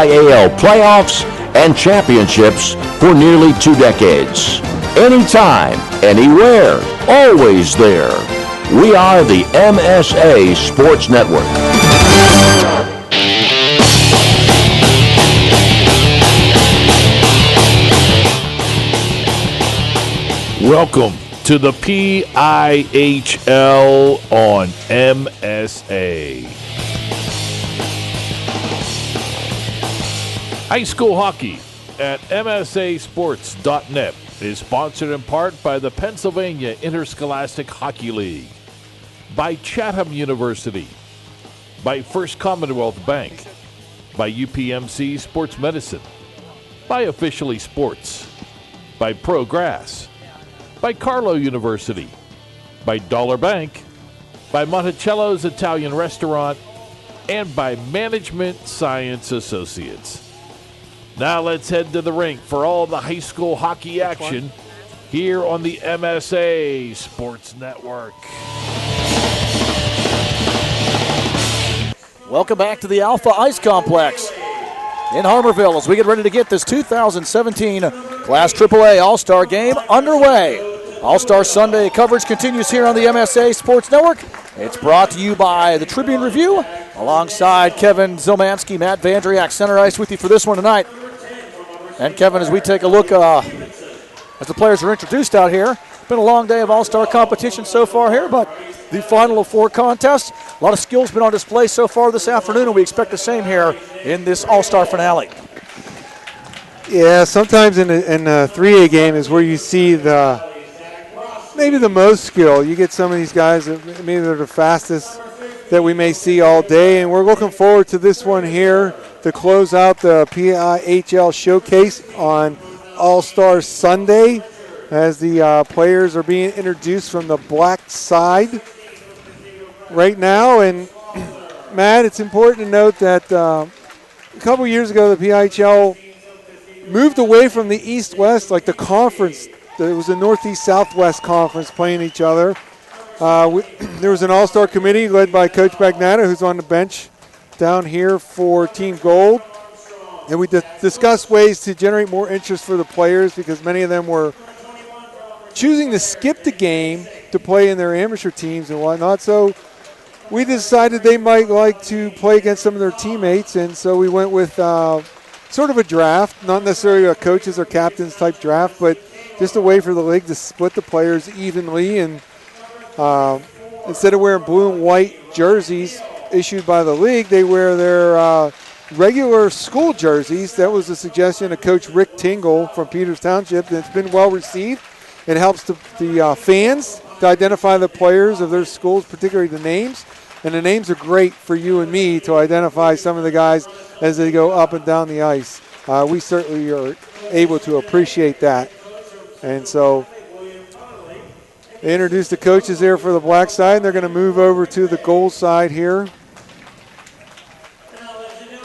PIHL playoffs and championships for nearly 2 decades. Anytime, anywhere, always there. We are the MSA Sports Network. Welcome to the PIHL on MSA. High school hockey at MSAsports.net is sponsored in part by the Pennsylvania Interscholastic Hockey League, by Chatham University, by First Commonwealth Bank, by UPMC Sports Medicine, by Officially Sports, by Progress, by Carlow University, by Dollar Bank, by Monticello's Italian Restaurant, and by Management Science Associates. Now let's head to the rink for all the high school hockey action here on the MSA Sports Network. Welcome back to the Alpha Ice Complex in Harmarville as we get ready to get this 2017 Class AAA All-Star Game underway. All-Star Sunday coverage continues here on the MSA Sports Network. It's brought to you by the Tribune Review, alongside Kevin Zielmanski, Matt Vandriak, center ice with you for this one tonight. And Kevin, as we take a look as the players are introduced out here, been a long day of All-Star competition so far here, but the final of 4 contests. A lot of skills been on display so far this afternoon, and we expect the same here in this All-Star finale. Yeah, sometimes in a 3A game is where you see maybe the most skill. You get some of these guys that maybe they're the fastest that we may see all day, and we're looking forward to this one here to close out the PIHL Showcase on All-Star Sunday as the players are being introduced from the black side right now. And Matt, it's important to note that a couple years ago the PIHL moved away from the East-West, like the conference. It was the Northeast-Southwest Conference playing each other. There was an all-star committee led by Coach Bagnata, who's on the bench down here for Team Gold. And we discussed ways to generate more interest for the players because many of them were choosing to skip the game to play in their amateur teams and whatnot. So we decided they might like to play against some of their teammates, and so we went with sort of a draft, not necessarily a coaches or captains type draft, but just a way for the league to split the players evenly. And instead of wearing blue and white jerseys issued by the league, they wear their regular school jerseys. That was a suggestion of Coach Rick Tingle from Peters Township, and it's been well received. It helps the fans to identify the players of their schools, particularly the names. And the names are great for you and me to identify some of the guys as they go up and down the ice. We certainly are able to appreciate that. And so they introduced the coaches there for the black side, and they're going to move over to the gold side here.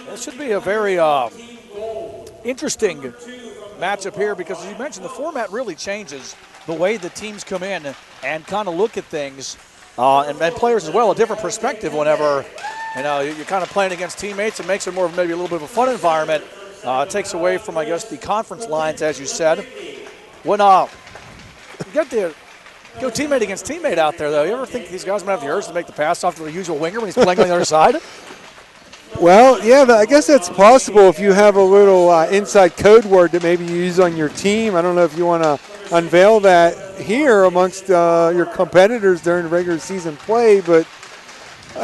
This should be a very interesting matchup here because, as you mentioned, the format really changes the way the teams come in and kind of look at things, and players as well, a different perspective whenever you're kind of playing against teammates. It makes it more of maybe a little bit of a fun environment. It takes away from, I guess, the conference lines, as you said. When you get to go teammate against teammate out there, though, you ever think these guys might have the urge to make the pass off to the usual winger when he's playing on the other side? Well, yeah, I guess that's possible if you have a little inside code word that maybe you use on your team. I don't know if you want to unveil that here amongst your competitors during regular season play, but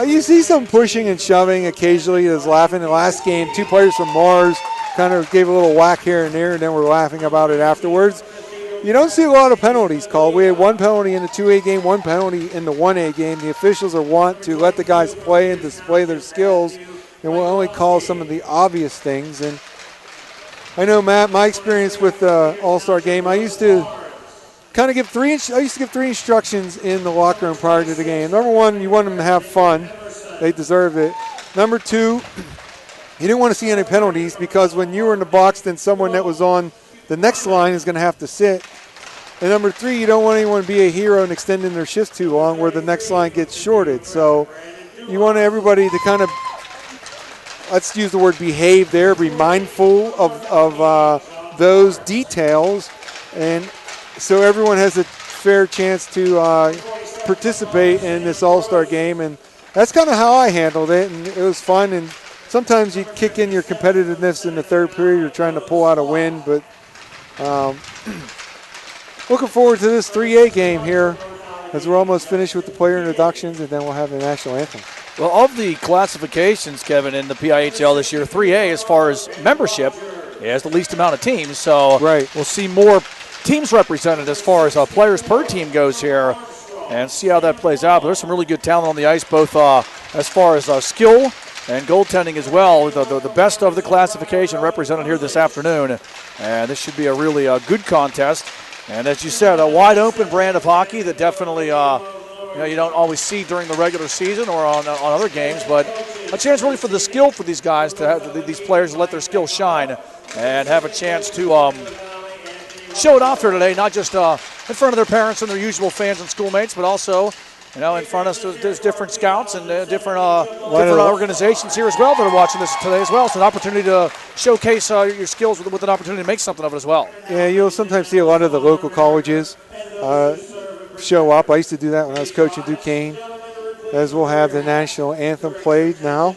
you see some pushing and shoving occasionally. There's laughing. The last game, 2 players from Mars kind of gave a little whack here and there, and then we're laughing about it afterwards. You don't see a lot of penalties called. We had 1 penalty in the 2A game, 1 penalty in the 1A game. The officials want to let the guys play and display their skills, and we'll only call some of the obvious things. And I know, Matt, my experience with the All-Star game, I used to kind of give 3 instructions in the locker room prior to the game. Number 1, you want them to have fun. They deserved it. Number 2, you didn't want to see any penalties because when you were in the box, then someone that was on the next line is going to have to sit. And number 3, you don't want anyone to be a hero and extending their shift too long where the next line gets shorted. So you want everybody to kind of let's use the word behave there, be mindful of those details, and so everyone has a fair chance to participate in this all-star game. And that's kind of how I handled it, and it was fun. And sometimes you kick in your competitiveness in the third period. You're trying to pull out a win, but looking forward to this 3A game here as we're almost finished with the player introductions, and then we'll have the national anthem. Well, of the classifications, Kevin, in the PIHL this year, 3A, as far as membership, has the least amount of teams. So we'll see more teams represented as far as players per team goes here, and see how that plays out. But there's some really good talent on the ice, both as far as skill and goaltending as well. The best of the classification represented here this afternoon, and this should be a really good contest. And as you said, a wide open brand of hockey that definitely you don't always see during the regular season or on other games, but a chance really for the skill for these guys to have these players to let their skill shine and have a chance to show it off here today, not just in front of their parents and their usual fans and schoolmates, but also in front of there's different scouts and different organizations here as well that are watching this today as well. It's an opportunity to showcase your skills with an opportunity to make something of it as well. Yeah, you'll sometimes see a lot of the local colleges show up. I used to do that when I was coaching Duquesne, as we'll have the national anthem played now.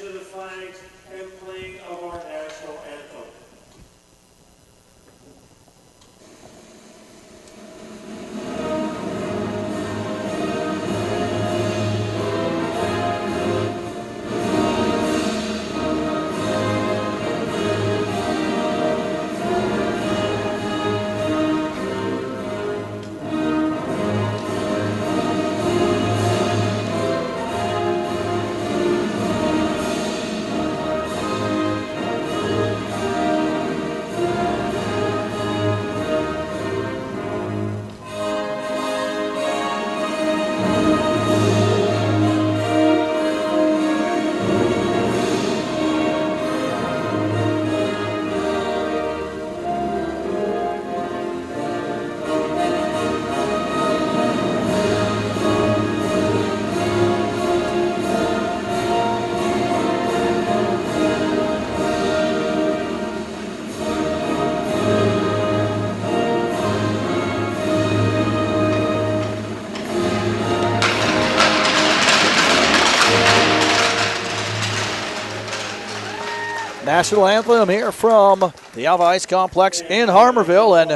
National anthem here from the Alva Ice Complex in Harmarville. And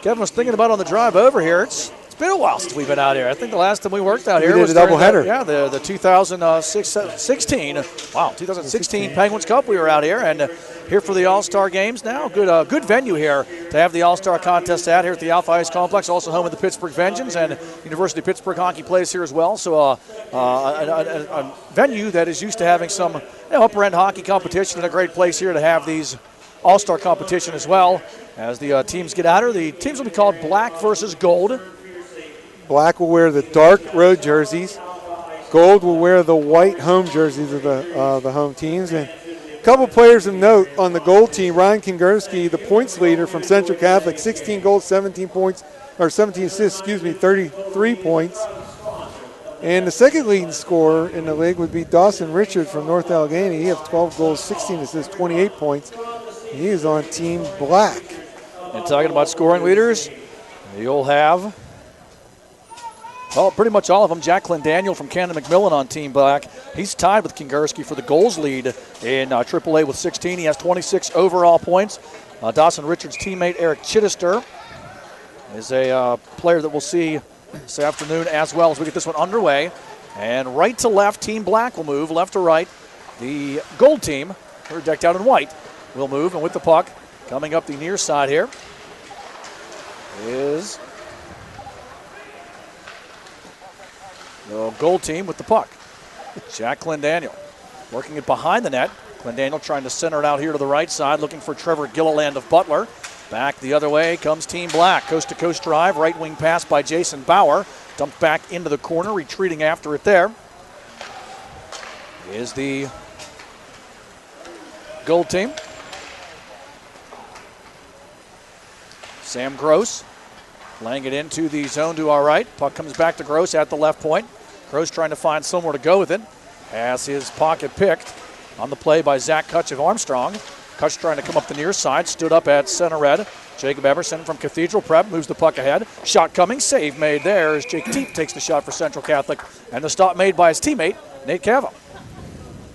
Kevin was thinking about on the drive over here, it's been a while since we've been out here. I think the last time we worked out here was a doubleheader. The 2016 Penguins Cup. We were out here, and here for the All-Star games now. Good venue here to have the All-Star contest at here at the Alpha Ice Complex, also home of the Pittsburgh Vengeance, and University of Pittsburgh hockey plays here as well. So a venue that is used to having some upper-end hockey competition, and a great place here to have these All-Star competition as well. As the teams get out here, the teams will be called Black versus Gold. Black will wear the dark road jerseys. Gold will wear the white home jerseys of the home teams. And a couple players of note on the gold team: Ryan Kingerski, the points leader from Central Catholic, 16 goals, 17 points, or 17 assists, 33 points. And the second leading scorer in the league would be Dawson Richard from North Allegheny. He has 12 goals, 16 assists, 28 points. And he is on Team Black. And talking about scoring leaders, you'll have, well, pretty much all of them. Jack Clendaniel from Canada McMillan on Team Black. He's tied with Kingerski for the goals lead in AAA with 16. He has 26 overall points. Dawson Richards' teammate Eric Chittister is a player that we'll see this afternoon as well as we get this one underway. And right to left, Team Black will move. Left to right, the gold team, who are decked out in white, will move. And with the puck, coming up the near side here is the gold team with the puck. Jack Clendaniel working it behind the net. Clendaniel trying to center it out here to the right side, looking for Trevor Gilliland of Butler. Back the other way comes Team Black. Coast-to-coast drive, right wing pass by Jason Bauer. Dumped back into the corner, retreating after it there is the gold team. Sam Gross laying it into the zone to our right. Puck comes back to Gross at the left point. Gross trying to find somewhere to go with it. Has his pocket picked On the play by Zach Kutch of Armstrong. Kutch trying to come up the near side, stood up at center red. Jacob Emerson from Cathedral Prep moves the puck ahead. Shot coming, save made there as Jake Teep takes the shot for Central Catholic. And the stop made by his teammate, Nate Cava.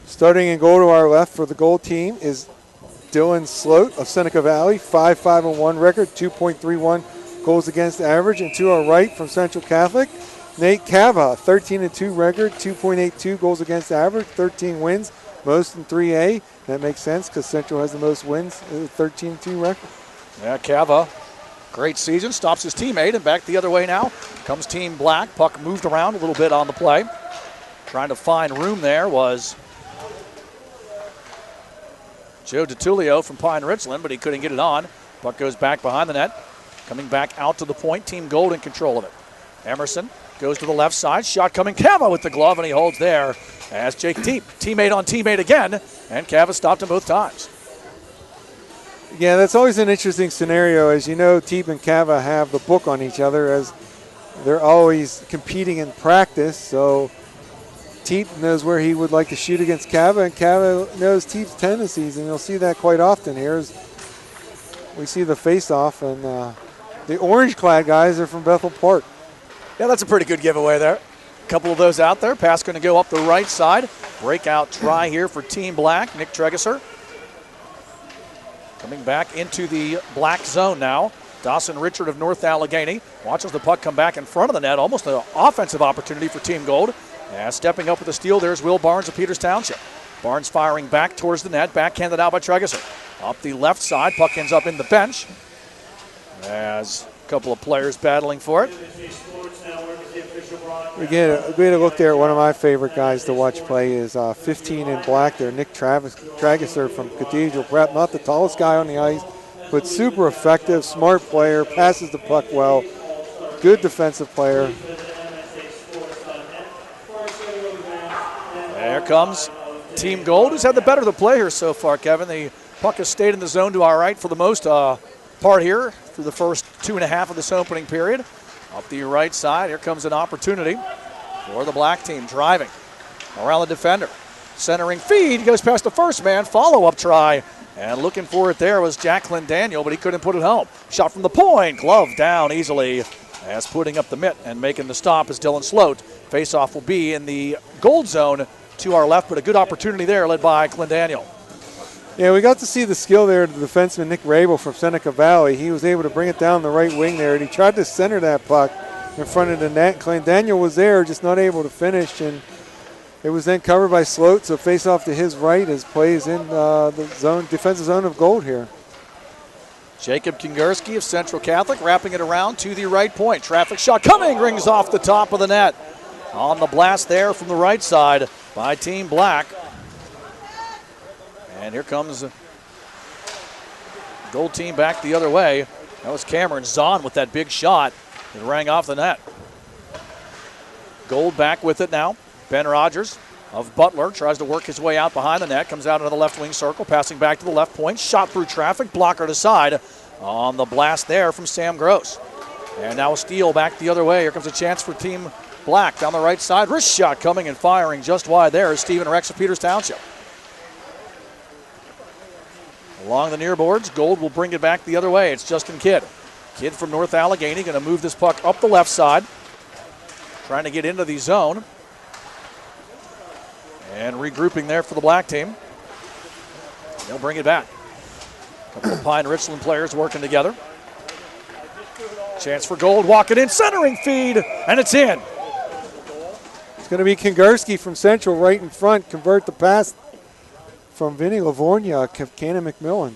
Starting in goal to our left for the gold team is Dylan Sloat of Seneca Valley, 5-5-1 record, 2.31 goals against average. And to our right from Central Catholic, Nate Cava, 13-2 record, 2.82 goals against average, 13 wins, most in 3A. That makes sense because Central has the most wins, 13-2 record. Yeah, Cava, great season, stops his teammate, and back the other way now. Comes Team Black. Puck moved around a little bit on the play. Trying to find room there was Joe DiTullio from Pine Richland, but he couldn't get it on. Puck goes back behind the net. Coming back out to the point, Team Gold in control of it. Emerson goes to the left side. Shot coming, Cava with the glove, and he holds there as Jake Teep. Teammate on teammate again, and Cava stopped him both times. Yeah, that's always an interesting scenario. As you know, Teep and Cava have the book on each other as they're always competing in practice. So Teep knows where he would like to shoot against Cava, and Cava knows Teep's tendencies, and you'll see that quite often here as we see the face-off. And the orange-clad guys are from Bethel Park. Yeah, that's a pretty good giveaway there. A couple of those out there. Pass going to go up the right side. Breakout try here for Team Black. Nick Tregeser coming back into the black zone now. Dawson Richard of North Allegheny watches the puck come back in front of the net. Almost an offensive opportunity for Team Gold. Stepping up with the steal, there's Will Barnes of Peters Township. Barnes firing back towards the net. Backhanded out by Tregeser. Up the left side. Puck ends up in the bench. As a couple of players battling for it. We get a look there at one of my favorite guys to watch play is 15 in black there, Nick Tregeser from Cathedral Prep. Not the tallest guy on the ice, but super effective, smart player, passes the puck well, good defensive player. There comes Team Gold, who's had the better of the play here so far, Kevin. The puck has stayed in the zone to our right for the most part here through the first 2.5 of this opening period. Up the right side, here comes an opportunity for the black team. Driving around the defender. Centering feed, goes past the first man. Follow-up try. And looking for it there was Jacqueline Daniel, but he couldn't put it home. Shot from the point, glove down easily. As putting up the mitt and making the stop is Dylan Sloat. Face-off will be in the gold zone to our left, but a good opportunity there led by Clint Daniel. Yeah, we got to see the skill there of the defenseman Nick Rabel from Seneca Valley. He was able to bring it down the right wing there, and he tried to center that puck in front of the net. Clint Daniel was there, just not able to finish, and it was then covered by Sloat, so face off to his right as plays in the zone, defensive zone of Gold here. Jacob Kingerski of Central Catholic wrapping it around to the right point. Traffic shot coming, rings off the top of the net. On the blast there from the right side by Team Black. And here comes Gold team back the other way. That was Cameron Zahn with that big shot. It rang off the net. Gold back with it now. Ben Rogers of Butler tries to work his way out behind the net. Comes out into the left wing circle, passing back to the left point. Shot through traffic, blocker to side. On the blast there from Sam Gross. And now a steal back the other way. Here comes a chance for Team Black down the right side. Wrist shot coming and firing just wide there is Stephen Rex of Peters Township. Along the near boards, Gold will bring it back the other way. It's Justin Kidd. Kidd from North Allegheny going to move this puck up the left side. Trying to get into the zone. And regrouping there for the black team. They'll bring it back. A couple of Pine Richland players working together. Chance for Gold, walking in, centering feed, and it's in. It's going to be Kingerski from Central right in front, convert the pass from Vinny Livornia, Cannon McMillan.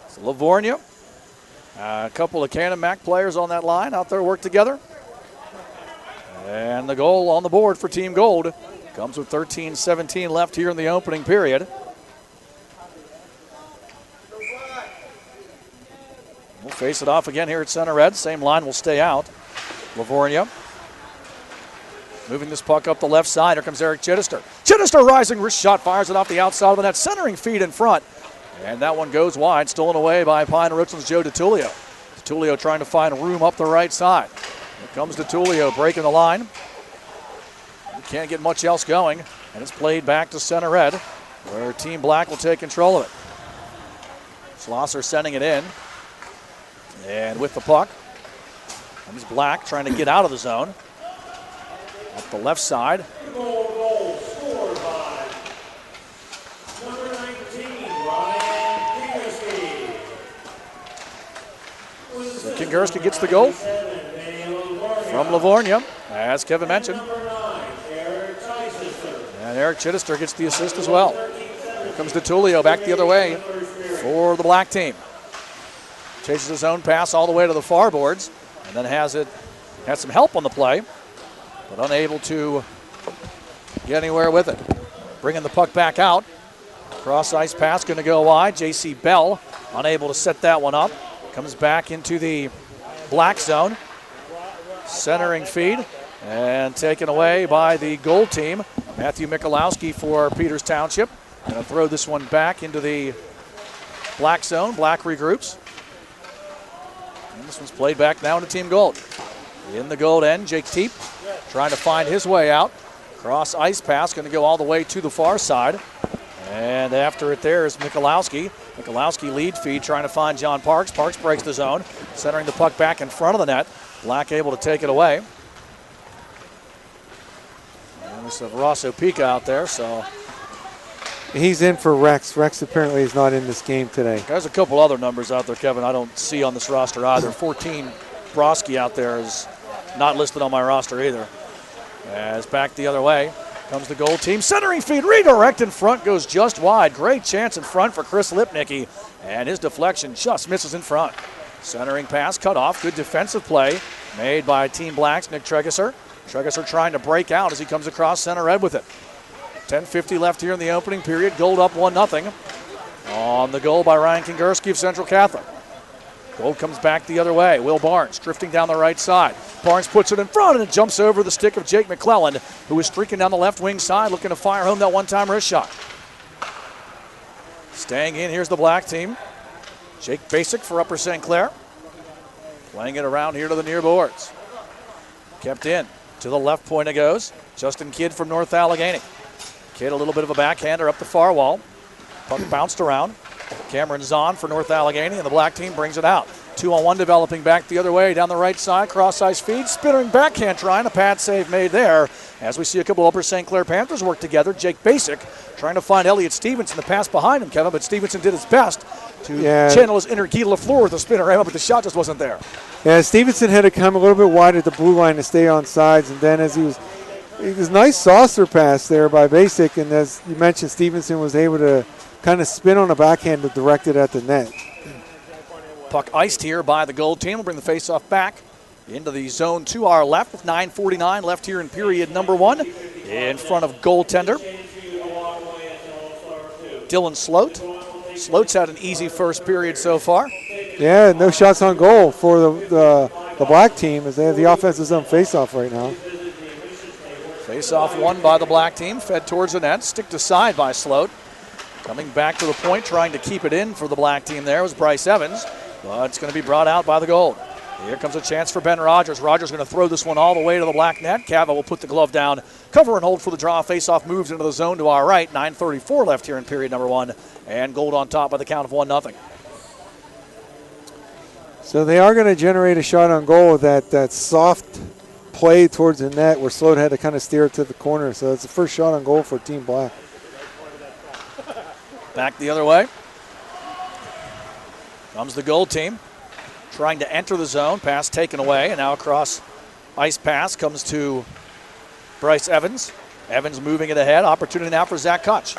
So Livornia, a couple of Cannon Mac players on that line out there work together. And the goal on the board for Team Gold comes with 13-17 left here in the opening period. We'll face it off again here at center red. Same line will stay out. Livornia moving this puck up the left side. Here comes Eric Chittister. Chittister rising, wrist shot, fires it off the outside of the net. Centering feed in front. And that one goes wide, stolen away by Pine Richland's Joe DiTullio. DiTullio trying to find room up the right side. Here comes DiTullio breaking the line. Can't get much else going. And it's played back to center red. where Team Black will take control of it. Schlosser sending it in. And with the puck comes Black trying to get out of the zone. Up the left side. Goal scored by number 19, Ryan Kingerski. So Kingerski gets the goal from Livonia, as Kevin mentioned. And Eric Chittister gets the assist as well. Here comes DeTulio back the other way for the Black team. Chases his own pass all the way to the far boards, and then has some help on the play, but unable to get anywhere with it. Bringing the puck back out. Cross ice pass going to go wide. J.C. Bell unable to set that one up. Comes back into the Black zone. Centering feed and taken away by the goal team. Matthew Michalowski for Peters Township. Going to throw this one back into the Black zone. Black regroups. And this one's played back now into Team Gold. In the gold end, Jake Teep trying to find his way out. Cross ice pass going to go all the way to the far side. And after it there is Michalowski. Michalowski lead feed trying to find John Parks. Parks breaks the zone, centering the puck back in front of the net. Black able to take it away. And we have Ross Opeka out there, so. He's in for Rex. Rex apparently is not in this game today. There's a couple other numbers out there, Kevin, I don't see on this roster either. 14 Broski out there is not listed on my roster either. As back the other way comes the goal team. Centering feed, redirect in front, goes just wide. Great chance in front for Chris Lipnicki, and his deflection just misses in front. Centering pass cut off. Good defensive play made by Team Black's Nick Tregesser. Tregesser trying to break out as he comes across center red with it. 10:50 left here in the opening period. Gold up 1-0 on the goal by Ryan Kingerski of Central Catholic. Gold comes back the other way. Will Barnes drifting down the right side. Barnes puts it in front and it jumps over the stick of Jake McClellan, who is streaking down the left wing side looking to fire home that one-time wrist shot. Staying in, here's the Black team. Jake Basic for Upper St. Clair. Playing it around here to the near boards. Kept in. To the left point it goes. Justin Kidd from North Allegheny. Kidd a little bit of a backhander up the far wall. Puck bounced around. Cameron Zahn for North Allegheny, and the Black team brings it out. 2-on-1 developing back the other way down the right side. Cross ice feed. Spinning backhand trying. A pad save made there. As we see a couple Upper St. Clair Panthers work together. Jake Basic trying to find Elliott Stevenson. The pass behind him, Kevin, but Stevenson did his best to channel his inner Guy LaFleur with a spinner, but the shot just wasn't there. Yeah, Stevenson had to come a little bit wide at the blue line to stay on sides, and then as it was a nice saucer pass there by Basic, and as you mentioned, Stevenson was able to kind of spin on a backhand to direct it at the net. Puck iced here by the goal team. We'll bring the faceoff back into the zone to our left with 9:49 left here in period number one. In front of goaltender Dylan Sloat. Sloat's had an easy first period so far. Yeah, no shots on goal for the Black team as they have the offensive zone faceoff right now. Faceoff won by the Black team, fed towards the net, sticked aside by Sloat. Coming back to the point, trying to keep it in for the Black team there was Bryce Evans, but it's going to be brought out by the Gold. Here comes a chance for Ben Rogers. Rogers going to throw this one all the way to the Black net. Cava will put the glove down, cover and hold for the draw. Faceoff moves into the zone to our right. 9:34 left here in period number one, and Gold on top by the count of 1-0. So they are going to generate a shot on goal with that soft play towards the net where Sloat had to kind of steer it to the corner. So it's the first shot on goal for Team Black. Back the other way. Comes the Gold team. Trying to enter the zone. Pass taken away. And now across ice pass comes to Bryce Evans. Evans moving it ahead. Opportunity now for Zach Kutch.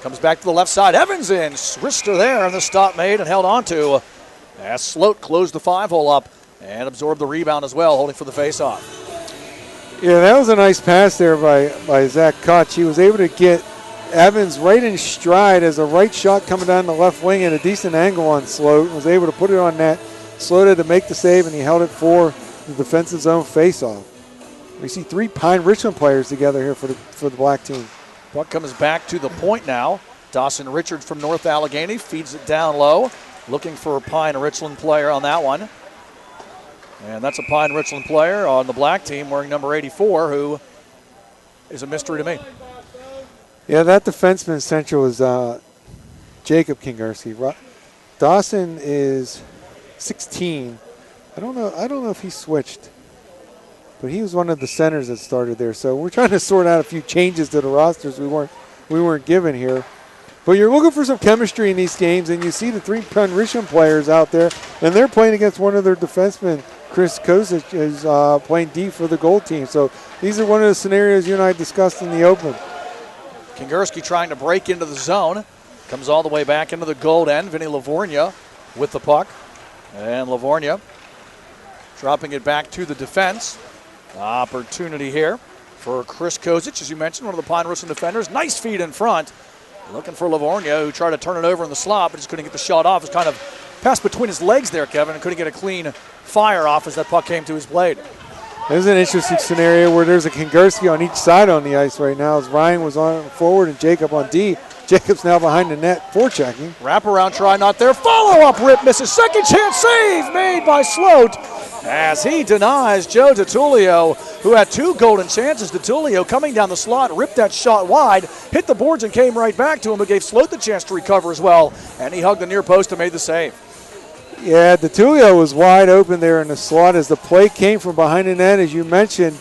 Comes back to the left side. Evans in. Wrister there. And the stop made and held on to. As Sloat closed the 5-hole up and absorbed the rebound as well, holding for the faceoff. Yeah, that was a nice pass there by Zach Kutch. He was able to get Evans right in stride as a right shot coming down the left wing at a decent angle on Sloat. Was able to put it on net. Sloat had to make the save, and he held it for the defensive zone faceoff. We see three Pine Richland players together here for the Black team. Puck comes back to the point now. Dawson Richards from North Allegheny feeds it down low. Looking for a Pine Richland player on that one. And that's a Pine Richland player on the Black team wearing number 84, who is a mystery to me. Yeah, that defenseman central is Jacob Kingerski. Dawson is 16. I don't know if he switched, but he was one of the centers that started there. So we're trying to sort out a few changes to the rosters we weren't given here. But you're looking for some chemistry in these games, and you see the three Penrisham players out there, and they're playing against one of their defensemen. Chris Kozic is playing D for the gold team. So these are one of the scenarios you and I discussed in the open. Kingerski trying to break into the zone. Comes all the way back into the gold end. Vinny Livornia with the puck. And Livornia dropping it back to the defense. Opportunity here for Chris Kozic, as you mentioned, one of the Penrisham defenders. Nice feed in front. Looking for Livornia, who tried to turn it over in the slot, but just couldn't get the shot off. It's kind of passed between his legs there, Kevin, and couldn't get a clean fire off as that puck came to his blade. There's an interesting scenario where there's a Kingerski on each side on the ice right now as Ryan was on forward and Jacob on D. Jacob's now behind the net, forechecking. Wraparound try not there. Follow-up rip misses. Second chance save made by Sloat as he denies Joe DiTullio, who had two golden chances. DiTullio coming down the slot, ripped that shot wide, hit the boards and came right back to him, but gave Sloat the chance to recover as well. And he hugged the near post and made the save. Yeah, DiTullio was wide open there in the slot as the play came from behind the net. As you mentioned,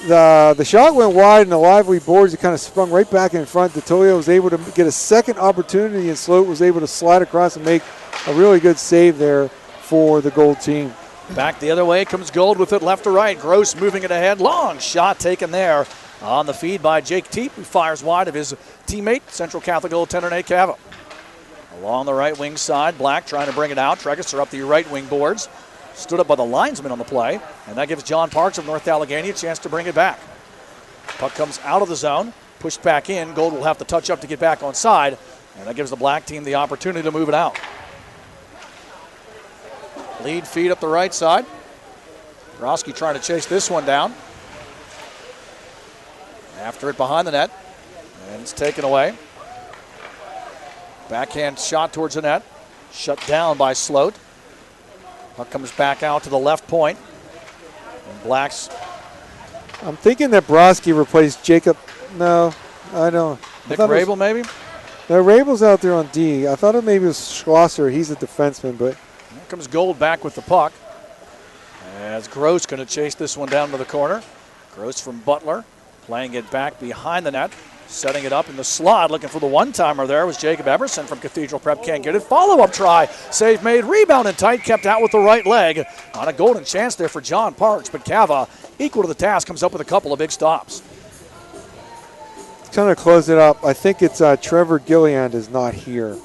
the shot went wide and the lively boards, it kind of sprung right back in front. DiTullio was able to get a second opportunity, and Sloat was able to slide across and make a really good save there for the gold team. Back the other way comes Gold with it left to right. Gross moving it ahead. Long shot taken there on the feed by Jake Teep, who fires wide of his teammate, Central Catholic goaltender Nate Cava. Along the right wing side, Black trying to bring it out. Tregesser up the right wing boards. Stood up by the linesman on the play, and that gives John Parks of North Allegheny a chance to bring it back. Puck comes out of the zone, pushed back in. Gold will have to touch up to get back on side, and that gives the Black team the opportunity to move it out. Lead feed up the right side. Broski trying to chase this one down. After it behind the net, and it's taken away. Backhand shot towards the net. Shut down by Sloat. Puck comes back out to the left point. And Black's. I'm thinking that Broski replaced Jacob. No, I don't. Nick Rabel, maybe? No, Rabel's out there on D. I thought it maybe was Schlosser. He's a defenseman, but. Here comes Gold back with the puck. As Gross going to chase this one down to the corner. Gross from Butler. Playing it back behind the net. Setting it up in the slot, looking for the one-timer there was Jacob Everson from Cathedral Prep. Can't get it. Follow-up try. Save made. Rebound and tight. Kept out with the right leg. On a golden chance there for John Parks. But Cava, equal to the task, comes up with a couple of big stops. Trying to close it up. I think it's Trevor Gilliand is not here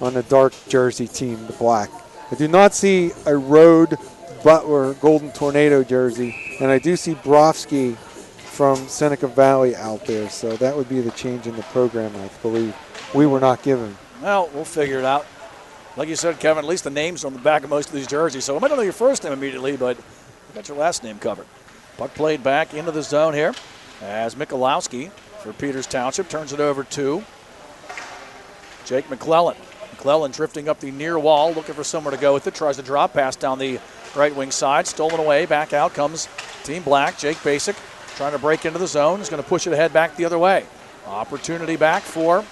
on the dark jersey team, the black. I do not see a Road Butler Golden Tornado jersey, and I do see Brofsky from Seneca Valley out there, so that would be the change in the program, I believe. We were not given. Well, we'll figure it out. Like you said, Kevin, at least the names are on the back of most of these jerseys, so I might not know your first name immediately, but you got your last name covered. Puck played back into the zone here as Michalowski for Peters Township turns it over to Jake McClellan. McClellan drifting up the near wall, looking for somewhere to go with it, tries to drop pass down the right wing side, stolen away, back out comes Team Black, Jake Basic. Trying to break into the zone. He's going to push it ahead back the other way. Opportunity back for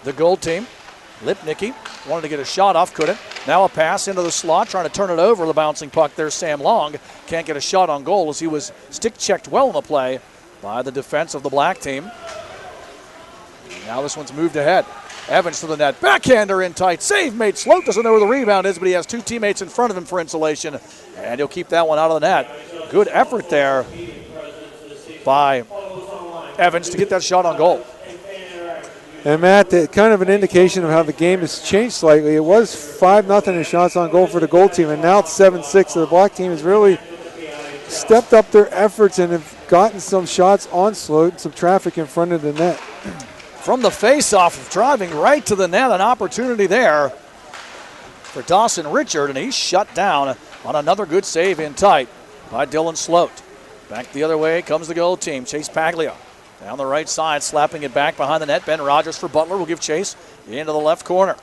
the gold team. Lipnicki wanted to get a shot off, couldn't. Now a pass into the slot, trying to turn it over. The bouncing puck there, Sam Long. Can't get a shot on goal as he was stick checked well in the play by the defense of the Black team. Now this one's moved ahead. Evans to the net. Backhander in tight. Save made. Sloat doesn't know where the rebound is, but he has two teammates in front of him for insulation. And he'll keep that one out of the net. Good effort there by Evans to get that shot on goal. And Matt, kind of an indication of how the game has changed slightly. It was 5-0 in shots on goal for the gold team, and now it's 7-6. So the Black team has really stepped up their efforts and have gotten some shots on Sloat, some traffic in front of the net. From the face-off, driving right to the net, an opportunity there for Dawson Richard, and he's shut down on another good save in tight by Dylan Sloat. Back the other way comes the goal team. Chase Paglia down the right side, slapping it back behind the net. Ben Rogers for Butler will give chase into the left corner.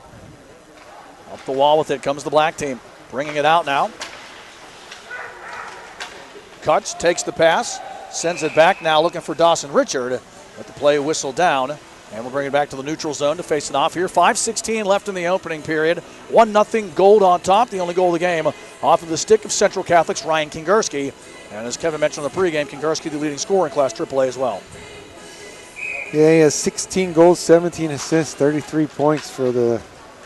Up the wall with it comes the Black team, bringing it out now. Kutch takes the pass, sends it back now, looking for Dawson Richard. Let the play whistle down, and we'll bring it back to the neutral zone to face it off here. 5:16 left in the opening period. 1-0 Gold on top. The only goal of the game off of the stick of Central Catholic's Ryan Kingerski. And as Kevin mentioned on the pregame, Kingerski the leading scorer in Class AAA as well. Yeah, he has 16 goals, 17 assists, 33 points for the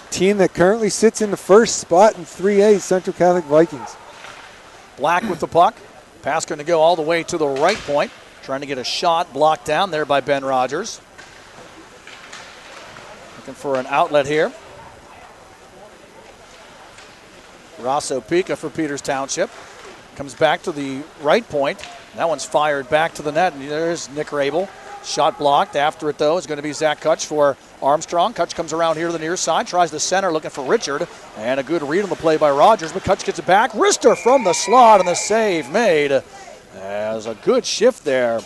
team that currently sits in the first spot in 3A, Central Catholic Vikings. Black with the puck. Pass going to go all the way to the right point. Trying to get a shot blocked down there by Ben Rogers. Looking for an outlet here. Rosso Pica for Peters Township. Comes back to the right point. That one's fired back to the net. And there's Nick Rabel. Shot blocked. After it, though, is going to be Zach Kutch for Armstrong. Kutch comes around here to the near side. Tries the center, looking for Richard. And a good read on the play by Rogers. But Kutch gets it back. Rister from the slot, and the save made. As a good shift there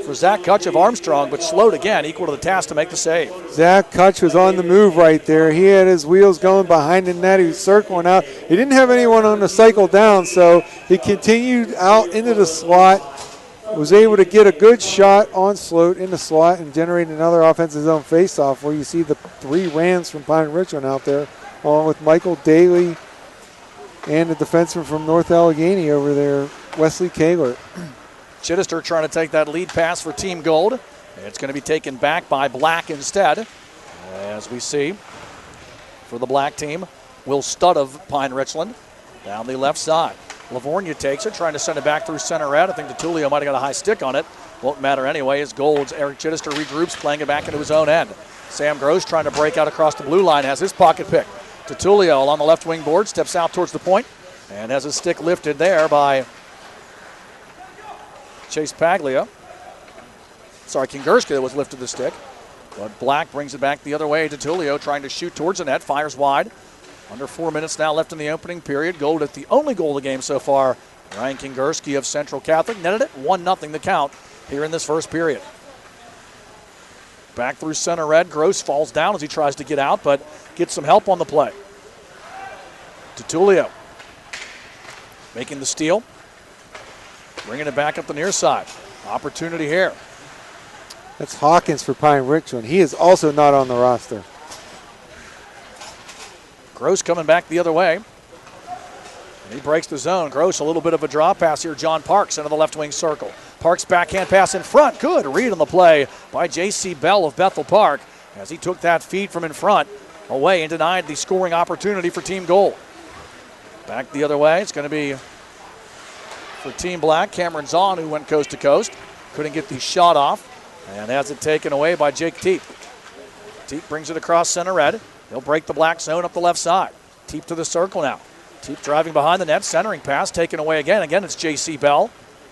for Zach Kutch of Armstrong, but slowed again, equal to the task to make the save. Zach Kutch was on the move right there. He had his wheels going behind the net. He was circling out. He didn't have anyone on the cycle down, so he continued out into the slot, was able to get a good shot on Sloat in the slot and generate another offensive zone faceoff where you see the 3 Rams from Pine Richland out there, along with Michael Daly and the defenseman from North Allegheny over there, Wesley Kaler. Chittister trying to take that lead pass for Team Gold. It's going to be taken back by Black instead. As we see for the Black team, Will Studd of Pine Richland down the left side. Livornia takes it, trying to send it back through center red. I think DeTulio might have got a high stick on it. Won't matter anyway as Gold's Eric Chittister regroups, playing it back into his own end. Sam Gross trying to break out across the blue line, has his pocket pick. DeTulio along the left wing board, steps out towards the point, and has his stick lifted there by Chase Paglia. Sorry, Kingerski that was lifted the stick. But Black brings it back the other way. DeTulio trying to shoot towards the net, fires wide. Under 4 minutes now left in the opening period. Gold at the only goal of the game so far. Ryan Kingerski of Central Catholic netted it. 1-0 the count here in this first period. Back through center red. Gross falls down as he tries to get out, but gets some help on the play. DeTulio making the steal. Bringing it back up the near side. Opportunity here. That's Hawkins for Pine Richland. He is also not on the roster. Gross coming back the other way. And he breaks the zone. Gross, a little bit of a draw pass here. John Parks into the left wing circle. Parks backhand pass in front. Good read on the play by J.C. Bell of Bethel Park as he took that feed from in front away and denied the scoring opportunity for Team Gold. Back the other way. It's going to be for Team Black. Cameron Zahn, who went coast to coast. Couldn't get the shot off and has it taken away by Jake Teep. Teep brings it across center red. He'll break the Black zone up the left side. Teep to the circle now. Teep driving behind the net, centering pass, taken away again. Again, it's J.C. Bell.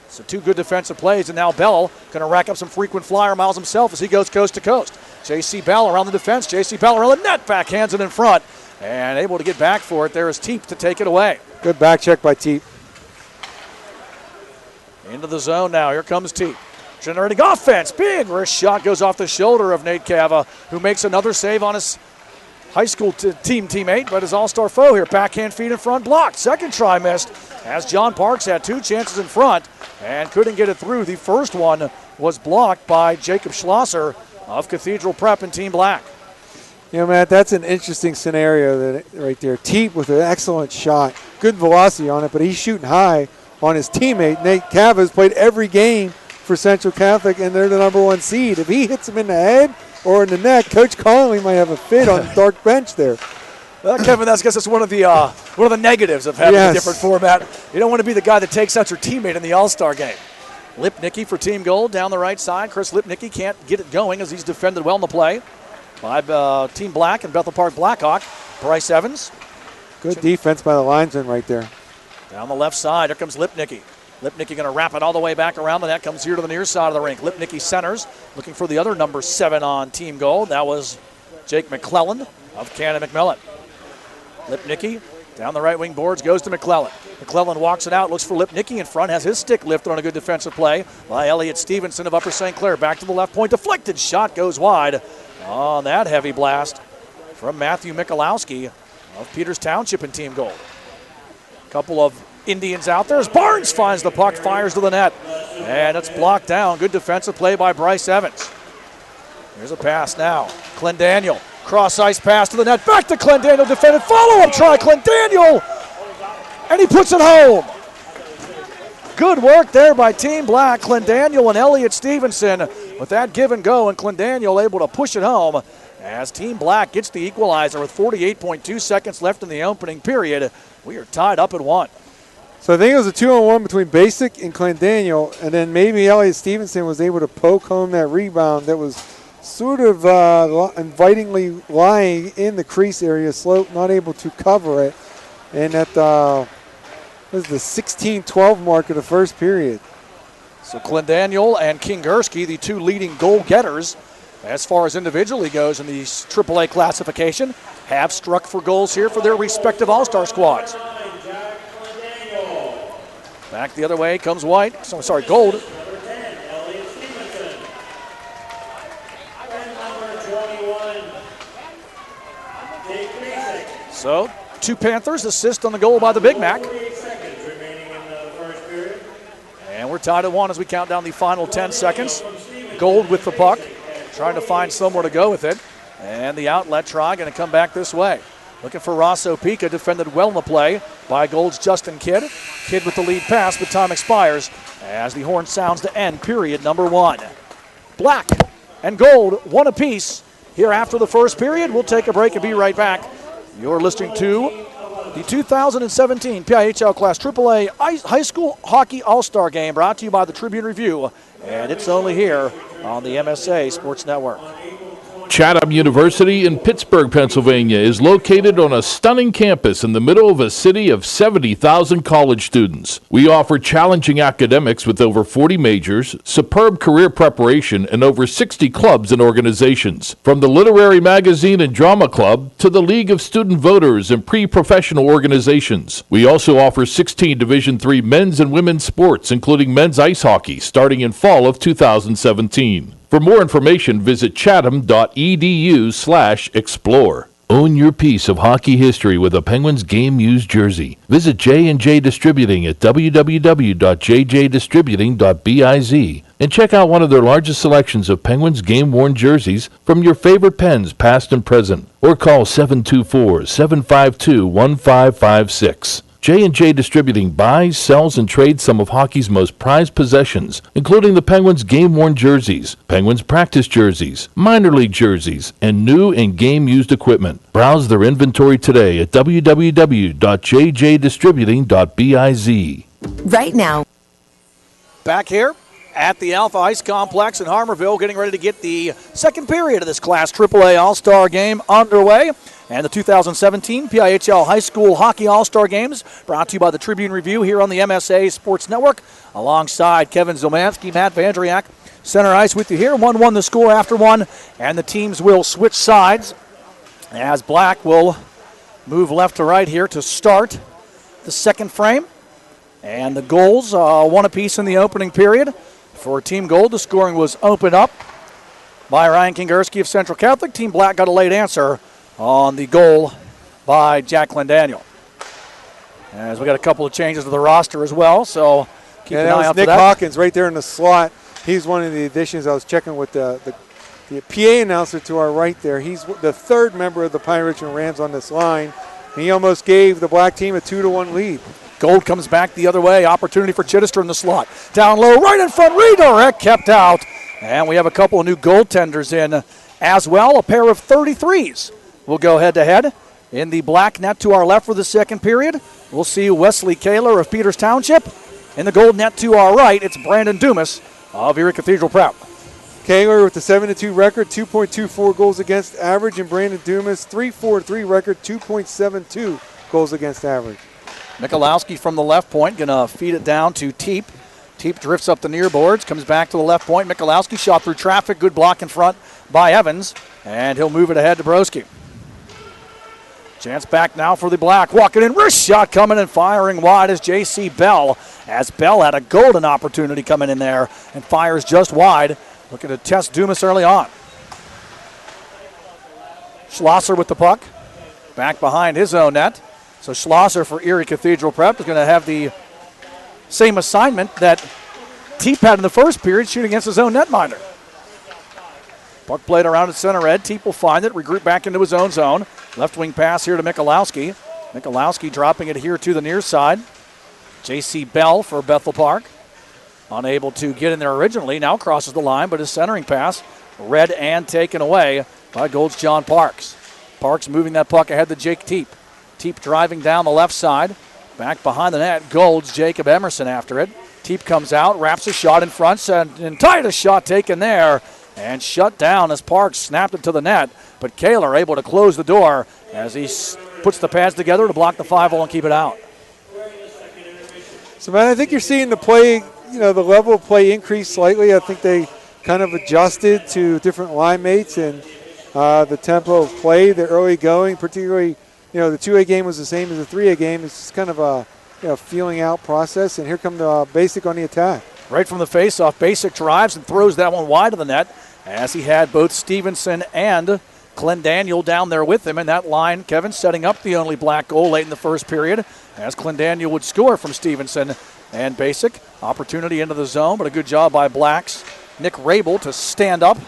So 2 good defensive plays, and now Bell going to rack up some frequent flyer miles himself as he goes coast to coast. J.C. Bell around the defense. J.C. Bell around the net, backhands it in front, and able to get back for it. There is Teep to take it away. Good back check by Teep. Into the zone now. Here comes Teep. Generating offense. Big wrist shot goes off the shoulder of Nate Cava, who makes another save on his high school teammate, but his all-star foe here. Backhand feed in front, blocked. Second try missed as John Parks had 2 chances in front and couldn't get it through. The first one was blocked by Jacob Schlosser of Cathedral Prep and Team Black. You know, Matt, that's an interesting scenario right there. Teep with an excellent shot. Good velocity on it, but he's shooting high on his teammate. Nate Cava has played every game for Central Catholic, and they're the #1 seed. If he hits him in the head or in the neck, Coach Conley might have a fit on the dark bench there. Well, Kevin, I guess that's one of the negatives of having a different format. You don't want to be the guy that takes out your teammate in the All-Star game. Lipnicki for Team Gold down the right side. Chris Lipnicki can't get it going as he's defended well in the play by Team Black and Bethel Park Blackhawk. Bryce Evans. Good defense by the linesman right there. Down the left side, here comes Lipnicki. Lipnicki going to wrap it all the way back around the net. Comes here to the near side of the rink. Lipnicki centers, looking for the other #7 on Team Gold. That was Jake McClellan of Cannon McMillan. Lipnicki down the right wing boards, goes to McClellan. McClellan walks it out, looks for Lipnicki in front, has his stick lifted on a good defensive play by Elliott Stevenson of Upper St. Clair. Back to the left point, deflected shot goes wide on that heavy blast from Matthew Michalowski of Peters Township and Team Gold. Couple of Indians out there as Barnes finds the puck, fires to the net. And it's blocked down. Good defensive play by Bryce Evans. Here's a pass now. Clendaniel, cross ice pass to the net. Back to Clendaniel, defended. Follow-up try, Clendaniel. And he puts it home. Good work there by Team Black. Clendaniel and Elliott Stevenson with that give and go, and Clendaniel able to push it home as Team Black gets the equalizer with 48.2 seconds left in the opening period. We are tied up at 1. So I think it was a 2-on-1 between Basic and Clendaniel, and then maybe Elliott Stevenson was able to poke home that rebound that was sort of invitingly lying in the crease area, Slope not able to cover it. And at this is the 16-12 mark of the first period. So Clendaniel and Kingerski, the two leading goal getters, as far as individually goes in the AAA classification, have struck for goals here for their respective All-Star squads. Back the other way comes White. Gold. So, two Panthers assist on the goal by the Big Mac. And we're tied at 1 as we count down the final 10 seconds. Gold with the puck, trying to find somewhere to go with it. And the outlet try going to come back this way. Looking for Rosso Pica, defended well in the play by Gold's Justin Kidd. Kidd with the lead pass, but time expires as the horn sounds to end period number 1. Black and Gold, 1 apiece here after the first period. We'll take a break and be right back. You're listening to the 2017 PIHL Class AAA High School Hockey All-Star Game, brought to you by the Tribune Review, and it's only here on the MSA Sports Network. Chatham University in Pittsburgh, Pennsylvania is located on a stunning campus in the middle of a city of 70,000 college students. We offer challenging academics with over 40 majors, superb career preparation, and over 60 clubs and organizations. From the Literary Magazine and Drama Club to the League of Student Voters and pre-professional organizations. We also offer 16 Division III men's and women's sports, including men's ice hockey, starting in fall of 2017. For more information, visit chatham.edu/explore. Own your piece of hockey history with a Penguins game used jersey. Visit J&J Distributing at www.jjdistributing.biz and check out one of their largest selections of Penguins game-worn jerseys from your favorite Pens, past and present. Or call 724-752-1556. J&J Distributing buys, sells, and trades some of hockey's most prized possessions, including the Penguins game-worn jerseys, Penguins practice jerseys, minor league jerseys, and new and game-used equipment. Browse their inventory today at www.jjdistributing.biz. Right now. Back here at the Alpha Ice Complex in Harmarville, getting ready to get the second period of this Class AAA All-Star Game underway. And the 2017 PIHL High School Hockey All-Star Games, brought to you by the Tribune Review here on the MSA Sports Network, alongside Kevin Zielmanski, Matt Vandriak, center ice with you here. 1-1 the score after one, and the teams will switch sides as Black will move left to right here to start the second frame. And the goals, 1 apiece in the opening period. For Team Gold, the scoring was opened up by Ryan Kingerski of Central Catholic. Team Black got a late answer on the goal by Jack Clendaniel. As we got a couple of changes to the roster as well, so keep an eye out for Nick that. Hawkins right there in the slot. He's one of the additions. I was checking with the PA announcer to our right there. He's the third member of the Pine Richmond Rams on this line. He almost gave the Black team a 2-1 lead. Gold comes back the other way. Opportunity for Chittister in the slot. Down low, right in front, redirect, kept out. And we have a couple of new goaltenders in as well. A pair of 33s will go head-to-head in the Black net to our left for the second period. We'll see Wesley Kaler of Peters Township. In the Gold net to our right, it's Brandon Dumas of Erie Cathedral Prep. Kaler with the 7-2 record, 2.24 goals against average, and Brandon Dumas 3-4-3 record, 2.72 goals against average. Michalowski from the left point, going to feed it down to Teep. Teep drifts up the near boards, comes back to the left point. Michalowski shot through traffic, good block in front by Evans, and he'll move it ahead to Broski. Chance back now for the Black, walking in, wrist shot coming and firing wide is J.C. Bell, as Bell had a golden opportunity coming in there and fires just wide, looking to test Dumas early on. Schlosser with the puck, back behind his own net. So Schlosser for Erie Cathedral Prep is going to have the same assignment that Teep had in the first period, shooting against his own netminder. Puck played around at center red. Teep will find it, regroup back into his own zone. Left wing pass here to Michalowski. Michalowski dropping it here to the near side. J.C. Bell for Bethel Park. Unable to get in there originally. Now crosses the line, but his centering pass read and taken away by Gold's John Parks. Parks moving that puck ahead to Jake Teep. Teep driving down the left side. Back behind the net, Gold's Jacob Emerson after it. Teep comes out, wraps a shot in front, and tight a shot taken there. And shut down as Parks snapped it to the net. But Kaler able to close the door as he puts the pads together to block the 5-hole and keep it out. So, man, I think you're seeing the play, the level of play increase slightly. I think they kind of adjusted to different line mates and the tempo of play, the early going, particularly, the 2A game was the same as the 3A game. It's just kind of a feeling out process. And here come the Basic on the attack. Right from the faceoff, Basic drives and throws that one wide of the net as he had both Stevenson and Clendaniel down there with him. And that line, Kevin, setting up the only black goal late in the first period as Clendaniel would score from Stevenson and Basic. Opportunity into the zone, but a good job by Blacks. Nick Rabel to stand up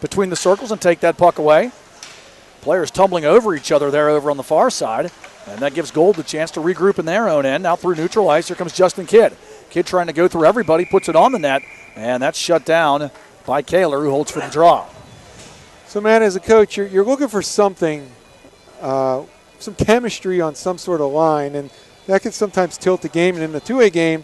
between the circles and take that puck away. Players tumbling over each other there over on the far side. And that gives Gold the chance to regroup in their own end. Now through neutral ice, here comes Justin Kidd. Kidd trying to go through everybody, puts it on the net, and that's shut down by Kaler, who holds for the draw. So, man, as a coach, you're looking for something, some chemistry on some sort of line, and that can sometimes tilt the game. And in the 2A game,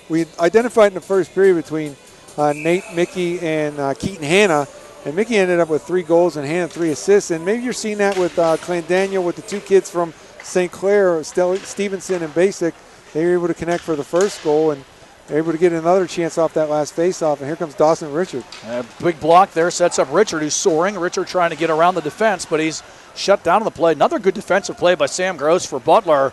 we identified in the first period between Nate, Mickey, and Keaton Hanna, and Mickey ended up with 3 goals and Hanna 3 assists. And maybe you're seeing that with Clendaniel with the 2 kids from St. Clair, Stevenson and Basic. They were able to connect for the first goal, and they're able to get another chance off that last faceoff. And here comes Dawson Richard. Big block there sets up Richard, who's soaring. Richard trying to get around the defense, but he's shut down on the play. Another good defensive play by Sam Gross for Butler.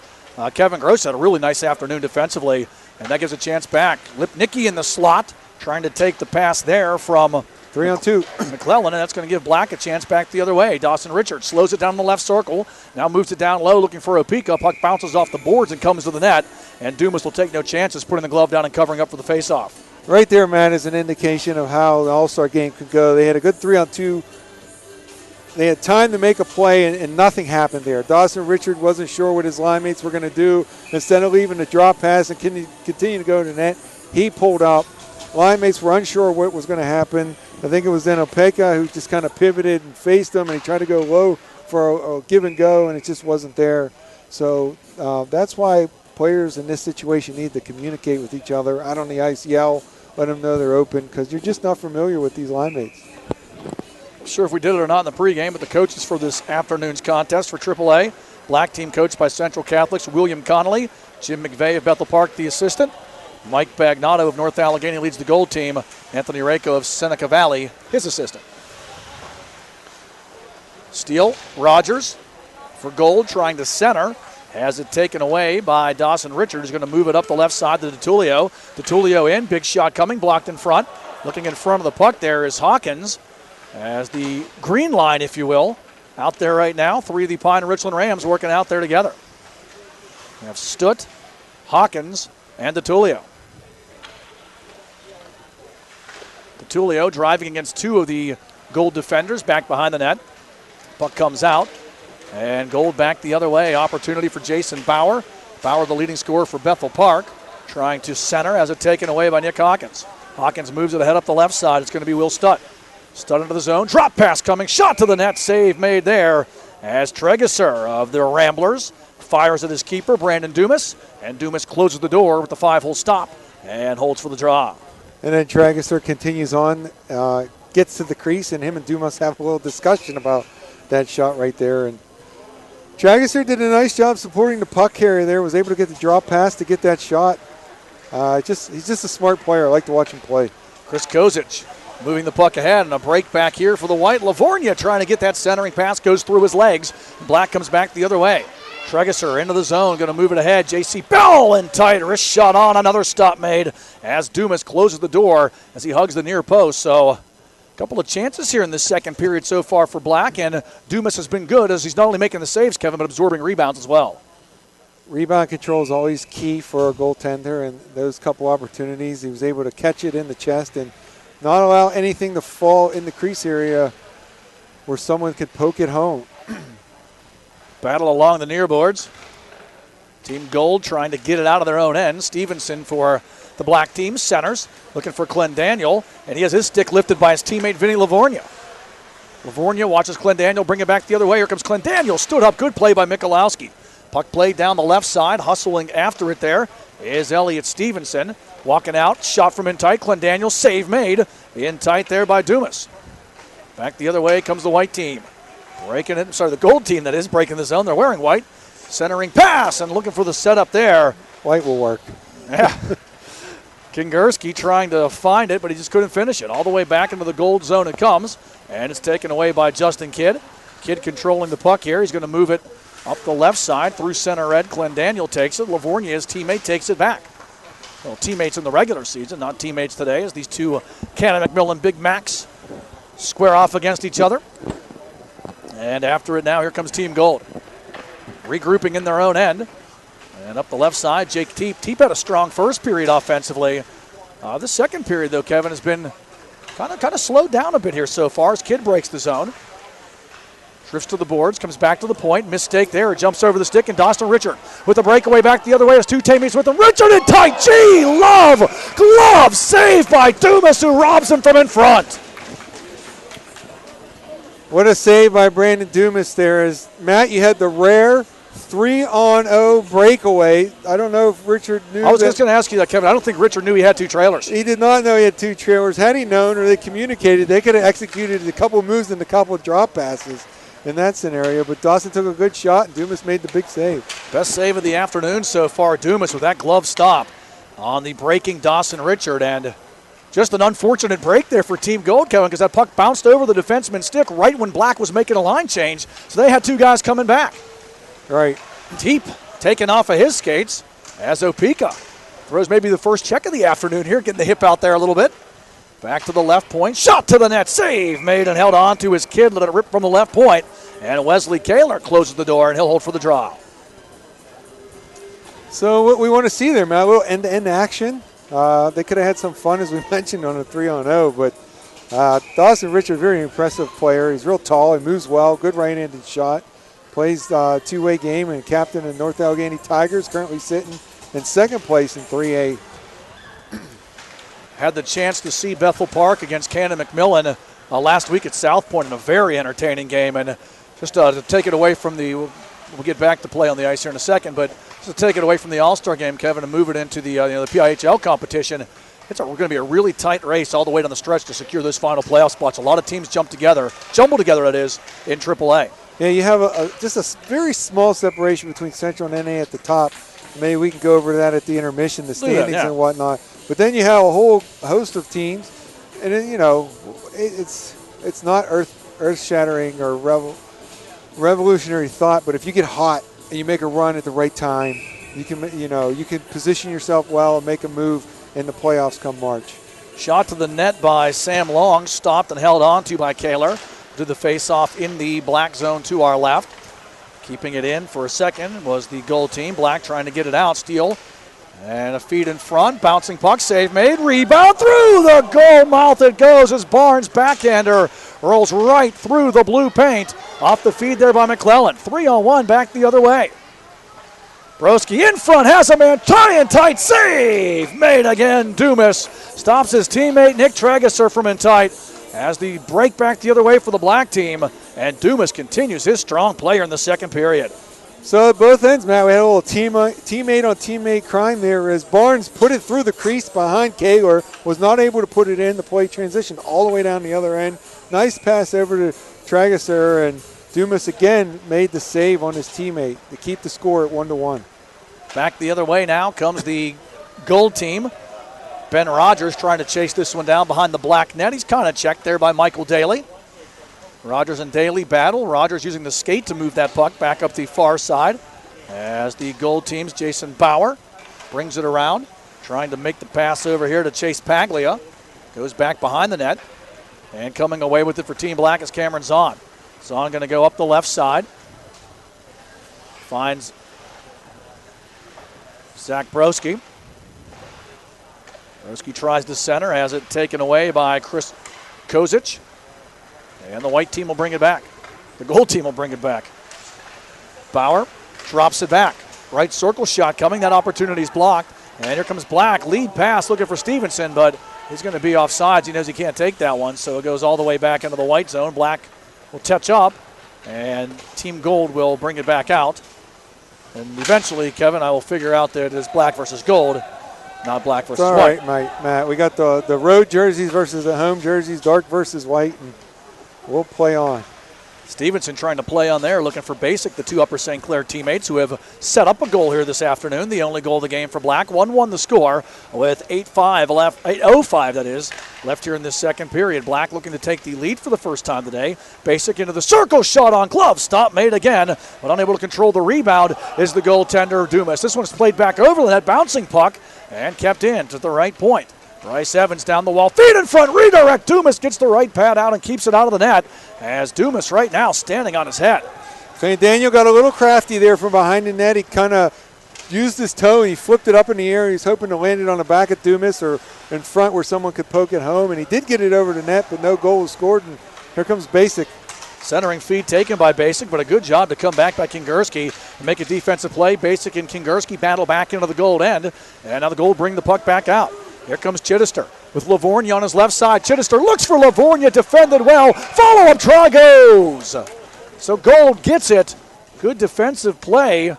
Kevin Gross had a really nice afternoon defensively, and that gives a chance back. Lipnicki in the slot, trying to take the pass there from 3-on-2. McClellan, and that's going to give Black a chance back the other way. Dawson Richards slows it down the left circle, now moves it down low looking for Opeka. Puck bounces off the boards and comes to the net, and Dumas will take no chances, putting the glove down and covering up for the faceoff. Right there, man, is an indication of how the All-Star game could go. They had a good 3-on-2. They had time to make a play, and nothing happened there. Dawson Richard wasn't sure what his line mates were going to do. Instead of leaving the drop pass and continue to go to the net, he pulled up. Line mates were unsure what was going to happen. I think it was then Opeka who just kind of pivoted and faced him, and he tried to go low for a give and go, and it just wasn't there. So that's why players in this situation need to communicate with each other, out on the ice, yell, let them know they're open, because you're just not familiar with these line mates. Not sure if we did it or not in the pregame, but the coaches for this afternoon's contest for AAA. Black team coached by Central Catholic's William Connolly. Jim McVeigh of Bethel Park, the assistant. Mike Bagnato of North Allegheny leads the gold team. Anthony Rako of Seneca Valley, his assistant. Steele, Rogers for Gold, trying to center. Has it taken away by Dawson Richard, who's going to move it up the left side to DeTulio. DeTulio in, big shot coming, blocked in front. Looking in front of the puck there is Hawkins, as the green line, if you will, out there right now. 3 of the Pine and Richland Rams working out there together. We have Stutt, Hawkins, and DeTulio. DeTulio driving against 2 of the Gold defenders back behind the net. Puck comes out, and Gold back the other way. Opportunity for Jason Bauer. Bauer, the leading scorer for Bethel Park, trying to center, has it taken away by Nick Hawkins. Hawkins moves it ahead up the left side. It's going to be Will Stutt. Stutt into the zone. Drop pass coming. Shot to the net. Save made there as Tregeser of the Ramblers fires at his keeper, Brandon Dumas. And Dumas closes the door with the 5-hole stop and holds for the draw. And then Tregeser continues on, gets to the crease, and him and Dumas have a little discussion about that shot right there. And Tregeser did a nice job supporting the puck carrier there, was able to get the drop pass to get that shot. He's just a smart player. I like to watch him play. Chris Kozic moving the puck ahead, and a break back here for the White. Livornia trying to get that centering pass, goes through his legs. Black comes back the other way. Tregeser into the zone, going to move it ahead. J.C. Bell in tight, wrist shot on, another stop made as Dumas closes the door as he hugs the near post. So a couple of chances here in the second period so far for Black, and Dumas has been good as he's not only making the saves, Kevin, but absorbing rebounds as well. Rebound control is always key for a goaltender, and those couple opportunities, he was able to catch it in the chest and not allow anything to fall in the crease area where someone could poke it home. Battle along the near boards. Team Gold trying to get it out of their own end. Stevenson for the black team, centers, looking for Clendaniel, and he has his stick lifted by his teammate Vinny Livornia. Livornia watches Clendaniel bring it back the other way. Here comes Clendaniel, stood up, good play by Michalowski. Puck played down the left side, hustling after it there is Elliott Stevenson. Walking out, shot from in tight, Clendaniel, save made in tight there by Dumas. Back the other way comes the white team. The gold team that is, breaking the zone. They're wearing white. Centering pass and looking for the setup there. White will work. Yeah. Kingerski trying to find it, but he just couldn't finish it. All the way back into the gold zone it comes, and it's taken away by Justin Kidd. Kidd controlling the puck here. He's going to move it up the left side through center red. Clendaniel takes it. Livornia, his teammate, takes it back. Well, teammates in the regular season, not teammates today, as these two Cannon McMillan Big Macs square off against each other. And after it now, here comes Team Gold. Regrouping in their own end. And up the left side, Jake Teep. Teep had a strong first period offensively. The second period, though, Kevin, has been kind of slowed down a bit here so far as Kidd breaks the zone. Drifts to the boards, comes back to the point. Mistake there, jumps over the stick, and Dawson Richard with the breakaway back the other way. Has two teammates with him. Richard in tight. Glove saved by Dumas, who robs him from in front. What a save by Brandon Dumas there. Is Matt, you had the rare 3-on-0 breakaway. I don't know if Richard knew. I was just going to ask you that, Kevin. I don't think Richard knew he had two trailers. He did not know he had two trailers. Had he known or they communicated, they could have executed a couple moves and a couple of drop passes in that scenario. But Dawson took a good shot, and Dumas made the big save. Best save of the afternoon so far, Dumas, with that glove stop on the breaking Dawson Richard. And just an unfortunate break there for Team Gold, Kevin, because that puck bounced over the defenseman's stick right when Black was making a line change. So they had two guys coming back. Right. Teep taken off of his skates as Opeka throws maybe the first check of the afternoon here, getting the hip out there a little bit. Back to the left point, shot to the net, save made and held on to his Kid, let it rip from the left point. And Wesley Kaler closes the door, and he'll hold for the draw. So what we want to see there, Matt, a little end-to-end action. They could have had some fun, as we mentioned, on a 3-on-0, but Dawson Richard, very impressive player. He's real tall, he moves well, good right-handed shot. Plays two-way game and captain of North Allegheny Tigers, currently sitting in second place in 3A. Had the chance to see Bethel Park against Cannon McMillan last week at South Point in a very entertaining game. And just to take it away from the, we'll get back to play on the ice here in a second, but just to take it away from the All-Star game, Kevin, and move it into the PIHL competition, we're going to be a really tight race all the way down the stretch to secure those final playoff spots. A lot of teams jumble together, that is, in AAA. Yeah, you have just a very small separation between Central and NA at the top. Maybe we can go over that at the intermission, the standings and whatnot. But then you have a whole host of teams, and then, it's not earth-shattering or revolutionary thought. But if you get hot and you make a run at the right time, you can position yourself well and make a move in the playoffs come March. Shot to the net by Sam Long, stopped and held on to by Kaler. Did the face-off in the black zone to our left. Keeping it in for a second was the goal team. Black trying to get it out. Steal. And a feed in front. Bouncing puck. Save made. Rebound through the goal mouth it goes as Barnes' backhander rolls right through the blue paint. Off the feed there by McClellan. 3-on-1 back the other way. Broski in front. Has a man. Tying tight. Save made again. Dumas stops his teammate Nick Trageser from in tight. As the break back the other way for the black team, and Dumas continues his strong player in the second period. So at both ends, Matt, we had a little teammate on teammate crime there as Barnes put it through the crease behind Kaler, was not able to put it in. The play transitioned all the way down the other end. Nice pass over to Trageser, and Dumas again made the save on his teammate to keep the score at 1-1. Back the other way now comes the gold team. Ben Rogers trying to chase this one down behind the black net. He's kind of checked there by Michael Daly. Rogers and Daly battle. Rogers using the skate to move that puck back up the far side. As the gold team's Jason Bauer brings it around. Trying to make the pass over here to Chase Paglia. Goes back behind the net. And coming away with it for Team Black is Cameron Zahn. Zahn going to go up the left side. Finds Zach Broski. Broski tries to center, has it taken away by Chris Kozic. And the white team will bring it back. The gold team will bring it back. Bauer drops it back. Right circle shot coming. That opportunity is blocked. And here comes Black. Lead pass looking for Stevenson, but he's going to be offsides. He knows he can't take that one, so it goes all the way back into the white zone. Black will touch up, and Team Gold will bring it back out. And eventually, Kevin, I will figure out that it is black versus gold, not black versus white. All right, Matt. We got the road jerseys versus the home jerseys, dark versus white, and we'll play on. Stevenson trying to play on there, looking for Basic, the two Upper St. Clair teammates who have set up a goal here this afternoon. The only goal of the game for Black. 1-1 the score with 8:05 left, 8:05 that is, left here in this second period. Black looking to take the lead for the first time today. Basic into the circle, shot on glove. Stop made again, but unable to control the rebound is the goaltender Dumas. This one's played back over the net, bouncing puck, and kept in to the right point. Bryce Evans down the wall, feet in front, redirect. Dumas gets the right pad out and keeps it out of the net as Dumas right now standing on his head. St. Daniel got a little crafty there from behind the net. He kind of used his toe and he flipped it up in the air. He's hoping to land it on the back of Dumas or in front where someone could poke it home. And he did get it over the net, but no goal was scored. And here comes Basic. Centering feed taken by Basic, but a good job to come back by Kingerski and make a defensive play. Basic and Kingerski battle back into the gold end. And now the Gold bring the puck back out. Here comes Chittister with Livornia on his left side. Chittister looks for Livornia, defended well. Follow-up try goes. So Gold gets it. Good defensive play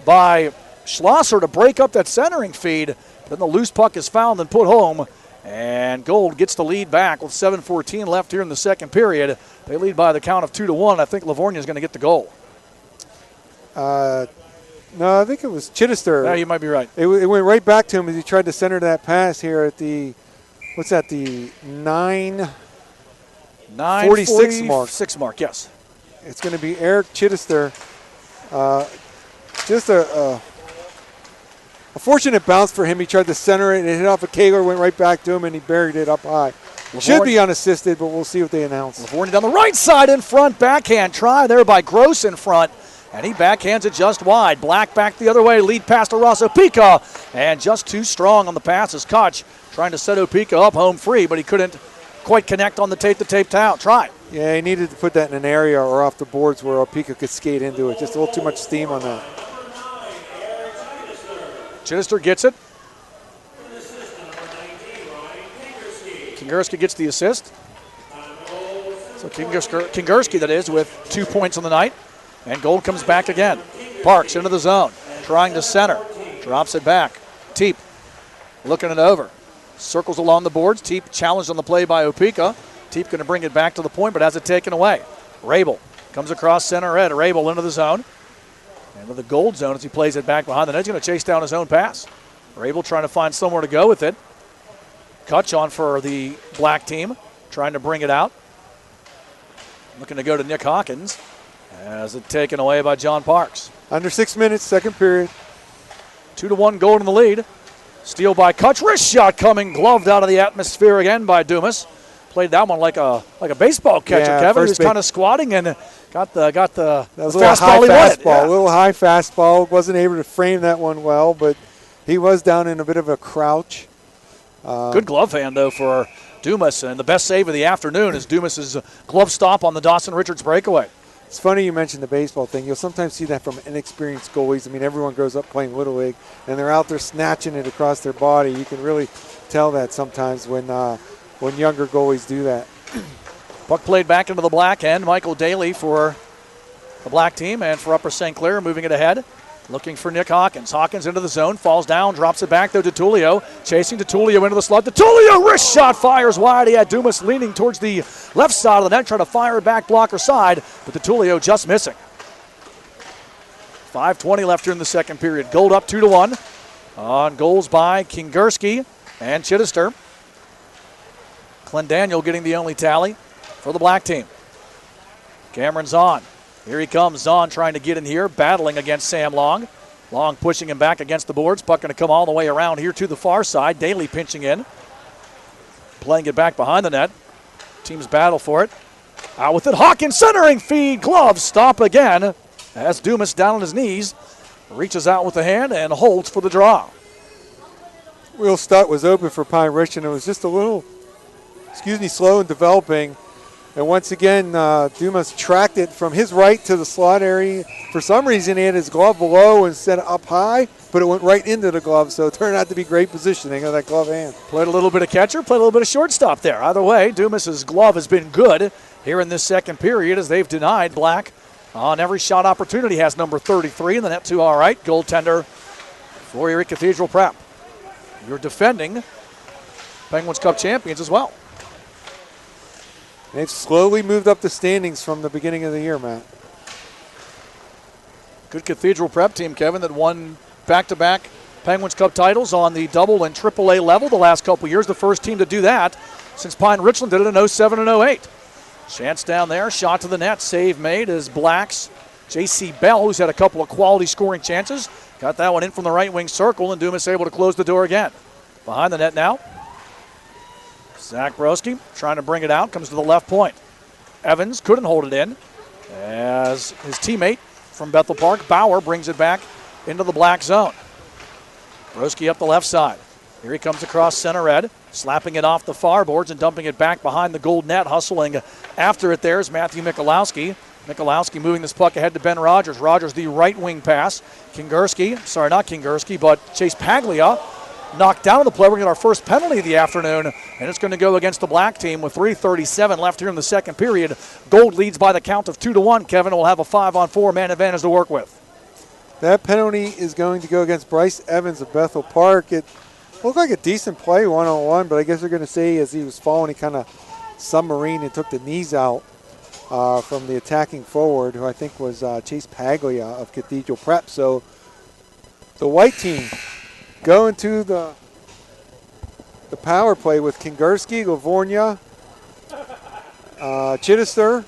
by Schlosser to break up that centering feed. Then the loose puck is found and put home. And Gold gets the lead back with 7:14 left here in the second period. They lead by the count of 2-1. I think Livornia is going to get the goal. No, I think it was Chittister. Yeah, you might be right. It went right back to him as he tried to center that pass here at the, what's that, the 9:46 mark. 6 mark, yes. It's going to be Eric Chittister. Just a fortunate bounce for him. He tried to center it. It hit off a Kaler, went right back to him, and he buried it up high. Should be unassisted, but we'll see what they announce. Livornia down the right side in front. Backhand try there by Gross in front. And he backhands it just wide. Black back the other way. Lead pass to Ross Opeka. And just too strong on the pass is Koch trying to set Opeka up home free, but he couldn't quite connect on the tape try. Yeah, he needed to put that in an area or off the boards where Opeka could skate into it. Just a little too much steam on that. Chittister gets it. Kingerski gets the assist. So Kingerski, that is, with 2 points on the night. And Gold comes back again. Parks into the zone, trying to center. Drops it back. Teep looking it over. Circles along the boards. Teep challenged on the play by Opeka. Teep going to bring it back to the point, but has it taken away. Rabel comes across center red. Rabel into the zone. Into the Gold zone as he plays it back behind the net. He's going to chase down his own pass. Rabel trying to find somewhere to go with it. Kutch on for the Black team, trying to bring it out. Looking to go to Nick Hawkins. As it taken away by John Parks. Under 6 minutes, second period. 2-1 Gold in the lead. Steal by Kutch. Wrist shot coming, gloved out of the atmosphere again by Dumas. Played that one like a baseball catcher, yeah, Kevin. He was kind of squatting and got the that was fastball he wanted. A little high fastball. Wasn't able to frame that one well, but he was down in a bit of a crouch. Good glove hand, though, for Dumas. And the best save of the afternoon is Dumas' glove stop on the Dawson Richards breakaway. It's funny you mentioned the baseball thing. You'll sometimes see that from inexperienced goalies. I mean, everyone grows up playing Little League, and they're out there snatching it across their body. You can really tell that sometimes when younger goalies do that. Puck played back into the Black end. Michael Daly for the Black team, and for Upper St. Clair moving it ahead. Looking for Nick Hawkins. Hawkins into the zone, falls down, drops it back though to Tullio. Chasing to Tullio into the slot. Tullio, wrist shot, fires wide. He had Dumas leaning towards the left side of the net, trying to fire it back blocker side, but Tullio just missing. 5:20 left here in the second period. Gold up 2-1 on goals by Kingerski and Chittister. Clendaniel getting the only tally for the Black team. Cameron Zahn. Here he comes. Zahn trying to get in here, battling against Sam Long. Long pushing him back against the boards. Puck going to come all the way around here to the far side. Daly pinching in. Playing it back behind the net. Teams battle for it. Out with it. Hawkins centering feed. Glove stop again as Dumas down on his knees. reaches out with the hand and holds for the draw. Will Stutt was open for Pine Richland. It was just a little, slow in developing. And once again, Dumas tracked it from his right to the slot area. For some reason, he had his glove below instead of up high, but it went right into the glove, so it turned out to be great positioning of that glove hand. Played a little bit of catcher, played a little bit of shortstop there. Either way, Dumas's glove has been good here in this second period as they've denied Black on every shot opportunity. Has number 33 in the net too. All right, goaltender for Erie Cathedral Prep. You're defending Penguins Cup champions as well. They've slowly moved up the standings from the beginning of the year, Matt. Good Cathedral Prep team, Kevin, that won back-to-back Penguins Cup titles on the double and AAA level the last couple years. The first team to do that since Pine Richland did it in 07 and 08. Chance down there, shot to the net, save made as Black's J.C. Bell, who's had a couple of quality scoring chances, got that one in from the right wing circle, and Dumas able to close the door again. Behind the net now. Zach Broski trying to bring it out, comes to the left point. Evans couldn't hold it in as his teammate from Bethel Park, Bauer, brings it back into the Black zone. Broski up the left side. Here he comes across center red, slapping it off the far boards and dumping it back behind the gold net. Hustling after it there is Matthew Michalowski. Michalowski moving this puck ahead to Ben Rogers. Rogers the right wing pass. Chase Paglia knocked down on the play. We're going to get our first penalty of the afternoon, and it's going to go against the Black team with 3:37 left here in the second period. Gold leads by the count of 2-1. Kevin will have a 5-on-4 man advantage to work with. That penalty is going to go against Bryce Evans of Bethel Park. It looked like a decent play one-on-one, but I guess they're going to say as he was falling, he kind of submarined and took the knees out from the attacking forward, who I think was Chase Paglia of Cathedral Prep. So the white team going to the power play with Kingerski, Livornia, Chittister.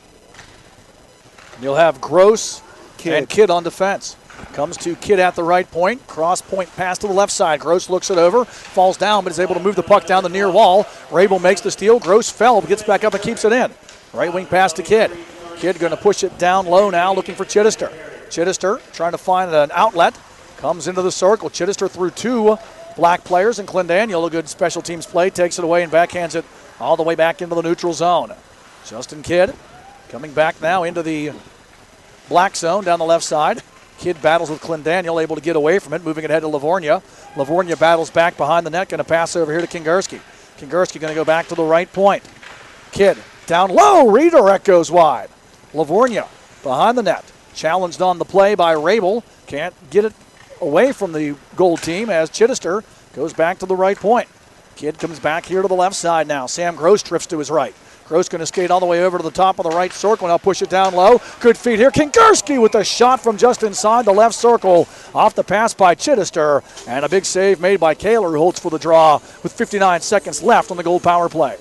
You'll have Gross Kidd. and Kidd on defense. Comes to Kidd at the right point. Cross point pass to the left side. Gross looks it over, falls down, but is able to move the puck down the near wall. Rabel makes the steal. Gross fell, but gets back up and keeps it in. Right wing pass to Kidd. Kidd going to push it down low now, looking for Chittister. Chittister trying to find an outlet. Comes into the circle. Chittister through two Black players, and Clendaniel, a good special teams play, takes it away and backhands it all the way back into the neutral zone. Justin Kidd coming back now into the Black zone down the left side. Kidd battles with Clendaniel, able to get away from it, moving it ahead to Livornia. Livornia battles back behind the net, going to pass over here to Kingerski. Kingerski going to go back to the right point. Kidd down low, redirect goes wide. Livornia behind the net, challenged on the play by Rabel, can't get it away from the goal team as Chittister goes back to the right point. Kidd comes back here to the left side now. Sam Gross trips to his right. Gross going to skate all the way over to the top of the right circle. Now push it down low. Good feed here. Kingerski with a shot from just inside the left circle. Off the pass by Chittister. And a big save made by Kaler, who holds for the draw with 59 seconds left on the gold power play.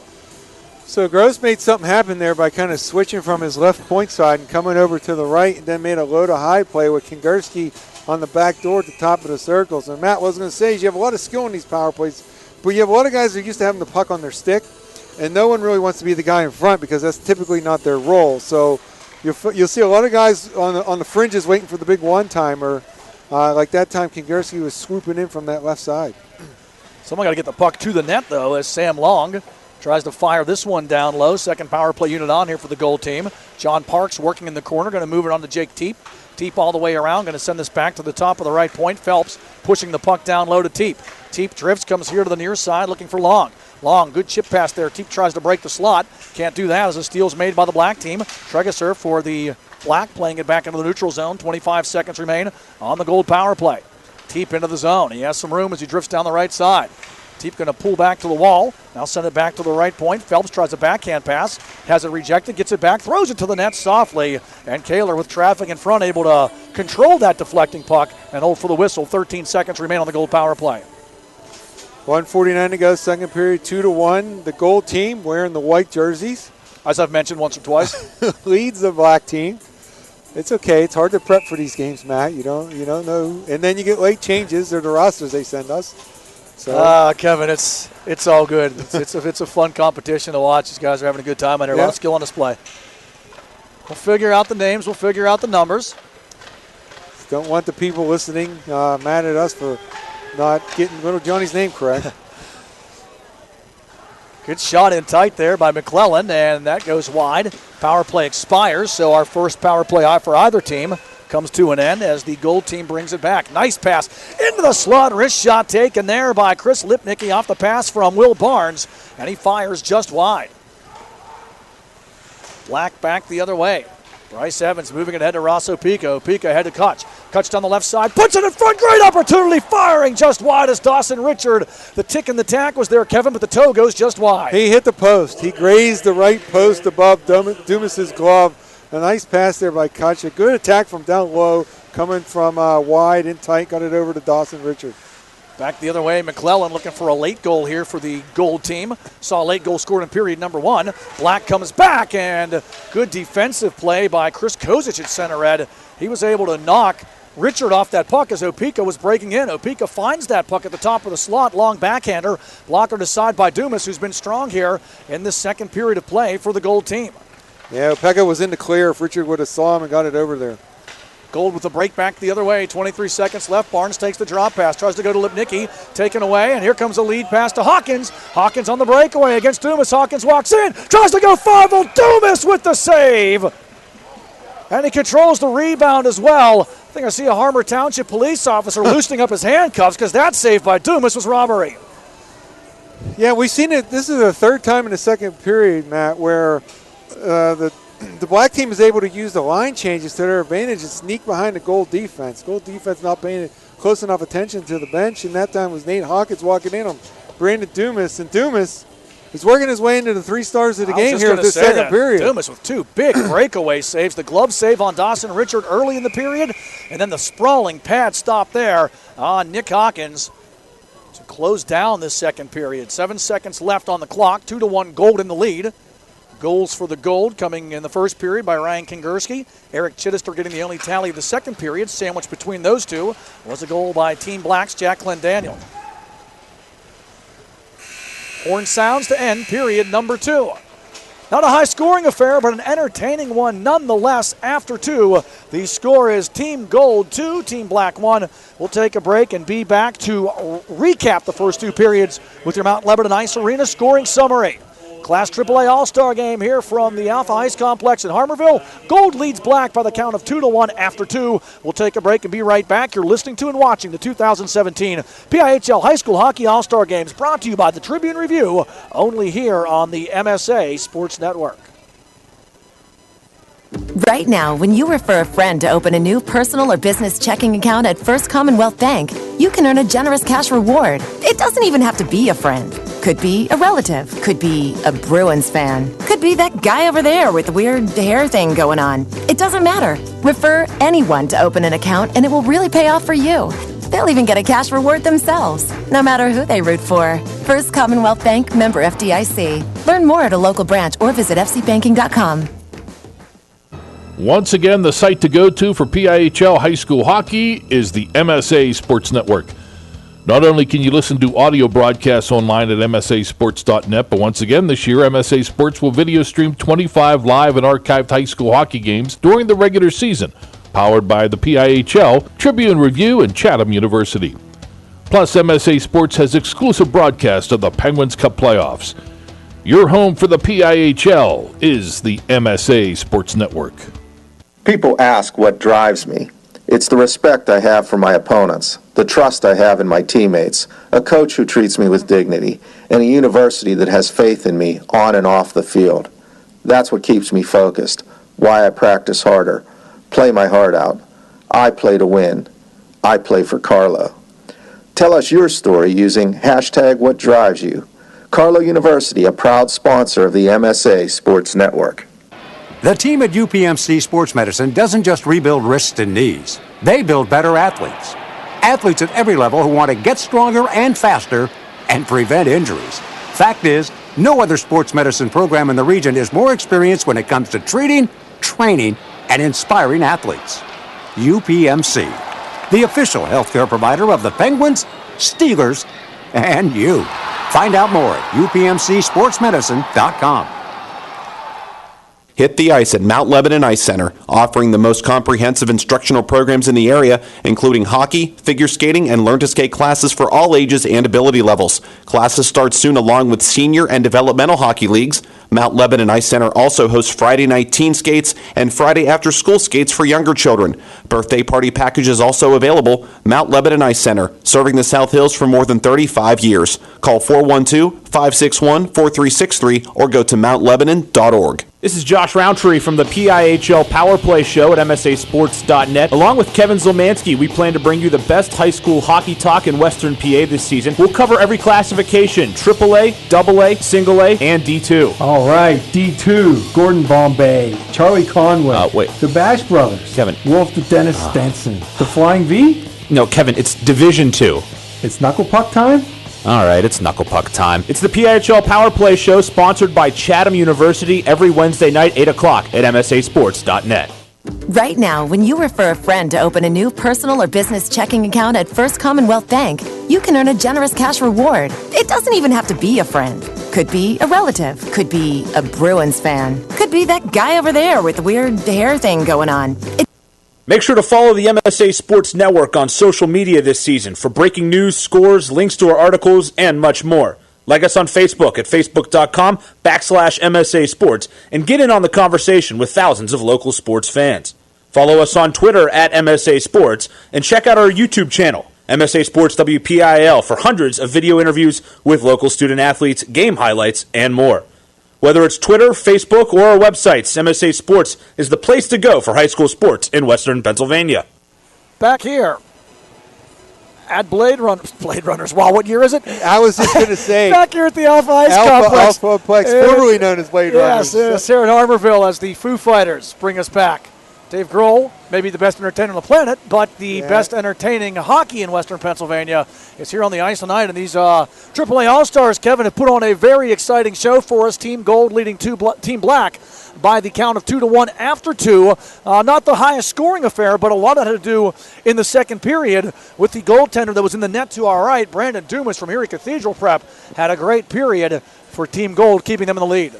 So Gross made something happen there by kind of switching from his left point side and coming over to the right, and then made a low to high play with Kingerski on the back door at the top of the circles. And Matt was going to say, you have a lot of skill in these power plays, but you have a lot of guys that are used to having the puck on their stick, and no one really wants to be the guy in front because that's typically not their role. So you'll see a lot of guys on the fringes waiting for the big one-timer. Like that time, Kingerski was swooping in from that left side. Someone got to get the puck to the net, though, as Sam Long tries to fire this one down low. Second power play unit on here for the goal team. John Parks working in the corner, going to move it on to Jake Teep. Teep all the way around, going to send this back to the top of the right point. Phelps pushing the puck down low to Teep. Teep drifts, comes here to the near side, looking for Long. Long, good chip pass there. Teep tries to break the slot. Can't do that as a steal's made by the Black team. Tregeser for the Black, playing it back into the neutral zone. 25 seconds remain on the gold power play. Teep into the zone. He has some room as he drifts down the right side. Teep going to pull back to the wall. Now send it back to the right point. Phelps tries a backhand pass. Has it rejected. Gets it back. Throws it to the net softly. And Kaler, with traffic in front, able to control that deflecting puck and hold for the whistle. 13 seconds remain on the gold power play. 1:49 to go, second period, 2-1. The gold team, wearing the white jerseys, as I've mentioned once or twice, leads the Black team. It's okay. It's hard to prep for these games, Matt. You don't know. And then you get late changes. They're the rosters they send us. So Kevin, it's all good. It's a fun competition to watch. These guys are having a good time, and there's a lot of skill on display. We'll figure out the names. We'll figure out the numbers. Don't want the people listening mad at us for not getting little Johnny's name correct. Good shot in tight there by McClellan, and that goes wide. Power play expires, so our first power play for either team comes to an end as the gold team brings it back. Nice pass into the slot. Wrist shot taken there by Chris Lipnicki off the pass from Will Barnes, and he fires just wide. Black back the other way. Bryce Evans moving it ahead to Rosso Pico. Pico ahead to Kutch. Kutch down the left side. Puts it in front. Great opportunity. Firing just wide as Dawson Richard. The tick and the tack was there, Kevin, but the toe goes just wide. He hit the post. He grazed the right post above Dumas's glove. A nice pass there by Kutch. A good attack from down low, coming from wide and tight. Got it over to Dawson Richard. Back the other way, McClellan looking for a late goal here for the gold team. Saw a late goal scored in period number 1. Black comes back, and good defensive play by Chris Kozic at center ed. He was able to knock Richard off that puck as Opeka was breaking in. Opeka finds that puck at the top of the slot, long backhander. Blocker to side by Dumas, who's been strong here in this second period of play for the gold team. Yeah, Opeka was in the clear if Richard would have saw him and got it over there. Gold with the break back the other way. 23 seconds left. Barnes takes the drop pass. Tries to go to Lipnicki. Taken away. And here comes a lead pass to Hawkins. Hawkins on the breakaway against Dumas. Hawkins walks in. Tries to go 5-0. Dumas with the save. And he controls the rebound as well. I think I see a Harmer Township police officer loosening up his handcuffs because that save by Dumas was robbery. Yeah, we've seen it. This is the third time in the second period, Matt, where the black team is able to use the line changes to their advantage and sneak behind the gold defense. Gold defense not paying close enough attention to the bench, and that time was Nate Hawkins walking in on Brandon Dumas. And Dumas is working his way into the 3 stars of the game here in this second period. Dumas with 2 big breakaway saves. The glove save on Dawson Richard early in the period, and then the sprawling pad stop there on Nick Hawkins to close down this second period. 7 seconds left on the clock. 2-1 gold in the lead. Goals for the gold coming in the first period by Ryan Kingerski. Eric Chittister getting the only tally of the second period. Sandwiched between those two was a goal by Team Black's Jack Clendaniel. Horn sounds to end period number 2. Not a high-scoring affair, but an entertaining one nonetheless. After 2, the score is Team Gold 2, Team Black 1. We'll take a break and be back to recap the first 2 periods with your Mount Lebanon Ice Arena scoring summary. Class AAA All-Star game here from the Alpha Ice Complex in Harmarville. Gold leads Black by the count of 2-1 after 2. We'll take a break and be right back. You're listening to and watching the 2017 PIHL High School Hockey All-Star Games, brought to you by the Tribune Review, only here on the MSA Sports Network. Right now, when you refer a friend to open a new personal or business checking account at First Commonwealth Bank, you can earn a generous cash reward. It doesn't even have to be a friend. Could be a relative. Could be a Bruins fan. Could be that guy over there with the weird hair thing going on. It doesn't matter. Refer anyone to open an account and it will really pay off for you. They'll even get a cash reward themselves, no matter who they root for. First Commonwealth Bank, member FDIC. Learn more at a local branch or visit fcbanking.com. Once again, the site to go to for PIHL High School Hockey is the MSA Sports Network. Not only can you listen to audio broadcasts online at msasports.net, but once again this year, MSA Sports will video stream 25 live and archived high school hockey games during the regular season, powered by the PIHL, Tribune Review, and Chatham University. Plus, MSA Sports has exclusive broadcast of the Penguins Cup playoffs. Your home for the PIHL is the MSA Sports Network. People ask what drives me. It's the respect I have for my opponents, the trust I have in my teammates, a coach who treats me with dignity, and a university that has faith in me on and off the field. That's what keeps me focused, why I practice harder, play my heart out. I play to win. I play for Carlo. Tell us your story using #WhatDrivesYou. Carlo University, a proud sponsor of the MSA Sports Network. The team at UPMC Sports Medicine doesn't just rebuild wrists and knees. They build better athletes. Athletes at every level who want to get stronger and faster and prevent injuries. Fact is, no other sports medicine program in the region is more experienced when it comes to treating, training, and inspiring athletes. UPMC, the official healthcare provider of the Penguins, Steelers, and you. Find out more at upmcsportsmedicine.com. Hit the ice at Mount Lebanon Ice Center, offering the most comprehensive instructional programs in the area, including hockey, figure skating, and learn-to-skate classes for all ages and ability levels. Classes start soon along with senior and developmental hockey leagues. Mount Lebanon Ice Center also hosts Friday night teen skates and Friday after-school skates for younger children. Birthday party packages also available. Mount Lebanon Ice Center, serving the South Hills for more than 35 years. Call 412-561-4363 or go to mountlebanon.org. This is Josh Roundtree from the PIHL Power Play Show at MSASports.net. Along with Kevin Zielmanski, we plan to bring you the best high school hockey talk in Western PA this season. We'll cover every classification, AAA, AA, Single A, and D2. All right, D2, Gordon Bombay, Charlie Conway, the Bash Brothers, Kevin. Wolf the Dennis Stenson, the Flying V? No, Kevin, it's Division 2. It's Knuckle Puck time? All right, it's Knuckle Puck time. It's the PIHL Power Play Show sponsored by Chatham University every Wednesday night, 8 o'clock at MSASports.net. Right now, when you refer a friend to open a new personal or business checking account at First Commonwealth Bank, you can earn a generous cash reward. It doesn't even have to be a friend. Could be a relative. Could be a Bruins fan. Could be that guy over there with the weird hair thing going on. Make sure to follow the MSA Sports Network on social media this season for breaking news, scores, links to our articles, and much more. Like us on Facebook at facebook.com/MSA Sports and get in on the conversation with thousands of local sports fans. Follow us on Twitter at MSA Sports and check out our YouTube channel, MSA Sports WPIL, for hundreds of video interviews with local student athletes, game highlights, and more. Whether it's Twitter, Facebook, or our websites, MSA Sports is the place to go for high school sports in Western Pennsylvania. Back here at Blade Runners. Wow, what year is it? I was just going to say. Back here at the Alpha Ice Complex. Alphaplex, formerly known as Blade Runners. Yes, here in Harmarville as the Foo Fighters bring us back. Dave Grohl, maybe the best entertainer on the planet, but the best entertaining hockey in Western Pennsylvania is here on the ice tonight. And these AAA All-Stars, Kevin, have put on a very exciting show for us. Team Gold leading Team Black by the count of 2-1 after 2. Not the highest scoring affair, but a lot of it had to do in the second period with the goaltender that was in the net to our right. Brandon Dumas from Erie Cathedral Prep had a great period for Team Gold, keeping them in the lead.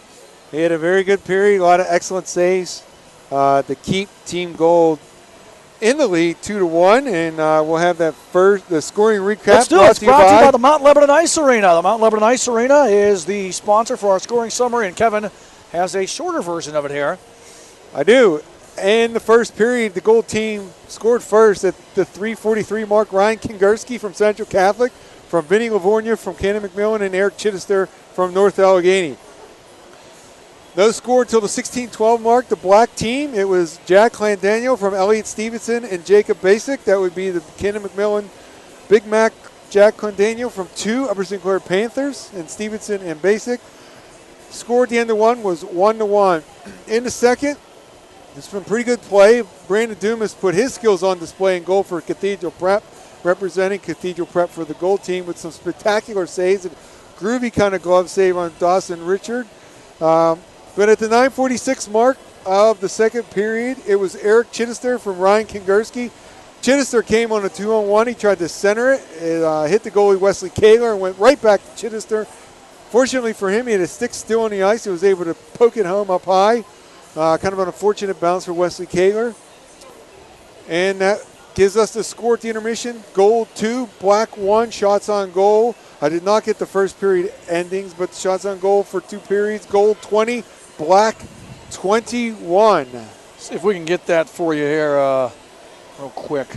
He had a very good period, a lot of excellent saves to keep Team Gold in the lead 2-1, and we'll have the scoring recap. Let's do it. It's brought to you by the Mount Lebanon Ice Arena. The Mount Lebanon Ice Arena is the sponsor for our scoring summary, and Kevin has a shorter version of it here. I do. In the first period, the Gold team scored first at the 3:43 mark. Ryan Kingerski from Central Catholic, from Vinny Livornia from Cannon McMillan, and Eric Chittister from North Allegheny. No score until the 16-12 mark. The Black team, it was Jack Clandaniel from Elliott Stevenson and Jacob Basic. That would be the Cannon McMillan Big Mac Jack Clandaniel from 2 Upper St. Clair Panthers, and Stevenson and Basic. Score at the end of one was 1-1. In the second, it's been pretty good play. Brandon Dumas put his skills on display in goal for Cathedral Prep, representing Cathedral Prep for the Gold team with some spectacular saves. A groovy kind of glove save on Dawson Richard. But at the 9:46 mark of the second period, it was Eric Chittister from Ryan Kingerski. Chittister came on a 2-on-1. He tried to center it. It hit the goalie Wesley Kaler and went right back to Chittister. Fortunately for him, he had a stick still on the ice. He was able to poke it home up high. Kind of an unfortunate bounce for Wesley Kaler. And that gives us the score at the intermission. Gold 2, Black 1, shots on goal. I did not get the first period endings, but shots on goal for 2 periods. Gold 20, Black 21. See if we can get that for you here real quick.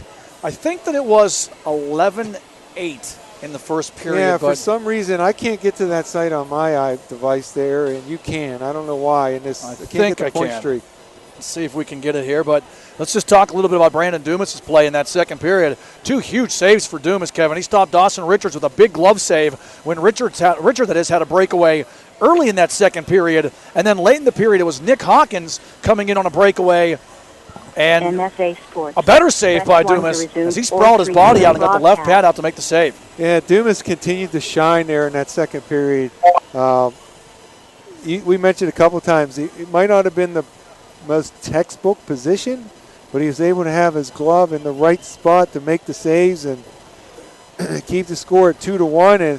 I think that it was 11-8 in the first period. Yeah, for some reason, I can't get to that site on my device there, and you can. I don't know why. And I can't get the point streak. Let's see if we can get it here, but let's just talk a little bit about Brandon Dumas' play in that second period. 2 huge saves for Dumas, Kevin. He stopped Dawson Richards with a big glove save when Richard had a breakaway early in that second period. And then late in the period, it was Nick Hawkins coming in on a breakaway. And MSA Sports. A better save by Dumas as he sprawled his body out and got the left pad out to make the save. Yeah, Dumas continued to shine there in that second period. We mentioned a couple times, it might not have been the most textbook position, but he was able to have his glove in the right spot to make the saves and keep the score at 2-1. And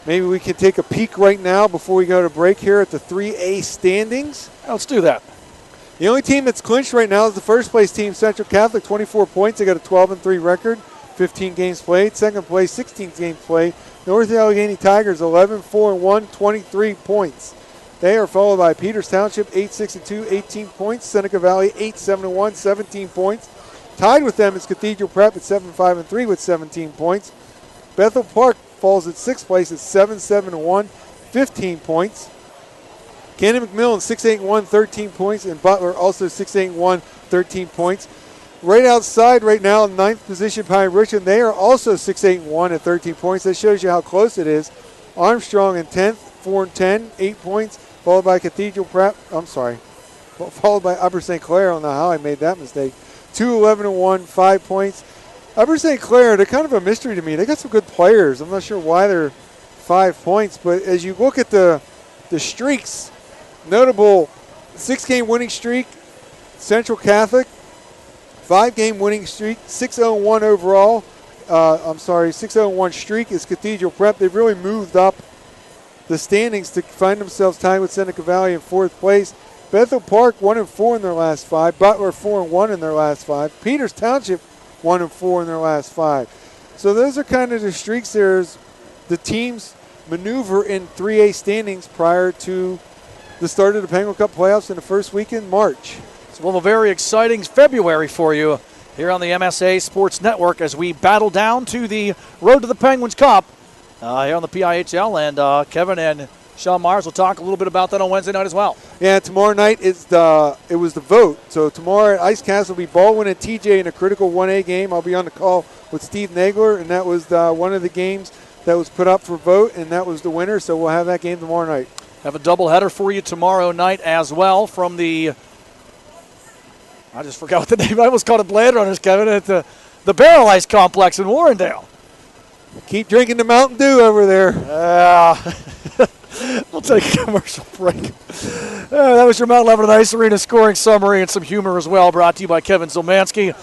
maybe we can take a peek right now before we go to break here at the 3A standings. Let's do that. The only team that's clinched right now is the first place team, Central Catholic, 24 points. They got a 12-3 record, 15 games played. Second place, 16 games played. North Allegheny Tigers, 11-4-1, 23 points. They are followed by Peters Township, 8-6-2, 18 points. Seneca Valley, 8-7-1, 17 points. Tied with them is Cathedral Prep at 7-5-3 with 17 points. Bethel Park falls at 6th place at 7-7-1, 15 points. Cannon McMillan, 6-8-1, 13 points. And Butler also 6-8-1, 13 points. Right outside right now, 9th position, Pine Richmond. They are also 6-8-1 at 13 points. That shows you how close it is. Armstrong in 10th, 4-10, 8 points. Followed by Cathedral Prep. Followed by Upper St. Clair. I don't know how I made that mistake. 2-11-1, 5 points. Upper St. Clair, they're kind of a mystery to me. They got some good players. I'm not sure why they're 5 points, but as you look at the streaks, notable 6-game winning streak, Central Catholic. 5-game winning streak, 6-0-1 overall. 6-0-1 streak is Cathedral Prep. They've really moved up the standings to find themselves tied with Seneca Valley in 4th place. Bethel Park 1-4 in their last 5. Butler 4-1 in their last 5. Peters Township 1-4 in their last 5. So those are kind of the streaks there as the teams maneuver in 3A standings prior to the start of the Penguin Cup playoffs in the first week in March. So we'll have a very exciting February for you here on the MSA Sports Network as we battle down to the road to the Penguins Cup here on the PIHL. And Kevin and Sean Myers will talk a little bit about that on Wednesday night as well. Yeah, tomorrow night it was the vote. So tomorrow at Ice Castle will be Baldwin and TJ in a critical 1A game. I'll be on the call with Steve Nagler, and that was one of the games that was put up for vote, and that was the winner. So we'll have that game tomorrow night. Have a doubleheader for you tomorrow night as well from the I just forgot what the name. I almost called it Blade Runners, Kevin, at the Barrel Ice Complex in Warrendale. Keep drinking the Mountain Dew over there. We'll take a commercial break. That was your Mount Lebanon Ice Arena scoring summary and some humor as well, brought to you by Kevin Zielmanski.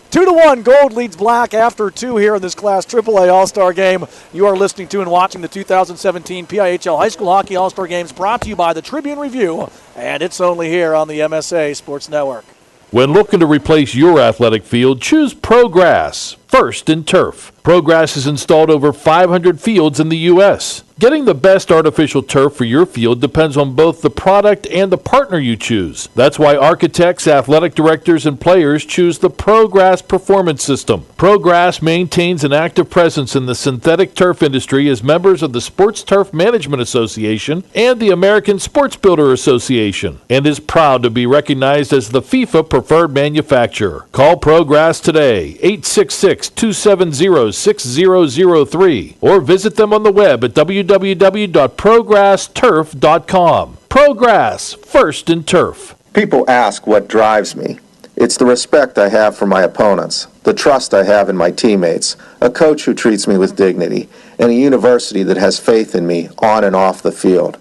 2-1, Gold leads Black after 2 here in this Class AAA All-Star Game. You are listening to and watching the 2017 PIHL High School Hockey All-Star Games, brought to you by the Tribune Review, and it's only here on the MSA Sports Network. When looking to replace your athletic field, choose ProGrass, first in turf. ProGrass has installed over 500 fields in the U.S. Getting the best artificial turf for your field depends on both the product and the partner you choose. That's why architects, athletic directors, and players choose the ProGrass Performance System. ProGrass maintains an active presence in the synthetic turf industry as members of the Sports Turf Management Association and the American Sports Builder Association, and is proud to be recognized as the FIFA preferred manufacturer. Call ProGrass today, 866-270-6003, or visit them on the web at www.progressturf.com. ProGrass, first in turf. People ask what drives me. It's the respect I have for my opponents, the trust I have in my teammates, a coach who treats me with dignity, and a university that has faith in me on and off the field.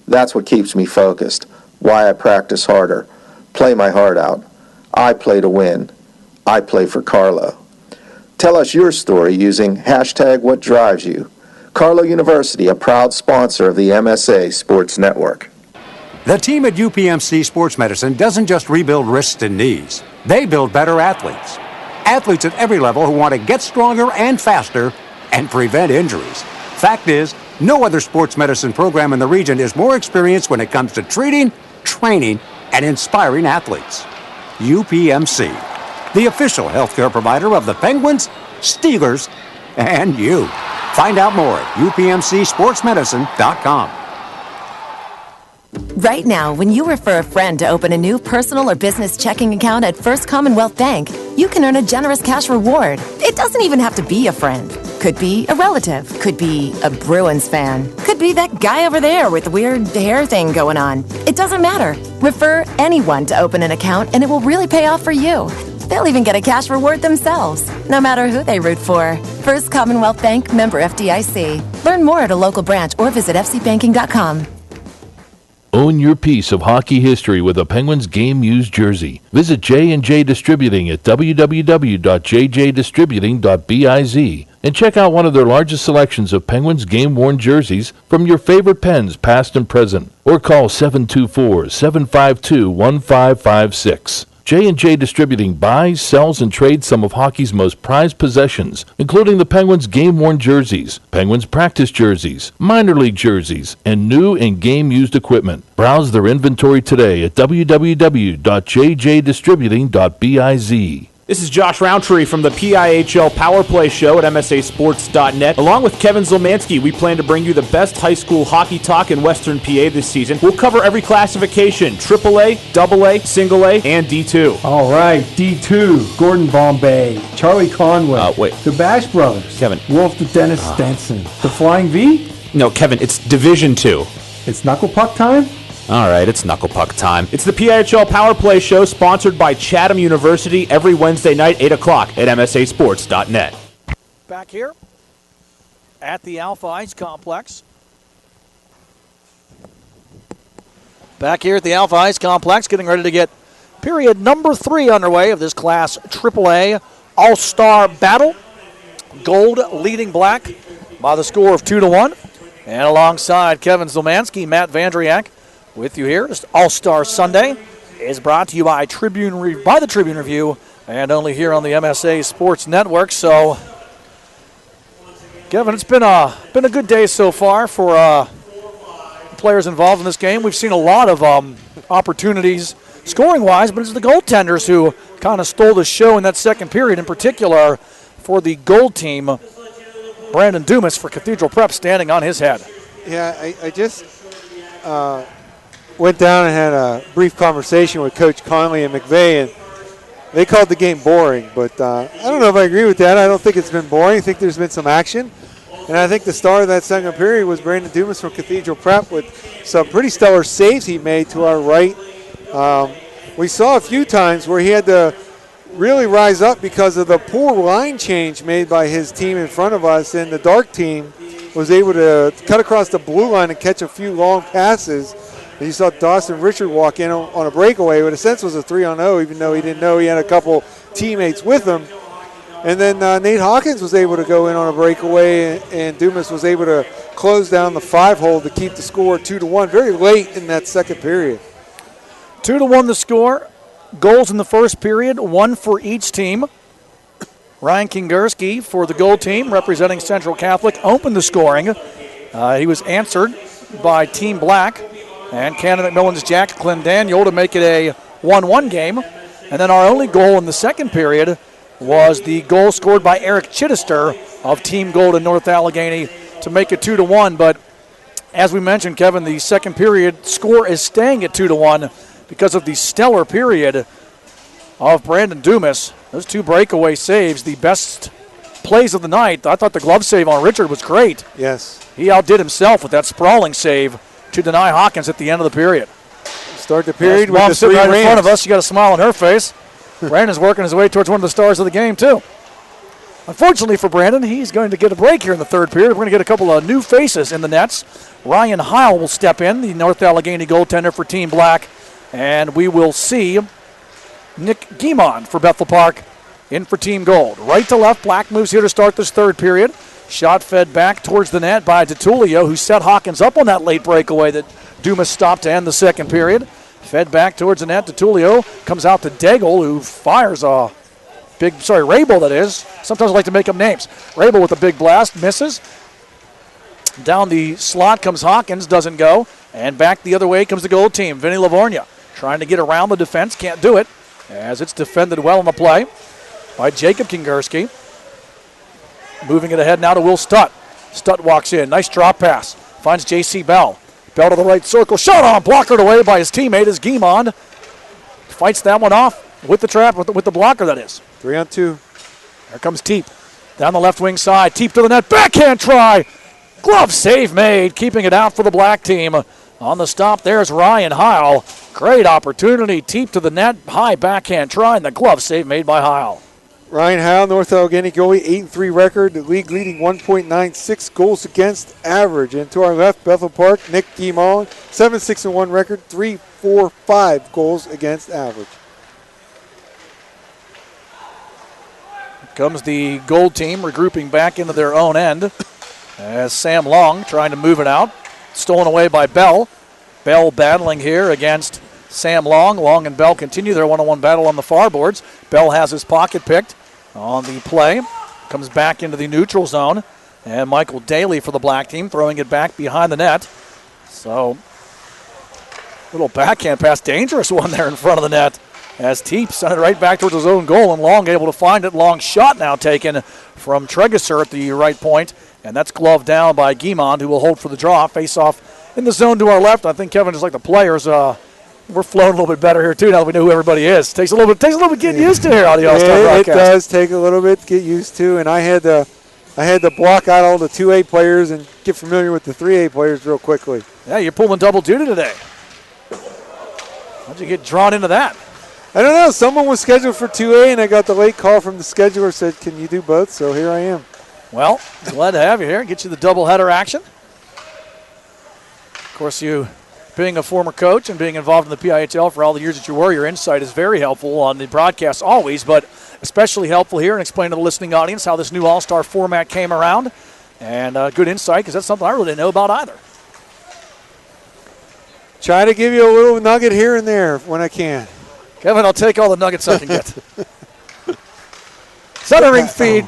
That's what keeps me focused, why I practice harder, play my heart out. I play to win. I play for Carlo. Tell us your story using #WhatDrivesYou. Carlo University, a proud sponsor of the MSA Sports Network. The team at UPMC Sports Medicine doesn't just rebuild wrists and knees. They build better athletes. Athletes at every level who want to get stronger and faster and prevent injuries. Fact is, no other sports medicine program in the region is more experienced when it comes to treating, training, and inspiring athletes. UPMC, the official healthcare provider of the Penguins, Steelers, and you. Find out more at upmcsportsmedicine.com. Right now, when you refer a friend to open a new personal or business checking account at First Commonwealth Bank, you can earn a generous cash reward. It doesn't even have to be a friend. Could be a relative. Could be a Bruins fan. Could be that guy over there with the weird hair thing going on. It doesn't matter. Refer anyone to open an account and it will really pay off for you. They'll even get a cash reward themselves, no matter who they root for. First Commonwealth Bank, member FDIC. Learn more at a local branch or visit fcbanking.com. Own your piece of hockey history with a Penguins game-used jersey. Visit J&J Distributing at www.jjdistributing.biz and check out one of their largest selections of Penguins game-worn jerseys from your favorite Pens past and present. Or call 724-752-1556. J&J Distributing buys, sells, and trades some of hockey's most prized possessions, including the Penguins game-worn jerseys, Penguins practice jerseys, minor league jerseys, and new and game-used equipment. Browse their inventory today at www.jjdistributing.biz. This is Josh Roundtree from the PIHL Power Play Show at MSASports.net. Along with Kevin Zielmanski, we plan to bring you the best high school hockey talk in Western PA this season. We'll cover every classification, AAA, AA, Single A, and D2. All right, D2, Gordon Bombay, Charlie Conway, the Bash Brothers, Kevin. Wolf the Dennis Stenson, the Flying V? No, Kevin, it's Division 2. It's Knuckle Puck time? All right, it's Knuckle Puck time. It's the PIHL Power Play Show sponsored by Chatham University every Wednesday night, 8 o'clock at MSASports.net. Back here at the Alpha Ice Complex. Back here at the Alpha Ice Complex, getting ready to get period number 3 underway of this Class AAA All-Star Battle. Gold leading black by the score of 2-1. And alongside Kevin Zielmanski, Matt Vandriak with you here. This All-Star Sunday is brought to you by the Tribune Review and only here on the MSA Sports Network. So, Kevin, it's been a good day so far for players involved in this game. We've seen a lot of opportunities scoring-wise, but it's the goaltenders who kind of stole the show in that second period, in particular for the gold team. Brandon Dumas for Cathedral Prep standing on his head. Yeah, I just went down and had a brief conversation with Coach Conley and McVeigh, and they called the game boring. But I don't know if I agree with that. I don't think it's been boring. I think there's been some action. And I think the star of that second period was Brandon Dumas from Cathedral Prep with some pretty stellar saves he made to our right. We saw a few times where he had to really rise up because of the poor line change made by his team in front of us, and the dark team was able to cut across the blue line and catch a few long passes. And you saw Dawson Richard walk in on a breakaway, but in a sense was a 3-on-0, even though he didn't know he had a couple teammates with him. And then Nate Hawkins was able to go in on a breakaway, and Dumas was able to close down the 5-hole to keep the score 2-1 very late in that second period. 2-1 the score. Goals in the first period, 1 for each team. Ryan Kingerski for the goal team, representing Central Catholic, opened the scoring. He was answered by Team Black and Canada McMillan's Jack Clendaniel to make it a 1-1 game. And then our only goal in the second period was the goal scored by Eric Chittister of Team Gold in North Allegheny to make it 2-1. But as we mentioned, Kevin, the second period score is staying at 2-1 because of the stellar period of Brandon Dumas. Those 2 breakaway saves, the best plays of the night. I thought the glove save on Richard was great. Yes. He outdid himself with that sprawling save to deny Hawkins at the end of the period. Start the period with Mom the sitting 3 right in front of Rams. us. She got a smile on her face. Brandon's working his way towards one of the stars of the game, too. Unfortunately for Brandon, he's going to get a break here in the third period. We're going to get a couple of new faces in the nets. Ryan Heil will step in, the North Allegheny goaltender for Team Black. And we will see Nick Guimond for Bethel Park in for Team Gold. Right to left, Black moves here to start this third period. Shot fed back towards the net by DeTulio, who set Hawkins up on that late breakaway that Dumas stopped to end the second period. Fed back towards the net. DeTulio comes out to Daigle, who fires a Rabel, that is. Sometimes I like to make up names. Rabel with a big blast, misses. Down the slot comes Hawkins, doesn't go. And back the other way comes the gold team. Vinny Livornia trying to get around the defense, can't do it, as it's defended well on the play by Jacob Kingerski. Moving it ahead now to Will Stutt. Stutt walks in, nice drop pass, finds J.C. Bell. Bell to the right circle, shot on, blockered away by his teammate as Guimond fights that one off with the trap, with the blocker, that is. 3-on-2. Here comes Teep. Down the left wing side, Teep to the net, backhand try. Glove save made, keeping it out for the black team. On the stop, there's Ryan Heil. Great opportunity, Teep to the net, high backhand try, and the glove save made by Heil. Ryan Heil, North Allegheny goalie, 8-3 record, the league leading 1.96 goals against average. And to our left, Bethel Park, Nick Guimond, 7-6-1 record, 3.45 goals against average. Comes the gold team regrouping back into their own end as Sam Long trying to move it out. Stolen away by Bell. Bell battling here against Sam Long. Long and Bell continue their one-on-one battle on the far boards. Bell has his pocket picked on the play. Comes back into the neutral zone. And Michael Daly for the black team throwing it back behind the net. So, little backhand pass, dangerous one there in front of the net as Teep sent it right back towards his own goal, and Long able to find it. Long shot now taken from Tregeser at the right point, and that's gloved down by Guimond, who will hold for the draw. Face off in the zone to our left. I think, Kevin, just like the players, we're flowing a little bit better here too now that we know who everybody is. Takes a little bit getting used to here on the All-Star broadcast. It does take a little bit to get used to, and I had to block out all the 2A players and get familiar with the 3A players real quickly. Yeah, you're pulling double duty today. How'd you get drawn into that? I don't know. Someone was scheduled for 2A, and I got the late call from the scheduler, said, can you do both? So here I am. Well, glad to have you here. Get you the doubleheader action. Of course, you being a former coach and being involved in the PIHL for all the years that you were, your insight is very helpful on the broadcast always, but especially helpful here in explaining to the listening audience how this new All-Star format came around. And good insight, because that's something I really didn't know about either. Try to give you a little nugget here and there when I can. Kevin, I'll take all the nuggets I can get. Centering feed.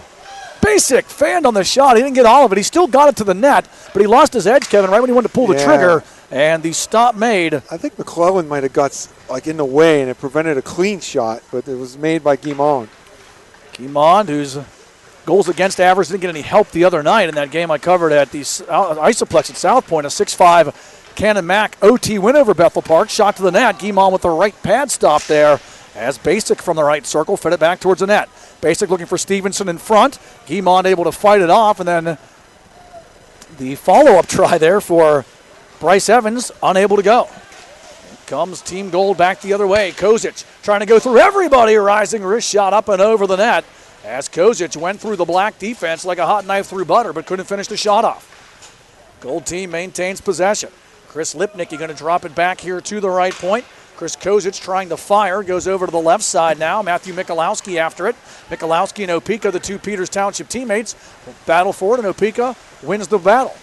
Basic fanned on the shot. He didn't get all of it. He still got it to the net, but he lost his edge, Kevin, right when he wanted to pull the trigger, and the stop made. I think McClellan might have got in the way, and it prevented a clean shot, but it was made by Guimond. Guimond, whose goals against average didn't get any help the other night in that game I covered at the Isoplex at South Point, a 6-5 Cannon Mac OT win over Bethel Park. Shot to the net. Guimond with the right pad stop there as Basic from the right circle fed it back towards the net. Basic looking for Stevenson in front. Guimond able to fight it off, and then the follow-up try there for Bryce Evans, unable to go. Comes Team Gold back the other way. Kozic trying to go through everybody. Rising wrist shot up and over the net as Kozic went through the black defense like a hot knife through butter, but couldn't finish the shot off. Gold team maintains possession. Chris Lipnicki going to drop it back here to the right point. Chris Kozic trying to fire. Goes over to the left side now. Matthew Michalowski after it. Michalowski and Opeka, the two Peters Township teammates, battle for it, and Opeka wins the battle.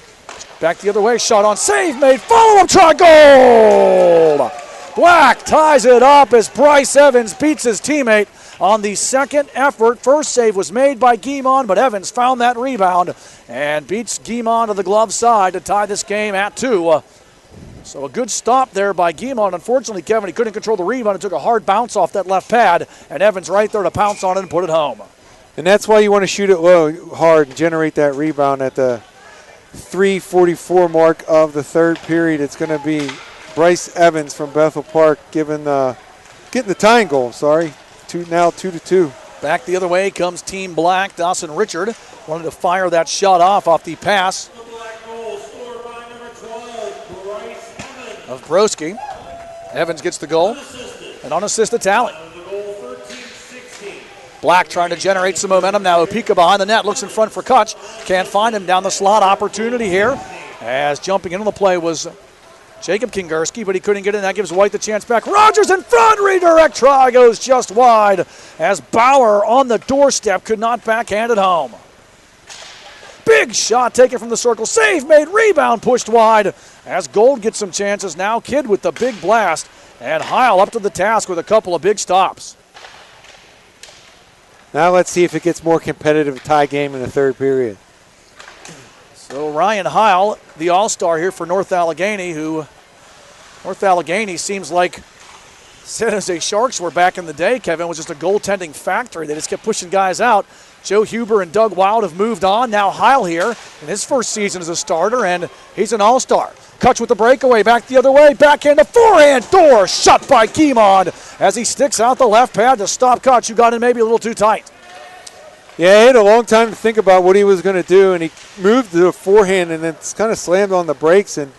Back the other way. Shot on save made. Follow-up try. Goal! Black ties it up as Bryce Evans beats his teammate on the second effort. First save was made by Guimond, but Evans found that rebound and beats Guimond to the glove side to tie this game at 2. So a good stop there by Guimond. Unfortunately, Kevin, he couldn't control the rebound. It took a hard bounce off that left pad, and Evans right there to pounce on it and put it home. And that's why you want to shoot it low, hard, and generate that rebound at the 3:44 mark of the third period. It's going to be Bryce Evans from Bethel Park getting the tying goal. Now 2-2. Back the other way comes Team Black. Dawson Richard wanted to fire that shot off the pass of Broski. Evans gets the goal, and unassisted tally. Black trying to generate some momentum now. Opeka behind the net, looks in front for Kutch. Can't find him down the slot. Opportunity here as jumping into the play was Jacob Kingerski, but he couldn't get in. That gives White the chance back. Rogers in front. Redirect try goes just wide as Bauer on the doorstep could not backhand it home. Big shot taken from the circle. Save made. Rebound pushed wide as Gold gets some chances. Now Kidd with the big blast, and Heil up to the task with a couple of big stops. Now let's see if it gets more competitive, tie game in the third period. So Ryan Heil, the all-star here for North Allegheny, North Allegheny seems like San Jose Sharks were back in the day, Kevin, was just a goaltending factory. They just kept pushing guys out. Joe Huber and Doug Wild have moved on. Now Heil here in his first season as a starter, and he's an all-star. Kutch with the breakaway, back the other way, backhand to forehand, door shut by Guimond as he sticks out the left pad to stop Kutch, who got in maybe a little too tight. Yeah, he had a long time to think about what he was going to do, and he moved to the forehand and then kind of slammed on the brakes and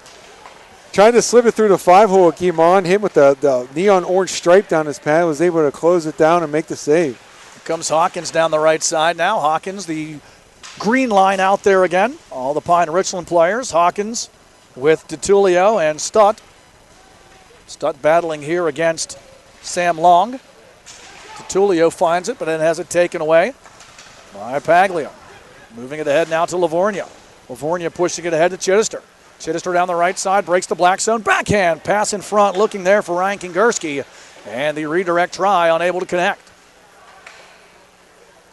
tried to slip it through the 5-hole. Guimond hit with the neon orange stripe down his pad, was able to close it down and make the save. Comes Hawkins down the right side now. Hawkins, the green line out there again. All the Pine Richland players. Hawkins with DiTullio and Stutt. Stutt battling here against Sam Long. DiTullio finds it, but then has it taken away. by Paglia. Moving it ahead now to Livornia. Livornia pushing it ahead to Chittister. Chittister down the right side, breaks the black zone. Backhand pass in front, looking there for Ryan Kingerski. And the redirect try, unable to connect.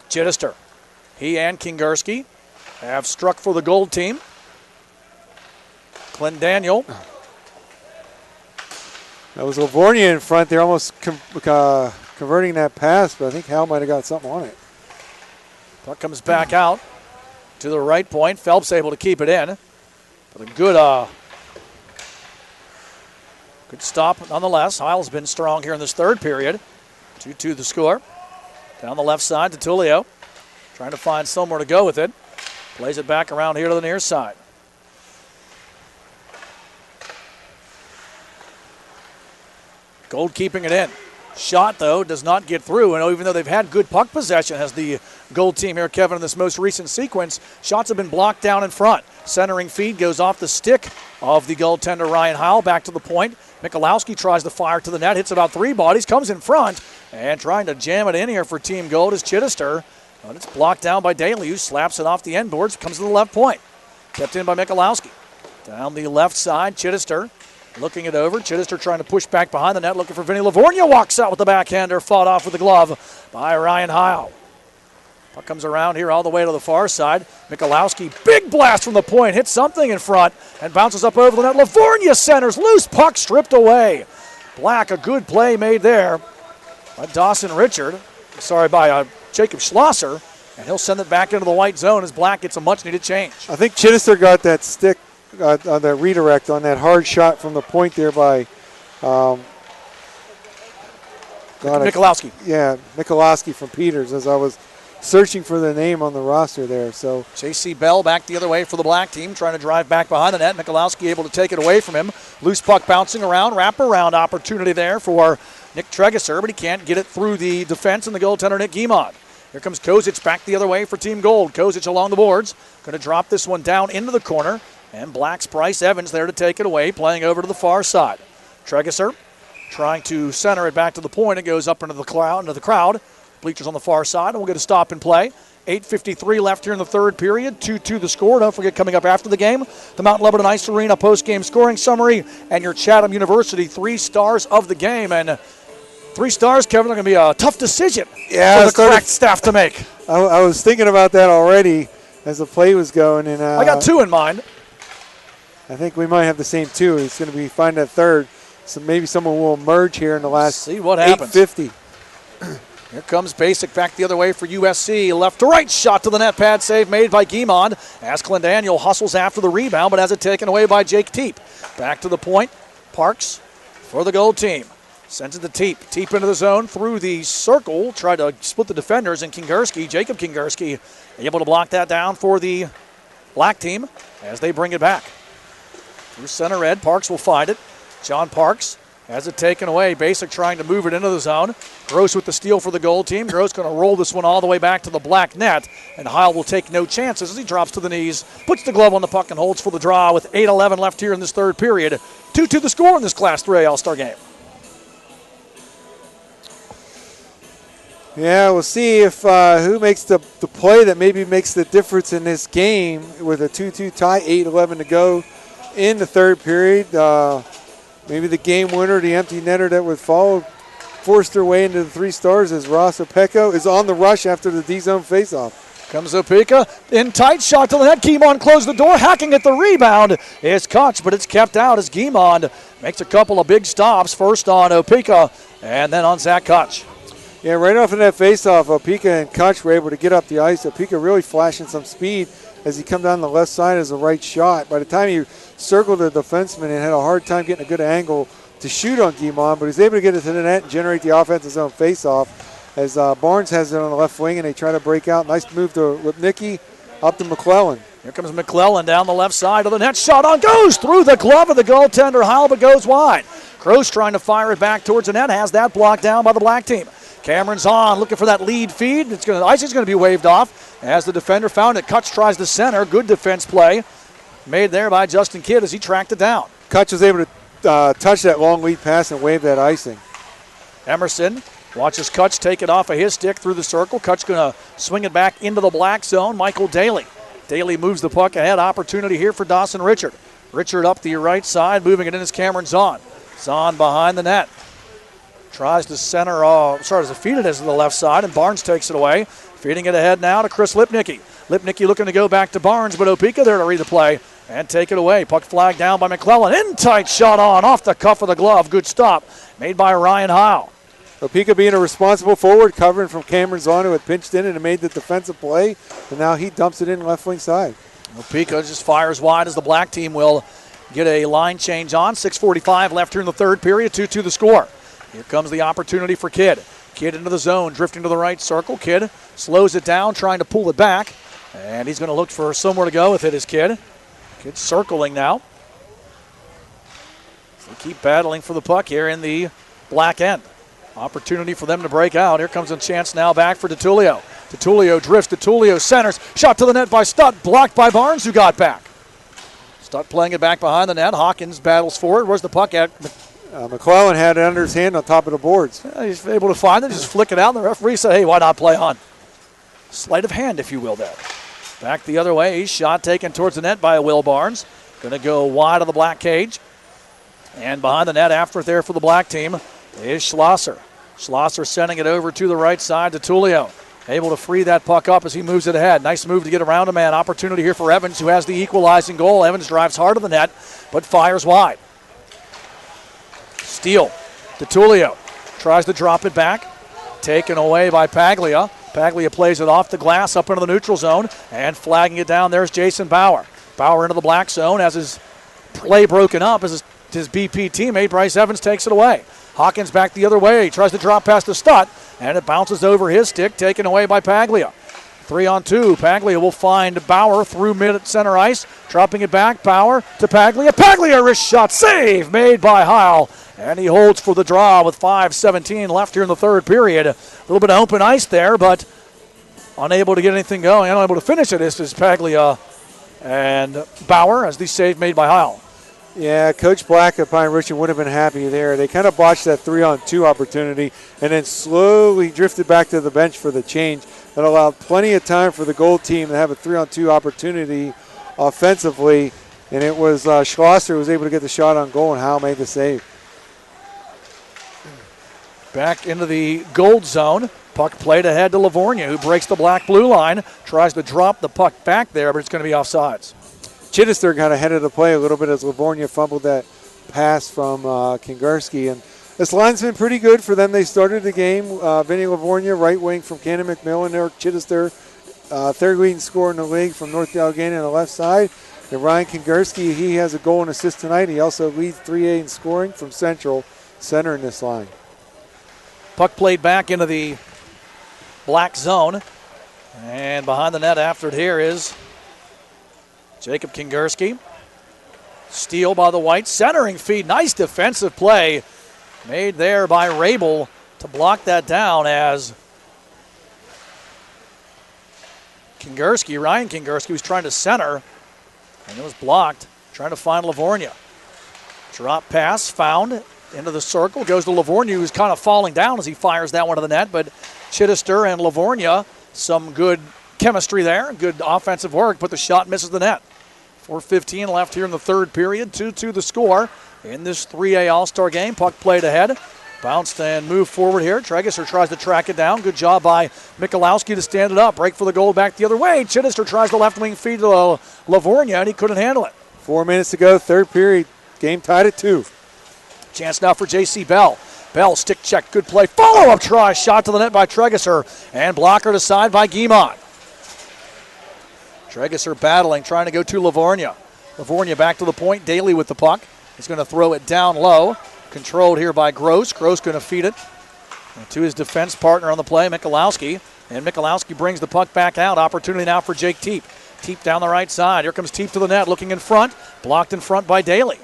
Chittister. He and Kingerski have struck for the gold team. Clint Daniel. That was Livornia in front. They're almost converting that pass, but I think Hal might have got something on it. Puck comes back out to the right point. Phelps able to keep it in. But a good stop nonetheless. Heil's been strong here in this third period. 2-2 the score. Down the left side to Tullio. Trying to find somewhere to go with it. Plays it back around here to the near side. Gold keeping it in. Shot, though, does not get through. And even though they've had good puck possession, has the gold team here, Kevin, in this most recent sequence, shots have been blocked down in front. Centering feed goes off the stick of the goaltender, Ryan Heil, back to the point. Michalowski tries to fire to the net, hits about 3 bodies, comes in front, and trying to jam it in here for Team Gold is Chittister. But it's blocked down by Daly, who slaps it off the end boards, comes to the left point. Kept in by Michalowski. Down the left side, Chittister. Looking it over. Chittister trying to push back behind the net, looking for Vinny Livornia. Walks out with the backhander, fought off with the glove by Ryan Heil. Puck comes around here all the way to the far side. Michalowski, big blast from the point, hits something in front and bounces up over the net. Livornia centers, loose puck stripped away. Black, a good play made there by by Jacob Schlosser, and he'll send it back into the white zone as Black gets a much-needed change. I think Chittister got that stick on that redirect on that hard shot from the point there by Michalowski. Michalowski from Peters, as I was searching for the name on the roster there. So J.C. Bell back the other way for the black team, trying to drive back behind the net. Michalowski able to take it away from him. Loose puck bouncing around, wrap-around opportunity there for Nick Tregeser, but he can't get it through the defense and the goaltender, Nick Guimond. Here comes Kozic back the other way for Team Gold. Kozic along the boards, going to drop this one down into the corner. And Black's Bryce Evans there to take it away, playing over to the far side. Tregeser trying to center it back to the point. It goes up into the crowd. Bleachers on the far side, and we'll get a stop and play. 8:53 left here in the third period. 2-2 the score. Don't forget, coming up after the game, the Mount Lebanon Ice Arena post-game scoring summary and your Chatham University 3 stars of the game. And 3 stars, Kevin, are going to be a tough decision for the correct staff to make. I was thinking about that already as the play was going. And I got 2 in mind. I think we might have the same 2. He's going to be finding that third. So maybe someone will emerge here in the last see what happens. 8:50. Here comes Basic back the other way for USC. Left to right, shot to the net, pad save made by Guimond. As Daniel hustles after the rebound, but has it taken away by Jake Teep. Back to the point, Parks for the gold team. Sends it to Teep. Teep into the zone, through the circle, tried to split the defenders, and Jacob Kingerski, able to block that down for the black team as they bring it back. Through center red, Parks will find it. John Parks has it taken away. Basic trying to move it into the zone. Gross with the steal for the gold team. Gross going to roll this one all the way back to the black net, and Heil will take no chances as he drops to the knees, puts the glove on the puck, and holds for the draw with 8:11 left here in this third period. 2-2 the score in this Class 3A All-Star game. Yeah, we'll see if who makes the play that maybe makes the difference in this game with a 2-2 tie, 8:11 to go in the third period. Maybe the game winner, the empty netter that would follow, forced their way into the 3 stars as Ross Opeko is on the rush after the D-zone faceoff. Comes Opeka, in tight, shot to the net. Guimond closed the door, hacking at the rebound. It's Koch, but it's kept out as Guimond makes a couple of big stops, first on Opeka and then on Zach Koch. Yeah, right off of that faceoff, Opeka and Koch were able to get up the ice. Opeka really flashing some speed as he come down the left side as a right shot. By the time he circled the defenseman and had a hard time getting a good angle to shoot on Guimond, but he's able to get it to the net and generate the offensive zone faceoff as Barnes has it on the left wing and they try to break out. Nice move to Lipnicki up to McClellan. Here comes McClellan down the left side of the net. Shot on, goes through the glove of the goaltender. Heil, but goes wide. Gross trying to fire it back towards the net, has that blocked down by the black team. Cameron's on, looking for that lead feed. The icing's going to be waved off as the defender found it. Kutch tries to center. Good defense play made there by Justin Kidd as he tracked it down. Kutch was able to touch that long lead pass and wave that icing. Emerson Watches Kutch take it off of his stick through the circle. Kutch going to swing it back into the black zone. Michael Daly. Daly moves the puck ahead. Opportunity here for Dawson Richard. Richard up the right side, moving it in is Cameron Zahn. Zahn behind the net. Tries to center, to feed it to the left side, and Barnes takes it away. Feeding it ahead now to Chris Lipnicki. Lipnicki looking to go back to Barnes, but Opeka there to read the play and take it away. Puck flagged down by McClellan. In tight shot on, off the cuff of the glove. Good stop made by Ryan Howe. Opeka being a responsible forward, covering from Cameron Zahn, who had pinched in and made the defensive play, and now he dumps it in left wing side. Opeka just fires wide as the black team will get a line change on. 6:45 left here in the third period, 2-2 the score. Here comes the opportunity for Kidd. Kidd into the zone, drifting to the right circle. Kidd slows it down, trying to pull it back. And he's going to look for somewhere to go with it, is Kidd. Kidd circling now. They keep battling for the puck here in the black end. Opportunity for them to break out. Here comes a chance now back for DeTulio. DeTulio drifts, DeTulio centers. Shot to the net by Stutt, blocked by Barnes, who got back. Stutt playing it back behind the net. Hawkins battles forward. Where's the puck at? McClellan had it under his hand on top of the boards. He's able to find it, just flick it out, and the referee said, hey, why not play on? Sleight of hand, if you will, there. Back the other way, shot taken towards the net by Will Barnes. Going to go wide of the black cage. And behind the net after it there for the black team is Schlosser. Schlosser sending it over to the right side to Tullio. Able to free that puck up as he moves it ahead. Nice move to get around a man. Opportunity here for Evans, who has the equalizing goal. Evans drives hard to the net, but fires wide. Steal to Tullio. Tries to drop it back. Taken away by Paglia. Paglia plays it off the glass up into the neutral zone, and flagging it down, there's Jason Bauer. Bauer into the black zone as his play broken up as his BP teammate Bryce Evans takes it away. Hawkins back the other way, tries to drop past the Stutt, and it bounces over his stick, taken away by Paglia. 3-on-2, Paglia will find Bauer through mid-center ice, dropping it back, Bauer to Paglia. Paglia, wrist shot, save made by Heil, and he holds for the draw with 5:17 left here in the third period. A little bit of open ice there, but unable to get anything going, unable to finish it. This is Paglia and Bauer as the save made by Heil. Yeah, Coach Black at Pine Richard would have been happy there. They kind of botched that 3-on-2 opportunity and then slowly drifted back to the bench for the change. That allowed plenty of time for the goal team to have a 3-on-2 opportunity offensively, and it was Schlosser who was able to get the shot on goal, and Howe made the save. Back into the gold zone. Puck played ahead to Livornia, who breaks the black-blue line, tries to drop the puck back there, but it's going to be offsides. Chittister got ahead of the play a little bit as Livornia fumbled that pass from Kingarski. And this line's been pretty good for them. They started the game. Vinny Livornia, right wing from Cannon McMillan there. Chittister, third leading scorer in the league from North Allegheny on the left side. And Ryan Kingarski, he has a goal and assist tonight. He also leads 3A in scoring from Central, center in this line. Puck played back into the black zone. And behind the net after it here is Jacob Kingarski. Steal by the Whites. Centering feed. Nice defensive play made there by Rabel to block that down as Ryan Kingarski was trying to center, and it was blocked, trying to find Livornia. Drop pass found into the circle. Goes to Livornia, who's kind of falling down as he fires that one to the net, but Chittister and Livornia, some good chemistry there, good offensive work, but the shot misses the net. 4:15 left here in the third period, 2-2 the score in this 3A All-Star game. Puck played ahead, bounced and moved forward here. Tregeser tries to track it down. Good job by Michalowski to stand it up. Break for the goal back the other way. Chittister tries the left wing feed to Livornia, and he couldn't handle it. 4 minutes to go, third period. Game tied at 2. Chance now for J.C. Bell. Bell, stick check, good play. Follow-up try, shot to the net by Tregeser, and blocker to side by Guimont. Tregeser battling, trying to go to Livornia. Livornia back to the point. Daly with the puck. He's going to throw it down low. Controlled here by Gross. Gross going to feed it to his defense partner on the play, Michalowski. And Michalowski brings the puck back out. Opportunity now for Jake Teep. Teep down the right side. Here comes Teep to the net, looking in front. Blocked in front by Daly.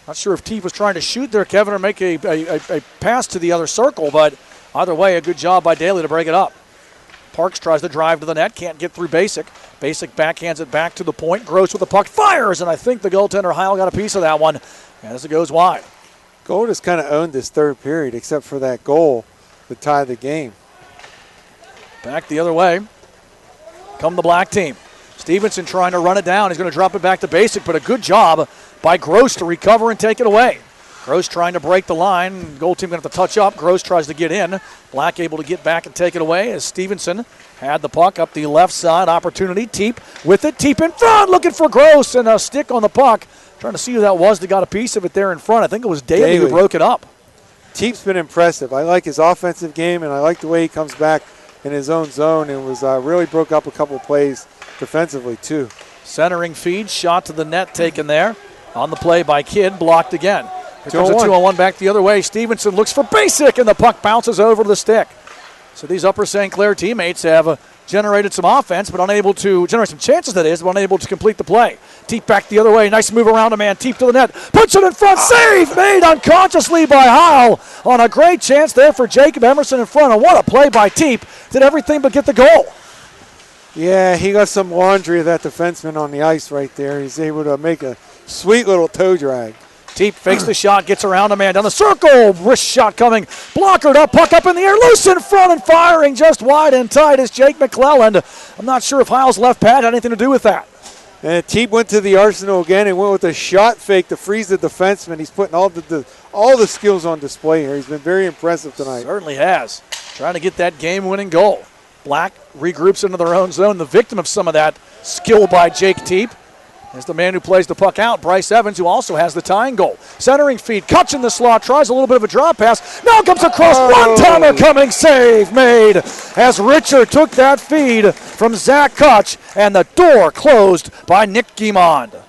Not sure if Teep was trying to shoot there, Kevin, or make a pass to the other circle, but either way, a good job by Daly to break it up. Parks tries to drive to the net, can't get through Basic. Basic backhands it back to the point. Gross with the puck, fires, and I think the goaltender Heil got a piece of that one as it goes wide. Gold has kind of owned this third period, except for that goal. to tie the game. Back the other way come the black team. Stevenson trying to run it down. He's going to drop it back to basic, but a good job by Gross to recover and take it away. Gross trying to break the line. Goal team going to have to touch up. Gross tries to get in. Black able to get back and take it away as Stevenson had the puck up the left side. Opportunity. Teep with it. Teep in front looking for Gross and a stick on the puck. Trying to see who that was that got a piece of it there in front. I think it was Daly who broke it up. Teep's been impressive. I like his offensive game, and I like the way he comes back in his own zone and was really broke up a couple plays defensively too. Centering feed. Shot to the net taken there. On the play by Kidd. Blocked again. Here comes a 2-on-1 back the other way. Stevenson looks for basic, and the puck bounces over the stick. So these Upper St. Clair teammates have generated some offense, but unable to generate some chances, that is, but unable to complete the play. Teep back the other way. Nice move around a man. Teep to the net. Puts it in front. Save made unconsciously by Heil on a great chance there for Jacob Emerson in front. And what a play by Teep. Did everything but get the goal. Yeah, he got some laundry of that defenseman on the ice right there. He's able to make a sweet little toe drag. Teep fakes the shot, gets around a man down the circle. Wrist shot coming. Blockered up, puck up in the air, loose in front and firing just wide and tight is Jake McClelland. I'm not sure if Heil's left pad had anything to do with that. And Teep went to the arsenal again and went with a shot fake to freeze the defenseman. He's putting all the skills on display here. He's been very impressive tonight. Certainly has. Trying to get that game-winning goal. Black regroups into their own zone. The victim of some of that skill by Jake Teep is the man who plays the puck out, Bryce Evans, who also has the tying goal. Centering feed, Kutch in the slot, tries a little bit of a drop pass. Now comes across, one-timer coming, save made as Richard took that feed from Zach Kutch, and the door closed by Nick Guimond.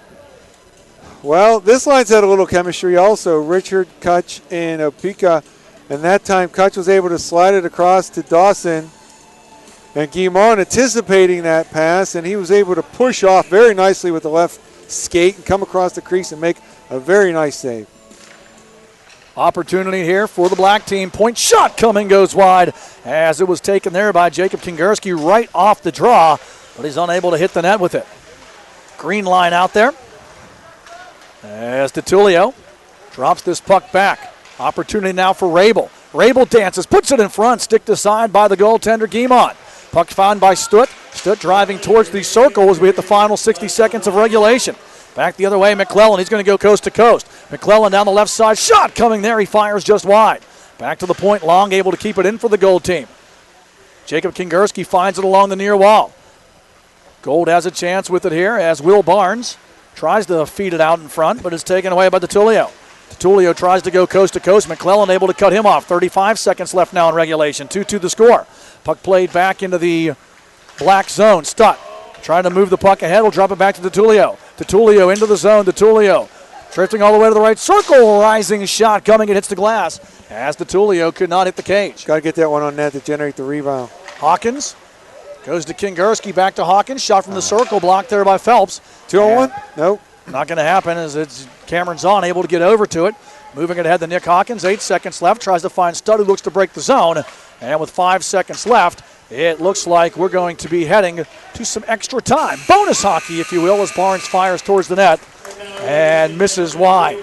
Well, this line's had a little chemistry also. Richard, Kutch, and Opeka, and that time Kutch was able to slide it across to Dawson. And Guimond anticipating that pass, and he was able to push off very nicely with the left skate and come across the crease and make a very nice save. Opportunity here for the black team. Point shot coming, goes wide as it was taken there by Jacob Kingerski right off the draw, but he's unable to hit the net with it. Green line out there as DiTullio drops this puck back. Opportunity now for Rabel. Rabel dances, puts it in front, sticked aside by the goaltender Guimond. Puck found by Stutt. Stutt driving towards the circle as we hit the final 60 seconds of regulation. Back the other way, McClellan. He's going to go coast to coast. McClellan down the left side. Shot coming there. He fires just wide. Back to the point. Long able to keep it in for the gold team. Jacob Kingerski finds it along the near wall. Gold has a chance with it here as Will Barnes tries to feed it out in front, but is taken away by DiTullio. DiTullio tries to go coast to coast. McClellan able to cut him off. 35 seconds left now in regulation. 2-2 the score. Puck played back into the black zone. Stutt trying to move the puck ahead. We'll drop it back to DiTullio. DiTullio into the zone. DiTullio drifting all the way to the right circle. Rising shot coming. It hits the glass as DiTullio could not hit the cage. Got to get that one on net to generate the rebound. Hawkins goes to Kingerski. Back to Hawkins. Shot from the circle. Blocked there by Phelps. 2-on-1? Nope. Not going to happen as it's Cameron Zahn able to get over to it. Moving it ahead to Nick Hawkins. 8 seconds left. Tries to find Stutt, who looks to break the zone. And with 5 seconds left, it looks like we're going to be heading to some extra time. Bonus hockey, if you will, as Barnes fires towards the net and misses wide.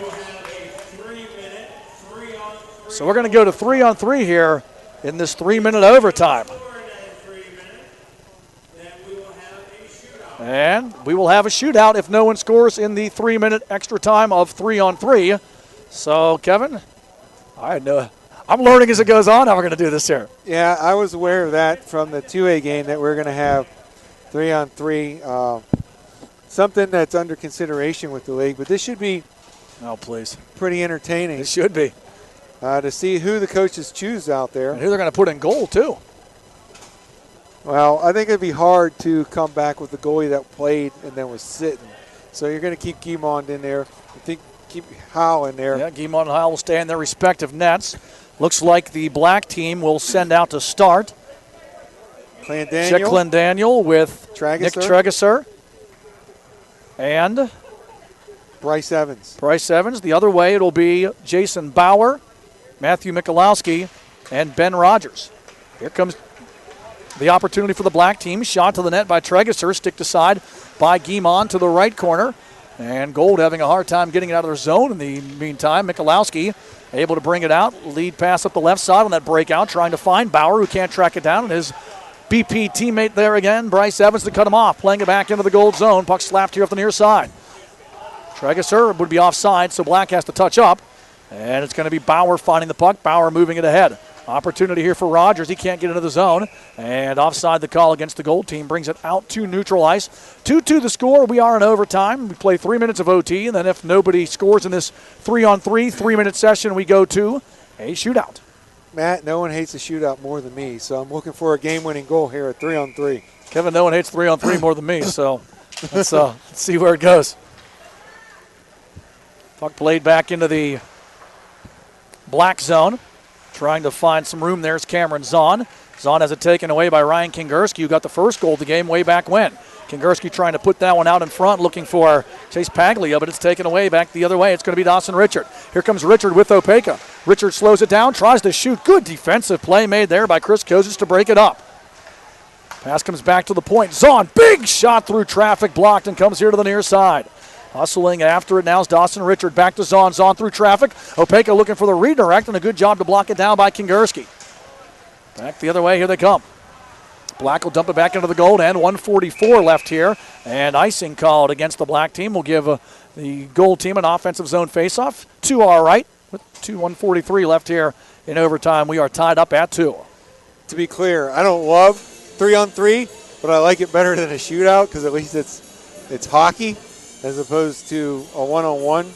So we're going to go to 3-on-3 here in this 3-minute overtime. And we will have a shootout if no one scores in the 3-minute extra time of 3-on-3. So, Kevin, I'm learning as it goes on how we're going to do this here. Yeah, I was aware of that from the 2A game that we're going to have 3-on-3. Something that's under consideration with the league, but this should be pretty entertaining. It should be. To see who the coaches choose out there. And who they're going to put in goal, too. Well, I think it'd be hard to come back with the goalie that played and then was sitting. So you're going to keep Guimond in there. I think keep Heil in there. Yeah, Guimond and Heil will stay in their respective nets. Looks like the black team will send out to start. Chick Clendaniel with Nick Tregeser. And Bryce Evans. The other way, it'll be Jason Bauer, Matthew Michalowski, and Ben Rogers. Here comes the opportunity for the black team. Shot to the net by Tregeser, sticked aside by Guimond to the right corner. And Gold having a hard time getting it out of their zone in the meantime. Michalowski able to bring it out. Lead pass up the left side on that breakout, trying to find Bauer, who can't track it down. And his BP teammate there again, Bryce Evans, to cut him off. Playing it back into the Gold zone. Puck slapped here off the near side. Tregesser would be offside, so Black has to touch up. And it's going to be Bauer finding the puck. Bauer moving it ahead. Opportunity here for Rogers. He can't get into the zone. And offside the call against the Gold team brings it out to neutral ice. 2-2 the score. We are in overtime. We play 3 minutes of OT. And then if nobody scores in this 3-on-3, 3-minute session, we go to a shootout. Matt, no one hates a shootout more than me, so I'm looking for a game-winning goal here at 3-on-3. Kevin, no one hates 3-on-3 more than me, so let's see where it goes. Puck played back into the Black zone. Trying to find some room there is Cameron Zahn. Zahn has it taken away by Ryan Kingerski, who got the first goal of the game way back when. Kingerski trying to put that one out in front, looking for Chase Paglia, but it's taken away back the other way. It's going to be Dawson Richard. Here comes Richard with Opeka. Richard slows it down, tries to shoot. Good defensive play made there by Chris Kozis to break it up. Pass comes back to the point. Zahn, big shot through traffic, blocked, and comes here to the near side. Hustling after it now is Dawson Richard. Back to Zahn. Zahn through traffic. Opeka looking for the redirect, and a good job to block it down by Kingerski. Back the other way. Here they come. Black will dump it back into the Gold end. 1:44 left here. And icing called against the Black team. Will give the Gold team an offensive zone faceoff. 2 our right with 1:43 left here in overtime. We are tied up at 2. To be clear, I don't love 3-on-3, but I like it better than a shootout because at least it's hockey as opposed to a 1-on-1.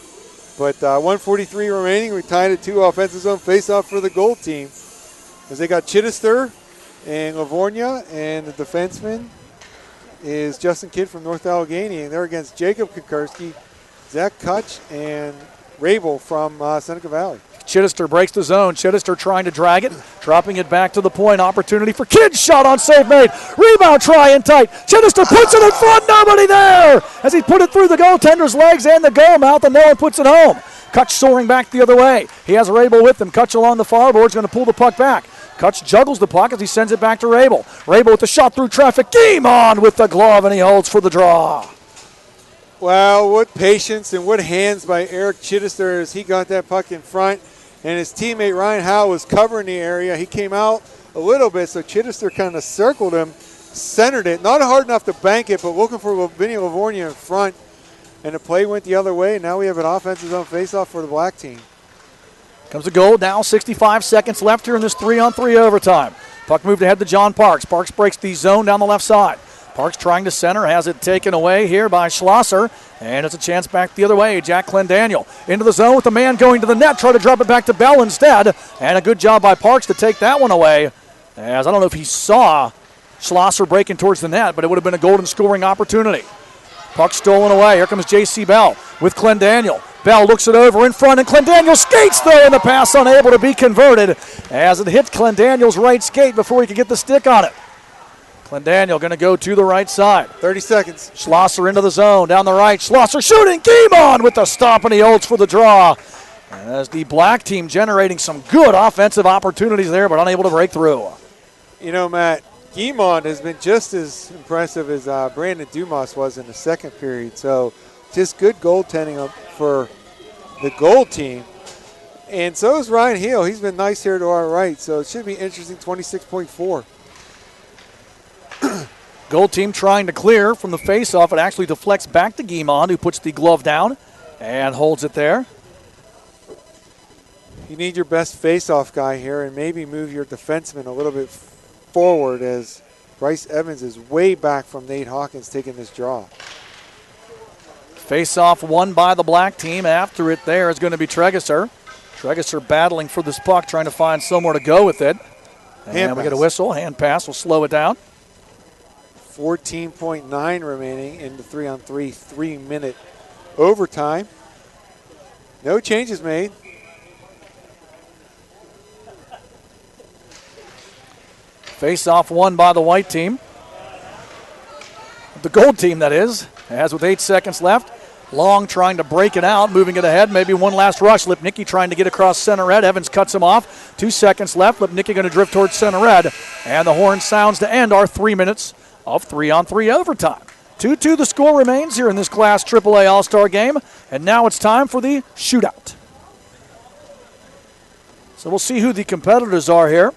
But 1:43 remaining. We tied at 2 offensive zone face-off for the Gold team. As they got Chittister and Livornia, and the defenseman is Justin Kidd from North Allegheny, and they're against Jacob Kukurski, Zach Kutch, and Rabel from Seneca Valley. Chittister breaks the zone. Chittister trying to drag it, dropping it back to the point. Opportunity for Kidd. Shot on save made. Rebound try in tight. Chittister puts it in front. Nobody there as he put it through the goaltender's legs and the goal mouth, and no one puts it home. Kutch soaring back the other way. He has Rabel with him. Kutch along the far board is going to pull the puck back. Kutch juggles the puck as he sends it back to Rabel. Rabel with the shot through traffic. Game on with the glove, and he holds for the draw. Wow, what patience and what hands by Eric Chittister as he got that puck in front. And his teammate Ryan Howe was covering the area. He came out a little bit, so Chittister kind of circled him, centered it. Not hard enough to bank it, but looking for Vinny Livornia in front. And the play went the other way. Now we have an offensive zone faceoff for the Black team. Comes the goal. Now 65 seconds left here in this 3-on-3 overtime. Puck moved ahead to John Parks. Parks breaks the zone down the left side. Parks trying to center, has it taken away here by Schlosser, and it's a chance back the other way. Jack Clendaniel into the zone with the man going to the net, try to drop it back to Bell instead, and a good job by Parks to take that one away, as I don't know if he saw Schlosser breaking towards the net, but it would have been a golden scoring opportunity. Puck stolen away. Here comes J.C. Bell with Clendaniel. Bell looks it over in front, and Clendaniel skates, though, and the pass unable to be converted as it hit Clendaniel's right skate before he could get the stick on it. Clendaniel going to go to the right side. 30 seconds. Schlosser into the zone, down the right. Schlosser shooting, game on with the stop, and he holds for the draw. As the Black team generating some good offensive opportunities there, but unable to break through. You know, Matt, Guimond has been just as impressive as Brandon Dumas was in the second period. So just good goaltending for the Gold team. And so is Ryan Heel. He's been nice here to our right. So it should be interesting, 26.4. Gold team trying to clear from the faceoff. It actually deflects back to Guimond, who puts the glove down and holds it there. You need your best faceoff guy here and maybe move your defenseman a little bit forward as Bryce Evans is way back from Nate Hawkins taking this draw. Face-off won by the Black team. After it there is going to be Tregesser. Tregesser battling for this puck, trying to find somewhere to go with it. And we get a whistle. Hand pass will slow it down. 14.9 remaining in the 3-on-3 3-minute overtime. No changes made. Face-off won by the White team. The Gold team, that is. As with 8 seconds left. Long trying to break it out, moving it ahead. Maybe one last rush. Lipnicki trying to get across center red. Evans cuts him off. 2 seconds left. Lipnicki going to drift towards center red. And the horn sounds to end our 3 minutes of 3-on-3 overtime. 2-2 the score remains here in this Class AAA All-Star game. And now it's time for the shootout. So we'll see who the competitors are here.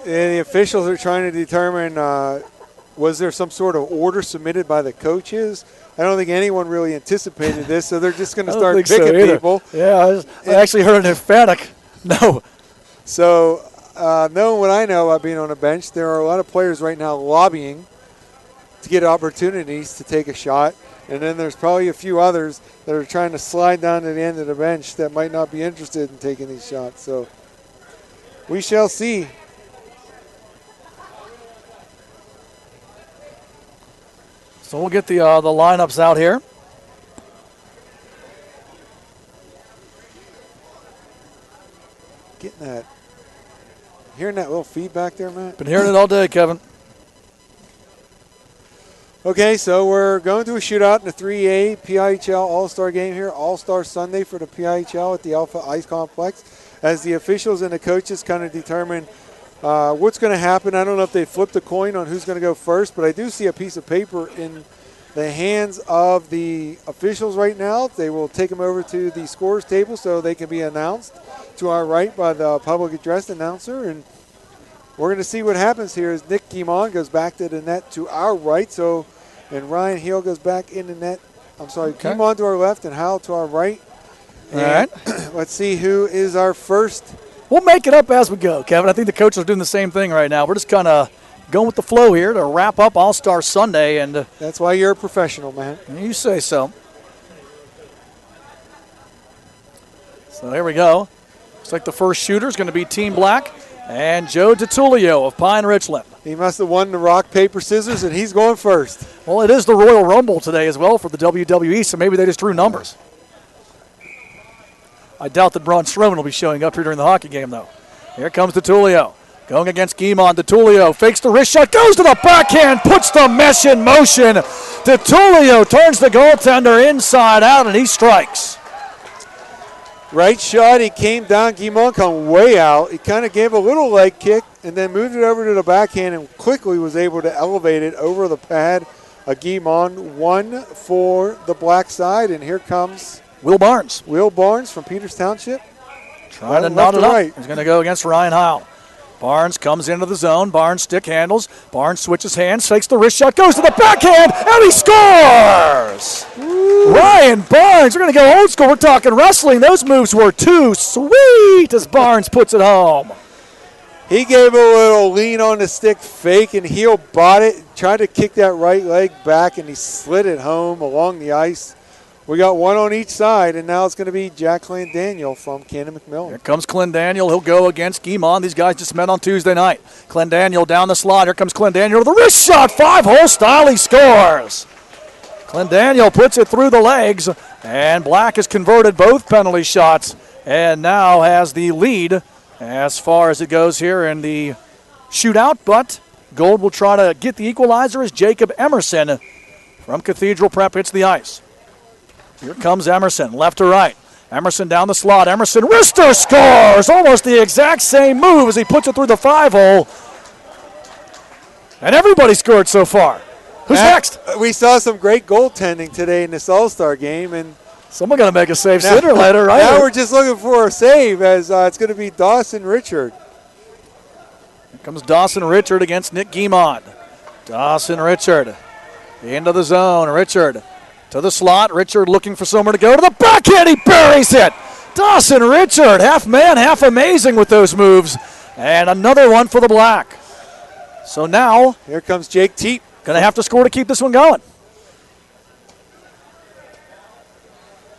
And the officials are trying to determine was there some sort of order submitted by the coaches? I don't think anyone really anticipated this, so they're just going to start picking people. Yeah, I actually heard an emphatic no. So knowing what I know about being on a bench, there are a lot of players right now lobbying to get opportunities to take a shot. And then there's probably a few others that are trying to slide down to the end of the bench that might not be interested in taking these shots. So we shall see. So we'll get the lineups out here. Getting that, hearing that little feedback there, Matt? Been hearing it all day, Kevin. Okay, so we're going to a shootout in the 3A PIHL All-Star game here. All-Star Sunday for the PIHL at the Alpha Ice Complex. As the officials and the coaches kind of determine what's going to happen. I don't know if they flipped a coin on who's going to go first, but I do see a piece of paper in the hands of the officials right now. They will take them over to the scores table so they can be announced to our right by the public address announcer. And we're going to see what happens here as Nick Guimond goes back to the net to our right. And Ryan Heel goes back in the net. I'm sorry, okay. Guimond to our left and Howell to our right. All right. Let's see who is our first. We'll make it up as we go, Kevin. I think the coaches are doing the same thing right now. We're just kind of going with the flow here to wrap up All-Star Sunday. And that's why you're a professional, man. You say so. So here we go. Looks like the first shooter is going to be Team Black and Joe DiTullio of Pine Richland. He must have won the rock, paper, scissors, and he's going first. Well, it is the Royal Rumble today as well for the WWE, so maybe they just drew numbers. I doubt that Braun Strowman will be showing up here during the hockey game, though. Here comes DiTullio. Going against Guimond. DiTullio fakes the wrist shot, goes to the backhand, puts the mesh in motion. DiTullio turns the goaltender inside out, and he strikes. Right shot, he came down. Guimond come way out. He kind of gave a little leg kick and then moved it over to the backhand and quickly was able to elevate it over the pad. A Guimond, one for the black side, and here comes Will Barnes. Will Barnes from Peters Township. Trying to knot it up. Right. He's going to go against Ryan Howell. Barnes comes into the zone. Barnes stick handles. Barnes switches hands, fakes the wrist shot, goes to the backhand, and he scores! Ooh. Ryan Barnes, we're going to go old school. We're talking wrestling. Those moves were too sweet as Barnes puts it home. He gave a little lean on the stick fake, and Heel bought it, tried to kick that right leg back, and he slid it home along the ice. We got one on each side, and now it's going to be Jack Clendaniel from Cannon McMillan. Here comes Clendaniel. He'll go against Guimond. These guys just met on Tuesday night. Clendaniel down the slot. Here comes Clendaniel with a wrist shot. 5-hole style. He scores. Clendaniel puts it through the legs, and Black has converted both penalty shots and now has the lead as far as it goes here in the shootout. But Gold will try to get the equalizer as Jacob Emerson from Cathedral Prep hits the ice. Here comes Emerson, left to right. Emerson down the slot. Emerson, wrister scores! Almost the exact same move as he puts it through the 5-hole. And everybody scored so far. Who's next? We saw some great goaltending today in this All-Star game. And someone got to make a save sooner or later, right? Now we're just looking for a save as it's going to be Dawson Richard. Here comes Dawson Richard against Nick Guimond. Dawson Richard into the zone. Richard to the slot. Richard looking for somewhere to go. To the backhand. He buries it. Dawson Richard, half man, half amazing with those moves. And another one for the Black. So now, here comes Jake Teep. Going to have to score to keep this one going.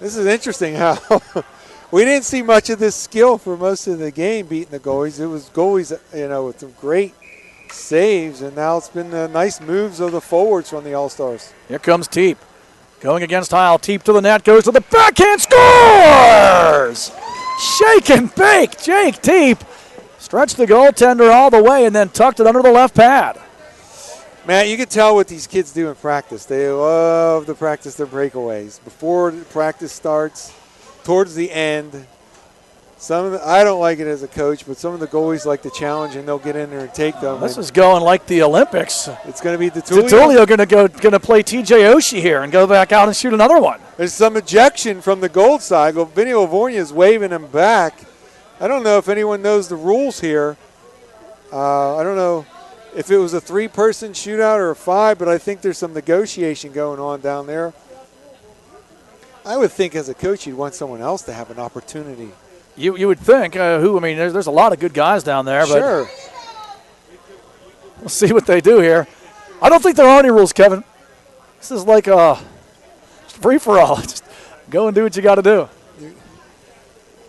This is interesting how we didn't see much of this skill for most of the game beating the goalies. It was goalies, with some great saves, and now it's been the nice moves of the forwards from the All-Stars. Here comes Teep. Going against Heil. Teep to the net, goes to the backhand, scores! Shake and bake. Jake Teep stretched the goaltender all the way and then tucked it under the left pad. Matt, you can tell what these kids do in practice. They love to practice their breakaways. Before the practice starts, towards the end, I don't like it as a coach, but some of the goalies like the challenge, and they'll get in there and take them. This is going like the Olympics. It's going to be Tertulio. Tertulio going to play TJ Oshie here and go back out and shoot another one. There's some ejection from the gold side. Vinny Livornia is waving him back. I don't know if anyone knows the rules here. I don't know if it was a 3-person shootout or a 5, but I think there's some negotiation going on down there. I would think as a coach you'd want someone else to have an opportunity. You would think. There's a lot of good guys down there. But sure. We'll see what they do here. I don't think there are any rules, Kevin. This is like a free-for-all. Just go and do what you got to do.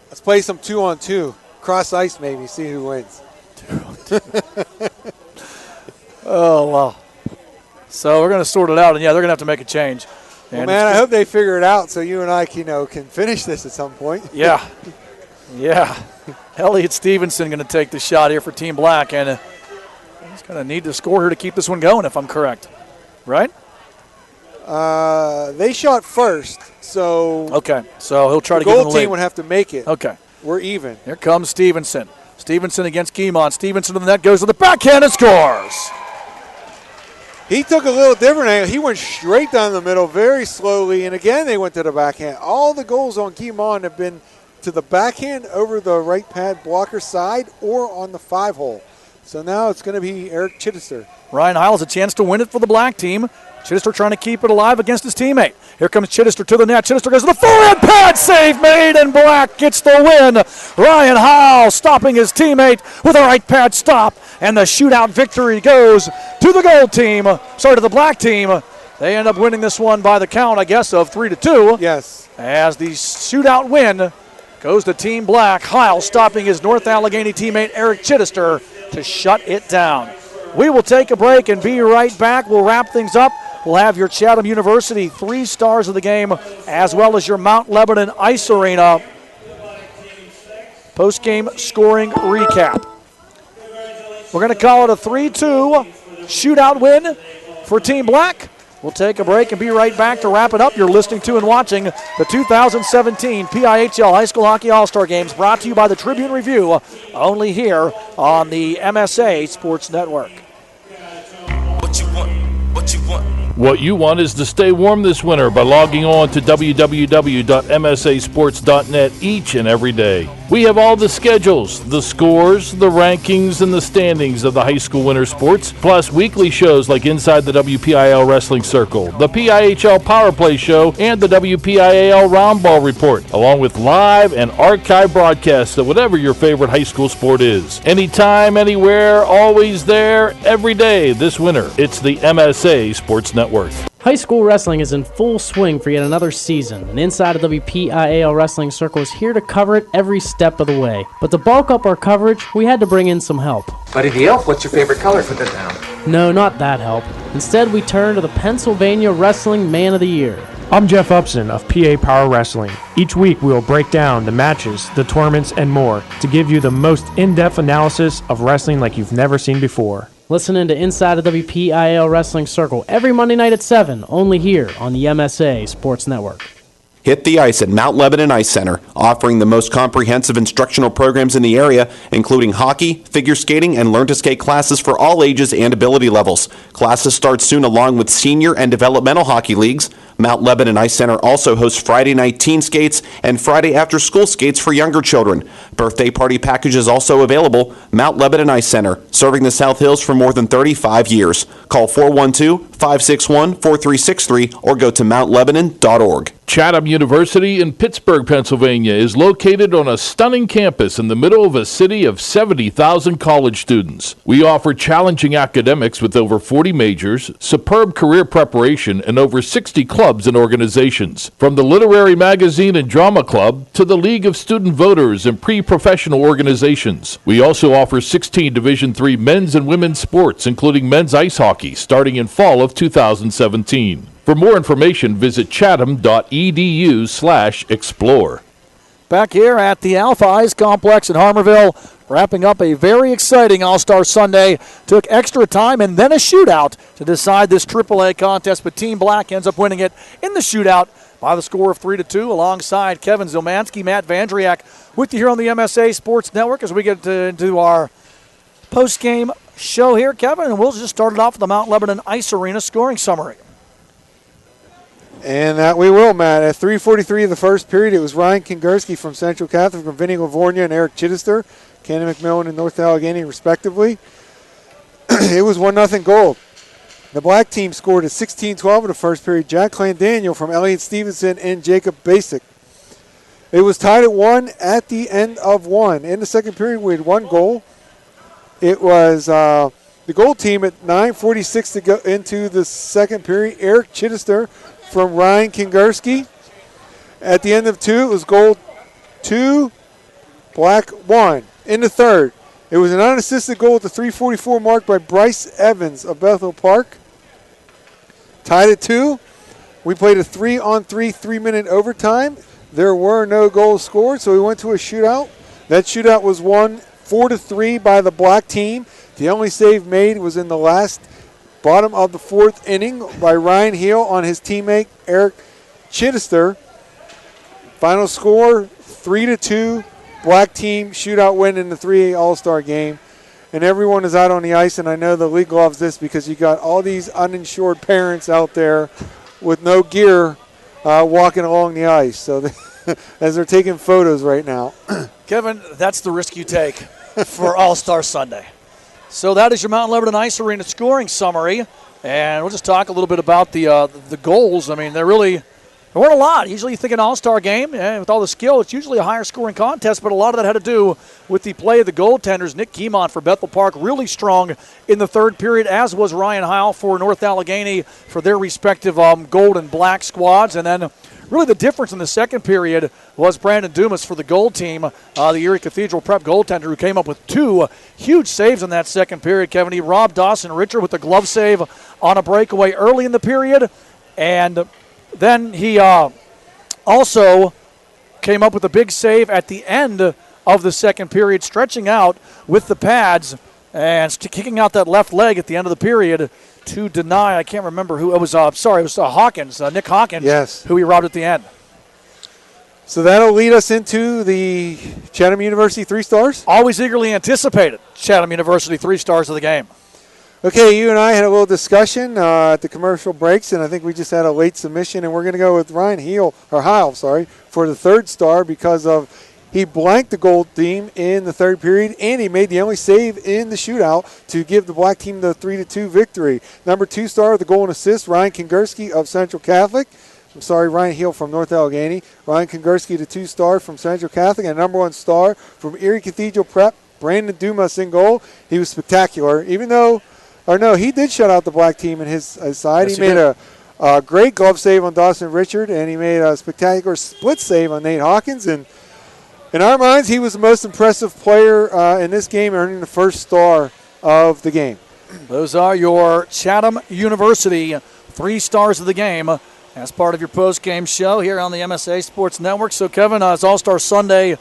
Let's play some 2-on-2. Cross ice maybe, see who wins. Oh, wow. So we're going to sort it out, and, yeah, they're going to have to make a change. Well, man, I hope they figure it out so you and I can finish this at some point. Yeah. Yeah. Elliot Stevenson going to take the shot here for Team Black, and he's going to need to score here to keep this one going, if I'm correct. Right? They shot first, so. Okay, so he'll try to get in the lead. The goal team would have to make it. Okay. We're even. Here comes Stevenson. Stevenson against Guimond. Stevenson to the net, goes to the backhand and scores. He took a little different angle. He went straight down the middle very slowly, and again they went to the backhand. All the goals on Guimond have been to the backhand over the right pad blocker side or on the 5-hole. So now it's going to be Eric Chittister. Ryan Heil has a chance to win it for the black team. Chittister trying to keep it alive against his teammate. Here comes Chittister to the net. Chittister goes to the forehand pad. Save made, and Black gets the win. Ryan Heil stopping his teammate with a right pad stop. And the shootout victory goes to the gold team. Sorry, to the black team. They end up winning this one by the count, I guess, of 3-2. Yes. As the shootout win goes to Team Black. Heil stopping his North Allegheny teammate Eric Chittister to shut it down. We will take a break and be right back. We'll wrap things up. We'll have your Chatham University 3 stars of the game, as well as your Mount Lebanon Ice Arena post-game scoring recap. We're going to call it a 3-2 shootout win for Team Black. We'll take a break and be right back to wrap it up. You're listening to and watching the 2017 PIHL High School Hockey All-Star Games, brought to you by the Tribune Review, only here on the MSA Sports Network. What you want? What you want? What you want is to stay warm this winter by logging on to www.msasports.net each and every day. We have all the schedules, the scores, the rankings, and the standings of the high school winter sports, plus weekly shows like Inside the WPIHL Wrestling Circle, the PIHL Power Play Show, and the WPIHL Roundball Report, along with live and archive broadcasts of whatever your favorite high school sport is. Anytime, anywhere, always there, every day this winter. It's the MSA Sports Network. High school wrestling is in full swing for yet another season, and Inside of WPIHL Wrestling Circle is here to cover it every step of the way. But to bulk up our coverage, we had to bring in some help. Buddy the Elf, what's your favorite color? Put that down. No, not that help. Instead, we turn to the Pennsylvania Wrestling Man of the Year. I'm Jeff Upson of PA Power Wrestling. Each week we will break down the matches, the tournaments, and more to give you the most in-depth analysis of wrestling like you've never seen before. Listen in to Inside of WPIHL Wrestling Circle every Monday night at 7, only here on the MSA Sports Network. Hit the ice at Mount Lebanon Ice Center, offering the most comprehensive instructional programs in the area, including hockey, figure skating, and learn-to-skate classes for all ages and ability levels. Classes start soon along with senior and developmental hockey leagues. Mount Lebanon Ice Center also hosts Friday night teen skates and Friday after-school skates for younger children. Birthday party packages also available. Mount Lebanon Ice Center, serving the South Hills for more than 35 years. Call 412-561-4363 or go to mountlebanon.org. Chatham University in Pittsburgh, Pennsylvania is located on a stunning campus in the middle of a city of 70,000 college students. We offer challenging academics with over 40 majors, superb career preparation, and over 60 clubs and organizations. From the Literary Magazine and Drama Club to the League of Student Voters and pre-professional organizations. We also offer 16 Division III men's and women's sports, including men's ice hockey, starting in fall of 2017. For more information, visit chatham.edu/explore. Back here at the Alpha Ice Complex in Harmarville, wrapping up a very exciting All-Star Sunday. Took extra time and then a shootout to decide this AAA contest, but Team Black ends up winning it in the shootout by the score of 3-2 alongside Kevin Zielmanski, Matt Vandriak with you here on the MSA Sports Network as we get into our post-game show here, Kevin, and we'll just start it off with the Mount Lebanon Ice Arena scoring summary. And that we will, Matt. At 3:43 of the first period, it was Ryan Kingerski from Central Catholic, from Vinny Livornia and Eric Chittister, Cannon McMillan and North Allegheny, respectively. It was 1-0 goal. The black team scored at 16:12 in the first period. Jack Clandaniel from Elliott Stevenson and Jacob Basic. It was tied at 1 at the end of 1. In the second period, we had 1 goal. It was the goal team at 9:46 to go into the second period. Eric Chittister from Ryan Kingerski. At the end of 2, it was goal 2, black 1. In the third, it was an unassisted goal at the 3:44 mark by Bryce Evans of Bethel Park. Tied at 2. We played a 3-on-3 3-minute overtime. There were no goals scored, so we went to a shootout. That shootout was won 4-3 by the black team. The only save made was in the last bottom of the 4th inning by Ryan Heel on his teammate Eric Chittister. Final score 3-2. Black team shootout win in the 3A All-Star game. And everyone is out on the ice, and I know the league loves this because you got all these uninsured parents out there with no gear walking along the ice. So as they're taking photos right now. Kevin, that's the risk you take for All-Star Sunday. So that is your Mount Lebanon Ice Arena scoring summary. And we'll just talk a little bit about the goals. I mean, there weren't a lot. Usually you think an all-star game, with all the skill, it's usually a higher scoring contest, but a lot of that had to do with the play of the goaltenders. Nick Keemont for Bethel Park really strong in the third period, as was Ryan Heil for North Allegheny for their respective gold and black squads. And then really the difference in the second period was Brandon Dumas for the gold team, the Erie Cathedral Prep goaltender, who came up with 2 huge saves in that second period. Kevin, he robbed Dawson Richard with a glove save on a breakaway early in the period, and then he also came up with a big save at the end of the second period, stretching out with the pads and kicking out that left leg at the end of the period to deny, I can't remember who it was. It was Hawkins, Nick Hawkins, yes, who he robbed at the end. So that'll lead us into the Chatham University 3 stars. Always eagerly anticipated Chatham University 3 stars of the game. Okay, you and I had a little discussion at the commercial breaks, and I think we just had a late submission, and we're going to go with Ryan Heil for the 3rd star because of he blanked the gold team in the 3rd period, and he made the only save in the shootout to give the black team the 3-2 victory. Number 2 star with the goal and assist, Ryan Kingerski of Central Catholic. Ryan Heil from North Allegheny. Ryan Kingerski, the 2 star from Central Catholic, and number 1 star from Erie Cathedral Prep, Brandon Dumas in goal. He was spectacular, he did shut out the black team in his side. Yes, he made a great glove save on Dawson Richard, and he made a spectacular split save on Nate Hawkins. And in our minds, he was the most impressive player in this game, earning the 1st star of the game. Those are your Chatham University 3 stars of the game as part of your post-game show here on the MSA Sports Network. So, Kevin, as All-Star Sunday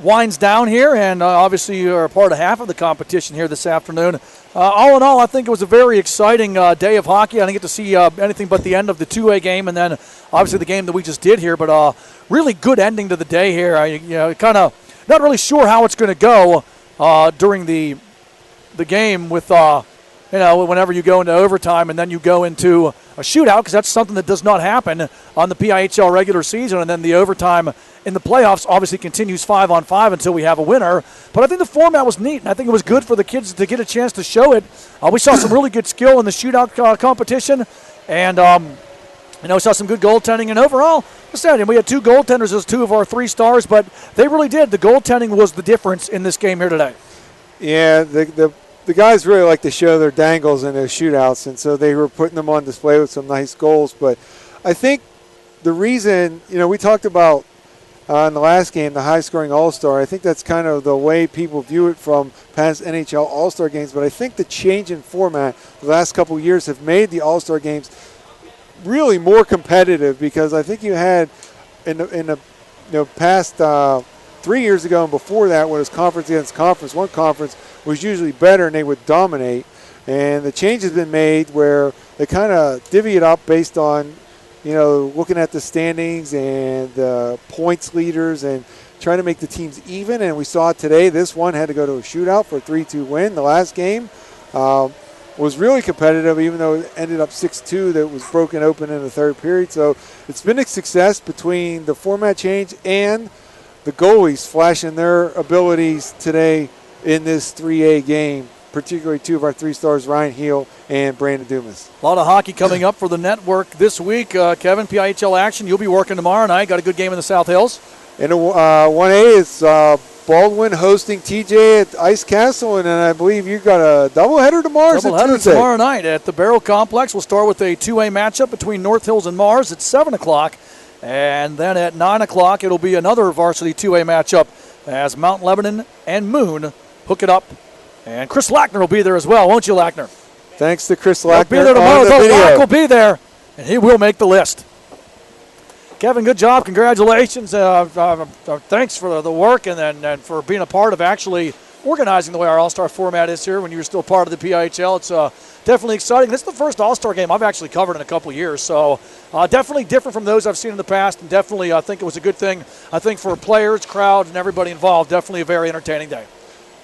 winds down here, and obviously you are a part of half of the competition here this afternoon. All in all, I think it was a very exciting day of hockey. I didn't get to see anything but the end of the 2A game and then obviously the game that we just did here, but really good ending to the day here. Kind of not really sure how it's going to go during the game with, whenever you go into overtime and then you go into a shootout, because that's something that does not happen on the PIHL regular season, and then the overtime in the playoffs obviously continues 5-on-5 until we have a winner. But I think the format was neat, and I think it was good for the kids to get a chance to show it. We saw some really good skill in the shootout competition, and we saw some good goaltending. And overall, we had 2 goaltenders as 2 of our 3 stars, but they really did. The goaltending was the difference in this game here today. Yeah, the guys really like to show their dangles in those shootouts, and so they were putting them on display with some nice goals. But I think the reason, we talked about in the last game, the high-scoring All-Star, I think that's kind of the way people view it from past NHL All-Star games. But I think the change in format the last couple of years have made the All-Star games really more competitive, because I think you had in the past 3 years ago and before that, when it was conference against conference, one conference was usually better and they would dominate. And the change has been made where they kind of divvy it up based on looking at the standings and the points leaders and trying to make the teams even. And we saw today this one had to go to a shootout for a 3-2 win. The last game was really competitive, even though it ended up 6-2. That was broken open in the third period. So it's been a success between the format change and the goalies flashing their abilities today in this 3A game, particularly two of our 3-stars, Ryan Heel and Brandon Dumas. A lot of hockey coming up for the network this week. Kevin, PIHL action. You'll be working tomorrow night. Got a good game in the South Hills. In 1A, it's Baldwin hosting TJ at Ice Castle, and then I believe you got a doubleheader tomorrow. Doubleheader tomorrow night at the Barrow Complex. We'll start with a 2A matchup between North Hills and Mars at 7 o'clock. And then at 9 o'clock, it'll be another varsity 2A matchup as Mount Lebanon and Moon hook it up. And Chris Lackner will be there as well, won't you, Lackner? Thanks to Chris Lackner. He'll be there tomorrow. Lack will be there, and he will make the list. Kevin, good job. Congratulations. Thanks for the work and for being a part of actually organizing the way our All-Star format is here when you were still part of the PIHL. It's definitely exciting. This is the first All-Star game I've actually covered in a couple of years, so definitely different from those I've seen in the past, and definitely I think it was a good thing, I think, for players, crowd, and everybody involved. Definitely a very entertaining day.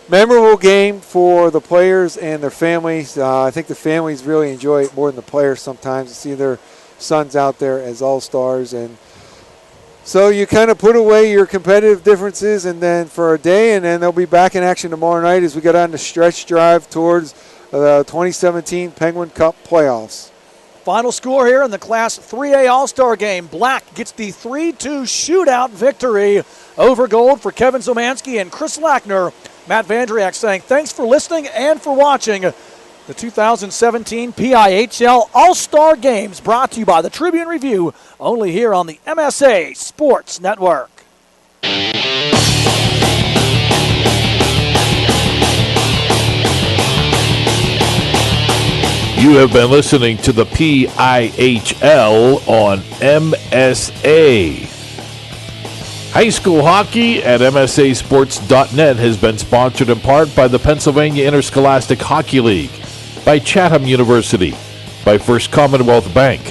Memorable game for the players and their families. I think the families really enjoy it more than the players sometimes to see their sons out there as All-Stars. And so you kind of put away your competitive differences and then for a day, and then they'll be back in action tomorrow night as we go down the stretch drive towards the 2017 Penguin Cup playoffs. Final score here in the Class 3A All-Star game. Black gets the 3-2 shootout victory over gold for Kevin Zielmanski and Chris Lackner. Matt Vandriak saying thanks for listening and for watching the 2017 PIHL All-Star Games, brought to you by the Tribune Review, only here on the MSA Sports Network. You have been listening to the PIHL on MSA. High school hockey at MSAsports.net has been sponsored in part by the Pennsylvania Interscholastic Hockey League, by Chatham University, by First Commonwealth Bank,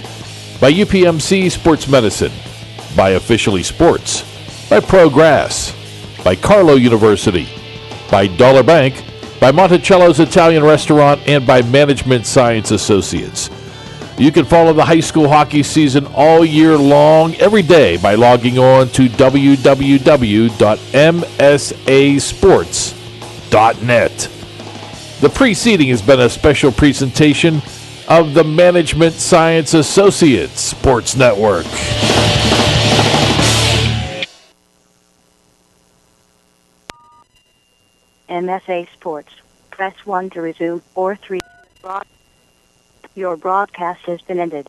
by UPMC Sports Medicine, by Officially Sports, by Progress, by Carlow University, by Dollar Bank, by Monticello's Italian Restaurant, and by Management Science Associates. You can follow the high school hockey season all year long, every day, by logging on to www.msasports.net. The preceding has been a special presentation of the Management Science Associates Sports Network. MSA Sports. Press 1 to resume, or 3. Your broadcast has been ended.